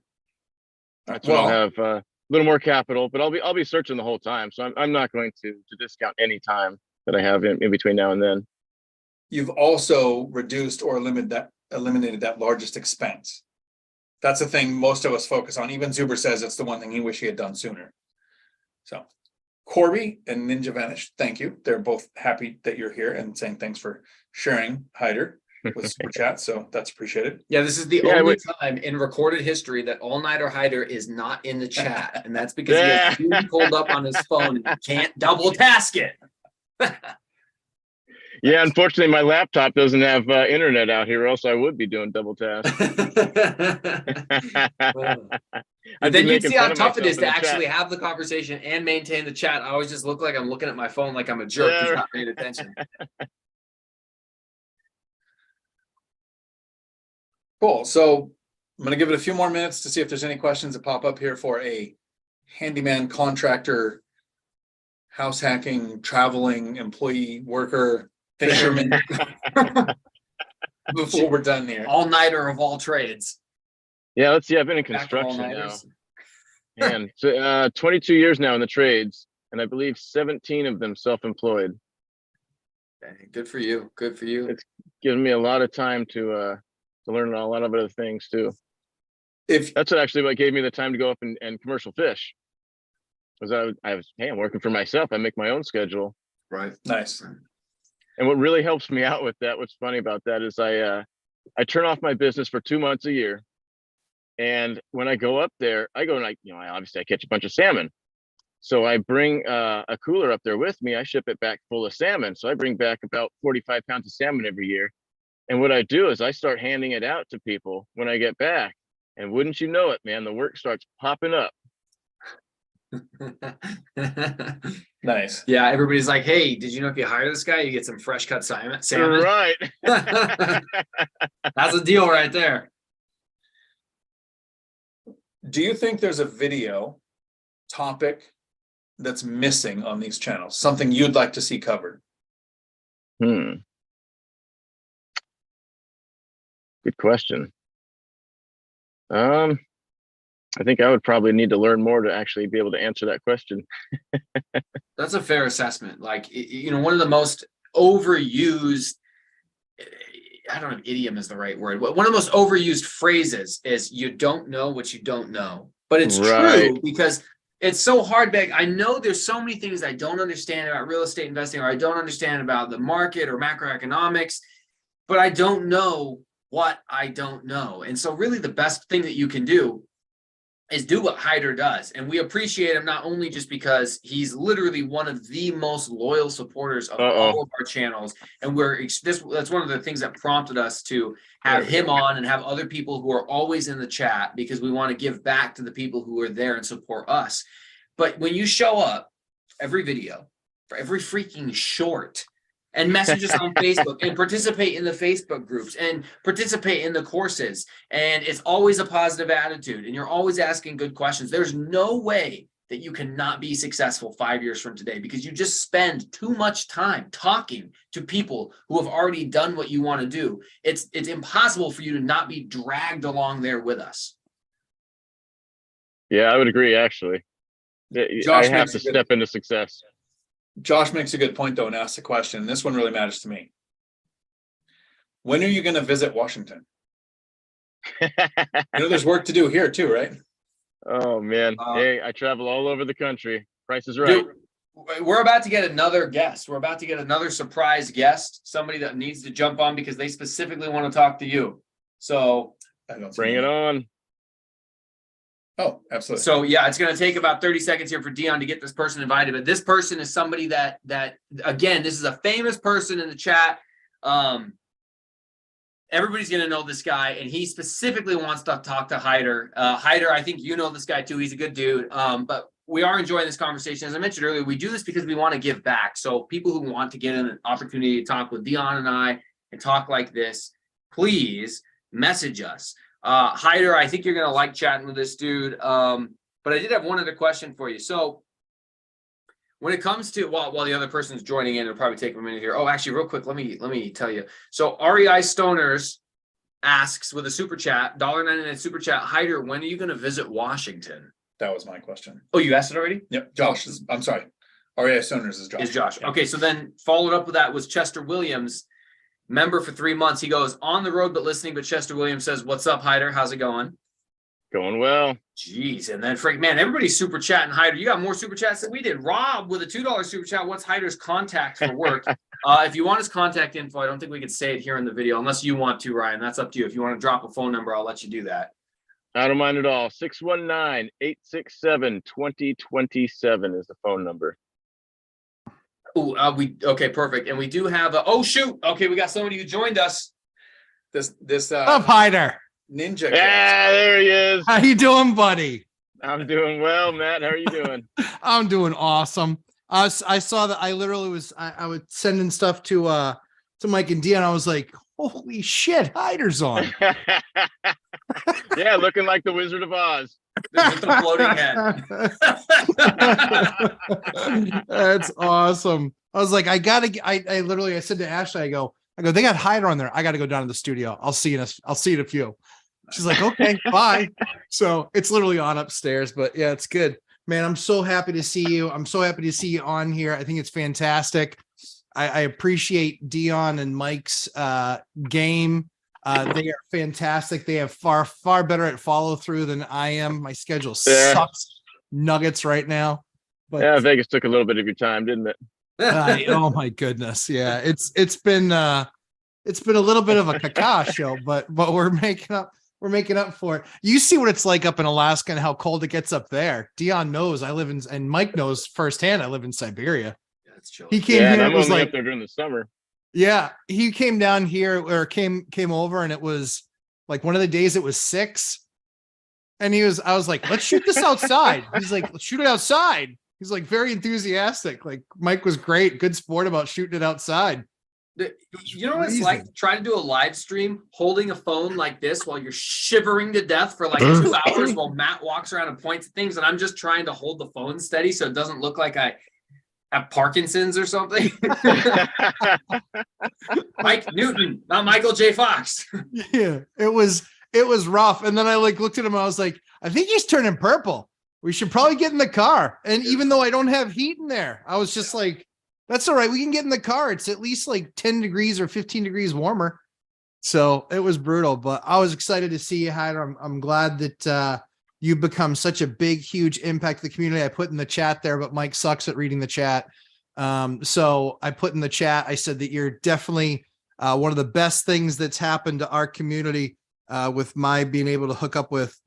That's when I'll have a little more capital, but I'll be searching the whole time. So I'm not going to discount any time that I have in between now and then. You've also reduced or eliminated that largest expense. That's the thing most of us focus on. Even Zuber says it's the one thing he wish he had done sooner. So Corby and Ninja Vanish, thank you. They're both happy that you're here and saying thanks for sharing Hyder with Super Chat. So that's appreciated. Yeah, this is the only time in recorded history that All Nighter Hyder is not in the chat. And that's because he has Zoom pulled up on his phone and he can't double task it. Yeah, unfortunately, my laptop doesn't have internet out here, or else I would be doing double task. And then you'd see how tough it is to actually have the conversation and maintain the chat. I always just look like I'm looking at my phone like I'm a jerk who's not paying attention. Cool. So I'm going to give it a few more minutes to see if there's any questions that pop up here for a handyman, contractor, house hacking, traveling, employee, worker, fisherman. Before we're done here. All-nighter of all trades. Yeah, let's see. I've been in construction now. And so 22 years now in the trades, and I believe 17 of them self-employed. Okay, good for you. Good for you. It's given me a lot of time to learn a lot of other things too. That's what gave me the time to go up and commercial fish. Because I'm working for myself. I make my own schedule. Right. Nice. And what really helps me out with that, what's funny about that is I turn off my business for 2 months a year. And when I go up there, I go and I catch a bunch of salmon. So I bring a cooler up there with me. I ship it back full of salmon. So I bring back about 45 pounds of salmon every year. And what I do is I start handing it out to people when I get back. And wouldn't you know it, man, the work starts popping up. Nice. Yeah, everybody's like, hey, did you know if you hire this guy, you get some fresh cut salmon? Right. That's a deal right there. Do you think there's a video topic that's missing on these channels? Something you'd like to see covered? Good question. I think I would probably need to learn more to actually be able to answer that question. That's a fair assessment. Like, one of the most overused, I don't know if idiom is the right word, but one of the most overused phrases is you don't know what you don't know. But it's true because it's so hard. I know there's so many things I don't understand about real estate investing, or I don't understand about the market or macroeconomics, but I don't know what I don't know. And so really the best thing that you can do is do what Hyder does. And we appreciate him not only just because he's literally one of the most loyal supporters of all of our channels. And that's one of the things that prompted us to have him on and have other people who are always in the chat, because we want to give back to the people who are there and support us. But when you show up every video, for every freaking short, and message us on Facebook and participate in the Facebook groups and participate in the courses. And it's always a positive attitude and you're always asking good questions. There's no way that you cannot be successful 5 years from today, because you just spend too much time talking to people who have already done what you want to do. It's impossible for you to not be dragged along there with us. Yeah, I would agree, actually. I have to step into success. Josh makes a good point, though, and asks a question. This one really matters to me. When are you going to visit Washington? There's work to do here too, right? Oh, man. Hey, I travel all over the country. Price is right. Dude, we're about to get another guest. We're about to get another surprise guest, somebody that needs to jump on because they specifically want to talk to you. So bring it on. Oh, absolutely. So yeah, it's going to take about 30 seconds here for Dion to get this person invited. But this person is somebody that again, this is a famous person in the chat. Everybody's going to know this guy, and he specifically wants to talk to Hyder. Hyder, I think you know this guy too. He's a good dude. But we are enjoying this conversation. As I mentioned earlier, we do this because we want to give back. So people who want to get an opportunity to talk with Dion and I and talk like this, please message us. Hyder, I think you're going to like chatting with this dude. But I did have one other question for you. So when it comes to, while the other person's joining in, it'll probably take a minute here. Oh, actually, real quick, let me tell you. So REI Stoners asks with a super chat, $1.99 super chat, Hyder, when are you going to visit Washington? That was my question. Oh, you asked it already? Yep. Josh is, I'm sorry. REI Stoners is Josh. Is Josh. Yeah. Okay, so then followed up with that was Chester Williams, member for 3 months. He goes, on the road but listening, but Chester Williams says, what's up, Hyder? How's it going? Going well. Jeez, and then Frank, man, everybody's super chatting Hyder. You got more super chats than we did. Rob with a $2 super chat. What's Hyder's contact for work? If you want his contact info, I don't think we could say it here in the video unless you want to, Ryan. That's up to you. If you want to drop a phone number, I'll let you do that. I don't mind at all. 619-867-2027 is the phone number. Okay, perfect. And we do have oh shoot. Okay, we got somebody who joined us. This up, Hyder. Ninja. Yeah, there he is. How you doing, buddy? I'm doing well, Matt. How are you doing? I'm doing awesome. I saw that. I literally was I was sending stuff to Mike and Dion. I was like, holy shit, Hyder's on. Yeah, looking like the Wizard of Oz. With the floating head. That's awesome. I was like, I said to Ashley, I go, they got Hyder on there. I got to go down to the studio. I'll see you in a few. She's like, okay, bye. So it's literally on upstairs, but yeah, it's good, man. I'm so happy to see you. I'm so happy to see you on here. I think it's fantastic. I appreciate Dion and Mike's game. They are fantastic. They have far better at follow through than I am. My schedule sucks nuggets right now. But yeah, Vegas took a little bit of your time, didn't it? Oh my goodness. Yeah, it's been a little bit of a caca show, but we're making up for it. You see what it's like up in Alaska and how cold it gets up there. Dion knows and Mike knows firsthand. I live in Siberia. Yeah, it's chilly. He came here. I'm It was only like up there during the summer. Yeah, he came down here or came over, and it was like one of the days it was 6. And I was like, let's shoot this outside. He's like, let's shoot it outside. He's like very enthusiastic. Like Mike was great, good sport about shooting it outside. You know what it's like? Try to do a live stream holding a phone like this while you're shivering to death for like 2 hours while Matt walks around and points at things, and I'm just trying to hold the phone steady so it doesn't look like I have Parkinson's or something. Mike Newton, not Michael J. Fox. Yeah, it was rough. And then I looked at him and I was like, I think he's turning purple. We should probably get in the car. And even though I don't have heat in there, I was just like, that's all right. We can get in the car. It's at least like 10 degrees or 15 degrees warmer. So it was brutal, but I was excited to see you, Hyder. I'm glad that you've become such a big, huge impact to the community. I put in the chat there, but Mike sucks at reading the chat. So I put in the chat, I said that you're definitely one of the best things that's happened to our community with my being able to hook up with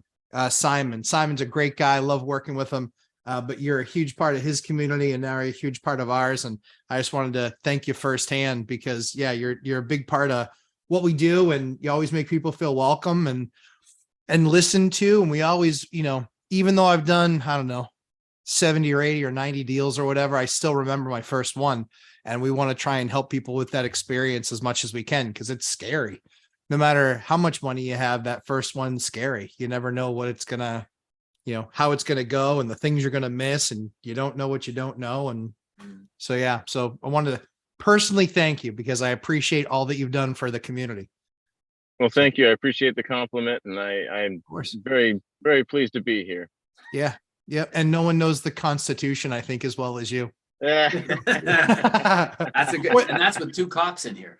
Simon. Simon's a great guy. Love working with him. But you're a huge part of his community and now you're a huge part of ours. And I just wanted to thank you firsthand because yeah, you're a big part of what we do. And you always make people feel welcome and listened to. And we always, even though I've done, I don't know, 70 or 80 or 90 deals or whatever, I still remember my first one. And we want to try and help people with that experience as much as we can because it's scary. No matter how much money you have, that first one's scary. You never know what it's going to, how it's going to go and the things you're going to miss and you don't know what you don't know. And so, yeah, so I wanted to personally thank you because I appreciate all that you've done for the community. Well, thank you. I appreciate the compliment and I'm very, very pleased to be here. Yeah. Yeah. And no one knows the Constitution, I think, as well as you. Yeah. That's a good, and that's with 2 cops in here.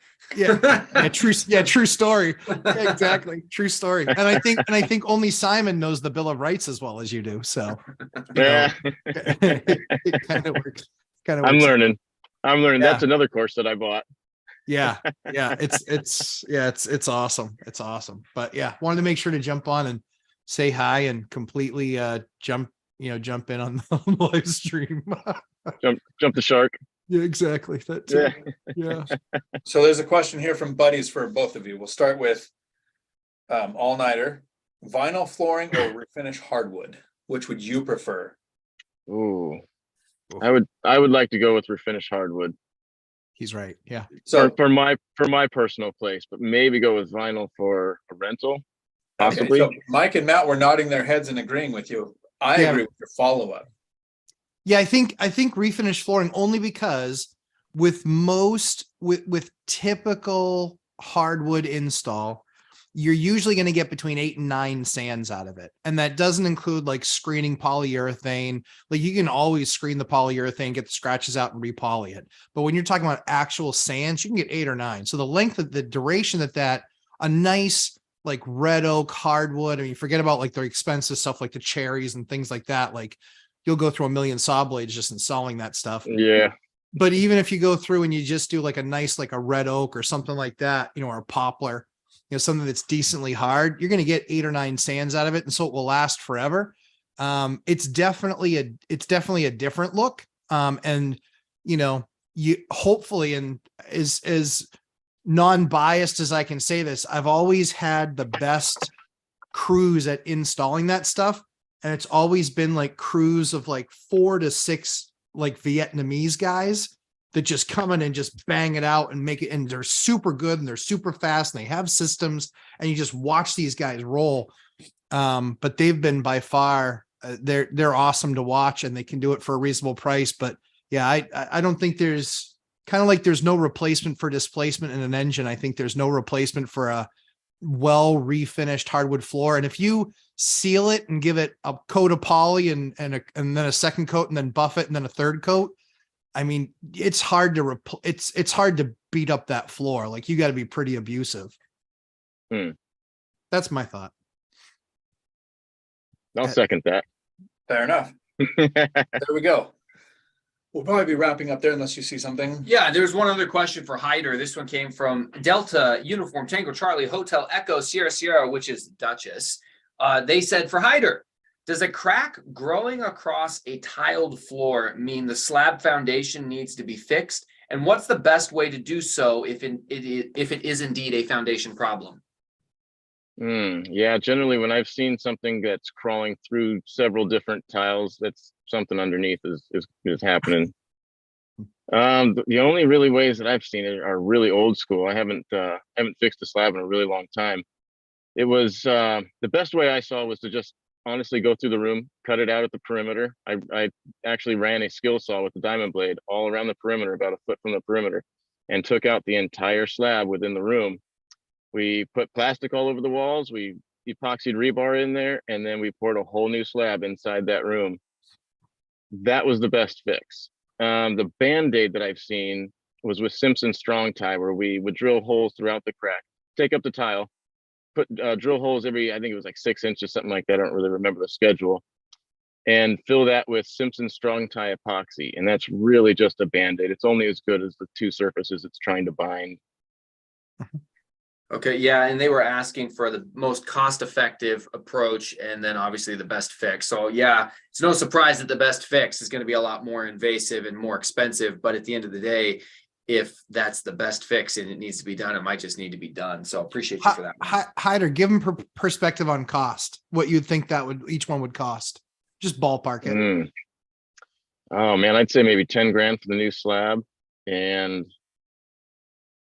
True story. Yeah, exactly. True story. And I think only Simon knows the Bill of Rights as well as you do. So Yeah. It kind of works. I'm learning. Yeah. That's another course that I bought. Yeah. It's awesome. It's awesome. But yeah, wanted to make sure to jump on and say hi and completely jump in on the live stream. Jump the shark. Yeah, exactly. That too. Yeah. So there's a question here from buddies for both of you. We'll start with all-nighter, vinyl flooring or refinish hardwood. Which would you prefer? Ooh, I would like to go with refinish hardwood. He's right. Yeah. So for my personal place, but maybe go with vinyl for a rental. Possibly. Okay, so Mike and Matt were nodding their heads and agreeing with you. I agree with your follow-up. Yeah, I think refinish flooring only because with typical hardwood install, you're usually going to get between 8 and 9 sands out of it. And that doesn't include like screening polyurethane. Like you can always screen the polyurethane, get the scratches out and repoly it. But when you're talking about actual sands, you can get 8 or 9. So the length of the duration that a nice like red oak hardwood, I mean, forget about like the expensive stuff like the cherries and things like that. Like you'll go through a million saw blades just installing that stuff. Yeah. But even if you go through and you just do like a nice, like a red oak or something like that, or a poplar, something that's decently hard, you're going to get 8 or 9 sands out of it. And so it will last forever. It's definitely a different look. And you hopefully, and as non-biased as I can say this, I've always had the best crews at installing that stuff. And it's always been like crews of like 4 to 6 like Vietnamese guys that just come in and just bang it out and make it. And they're super good and they're super fast and they have systems and you just watch these guys roll. But they've been by far, they're awesome to watch and they can do it for a reasonable price. But yeah, I don't think there's kind of like there's no replacement for displacement in an engine. I think there's no replacement for a well refinished hardwood floor. And if you seal it and give it a coat of poly and then a second coat and then buff it and then a third coat, I mean, it's hard to it's hard to beat up that floor. Like you got to be pretty abusive. That's my thought. I'll second that. Fair enough. There we go. We'll probably be wrapping up there unless you see something. Yeah, there's one other question for Hyder. This one came from Delta Uniform Tango Charlie Hotel Echo Sierra Sierra, which is Duchess. They said for Hyder, does a crack growing across a tiled floor mean the slab foundation needs to be fixed? And what's the best way to do so if it is indeed a foundation problem? Yeah, generally when I've seen something that's crawling through several different tiles, that's something underneath is happening. The only really ways that I've seen it are really old school. I haven't fixed a slab in a really long time. It was the best way I saw was to just honestly go through the room, cut it out at the perimeter. I actually ran a skill saw with the diamond blade all around the perimeter, about a foot from the perimeter, and took out the entire slab within the room. We put plastic all over the walls. We epoxied rebar in there, and then we poured a whole new slab inside that room. That was the best fix. The Band-Aid that I've seen was with Simpson strong tie, where we would drill holes throughout the crack, take up the tile, put drill holes every, I think it was like 6 inches, something like that. I don't really remember the schedule, and fill that with Simpson strong tie epoxy. And that's really just a Band-Aid. It's only as good as the 2 surfaces it's trying to bind. Okay, yeah, and they were asking for the most cost-effective approach and then obviously the best fix. So yeah, it's no surprise that the best fix is going to be a lot more invasive and more expensive. But at the end of the day, if that's the best fix and it needs to be done, it might just need to be done. So appreciate you for that. Hyder, give them perspective on cost. What you'd think that would each one would cost. Just ballpark it. Oh man, I'd say maybe 10 grand for the new slab and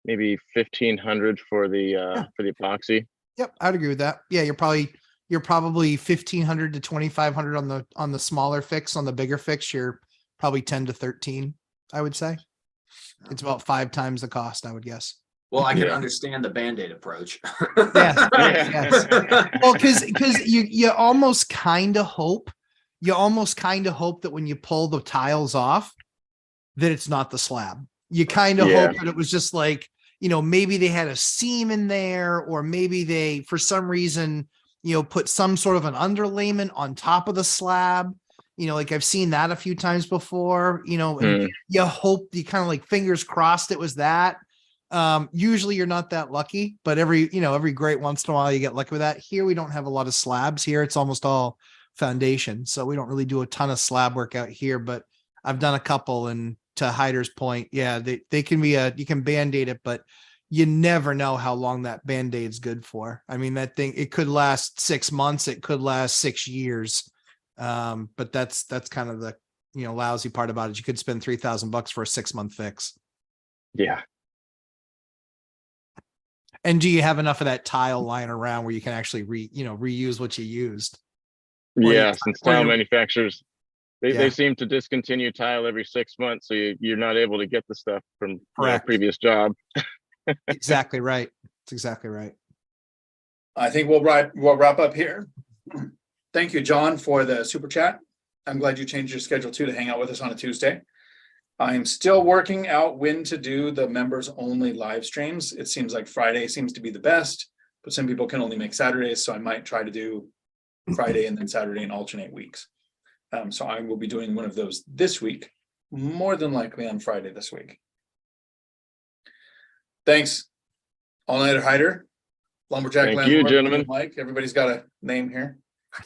maybe 1,500 for the epoxy. Yep, I'd agree with that. Yeah, you're probably 1,500 to 2,500 on the smaller fix. On the bigger fix, you're probably 10 to 13. I would say it's about 5 times the cost. I would guess. Well, I can understand the Band-Aid approach. Yes, yes. Well, because you almost kind of hope that when you pull the tiles off, that it's not the slab. You kind of hope that it was just like, maybe they had a seam in there, or maybe they, for some reason, put some sort of an underlayment on top of the slab. Like I've seen that a few times before, and you hope, you kind of like fingers crossed it was that. Usually you're not that lucky, but every great once in a while you get lucky with that. Here, we don't have a lot of slabs here. It's almost all foundation. So we don't really do a ton of slab work out here, but I've done a couple, and to Hyder's point, yeah, they can be you can Band-Aid it, but you never know how long that Band-Aid's good for. I mean, that thing, it could last 6 months. It could last 6 years. But that's kind of the, lousy part about it. You could spend $3,000 for a 6-month fix. Yeah. And do you have enough of that tile lying around where you can actually reuse what you used? Yeah, since tile manufacturers, they seem to discontinue tile every 6 months, so you're not able to get the stuff from the previous job. Exactly right. That's exactly right. I think we'll wrap up here. Thank you, John, for the super chat. I'm glad you changed your schedule too to hang out with us on a Tuesday. I'm still working out when to do the members only live streams. It seems like Friday seems to be the best, but some people can only make Saturdays, so I might try to do Friday and then Saturday and alternate weeks. So I will be doing one of those this week, more than likely on Friday this week. Thanks. All Nighter Hyder, Lumberjack. Thank you, gentlemen. Mike, everybody's got a name here.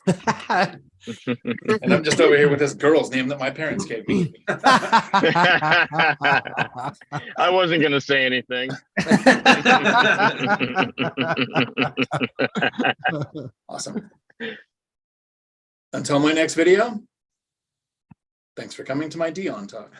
And I'm just over here with this girl's name that my parents gave me. I wasn't going to say anything. Awesome. Until my next video, thanks for coming to my Dion Talk.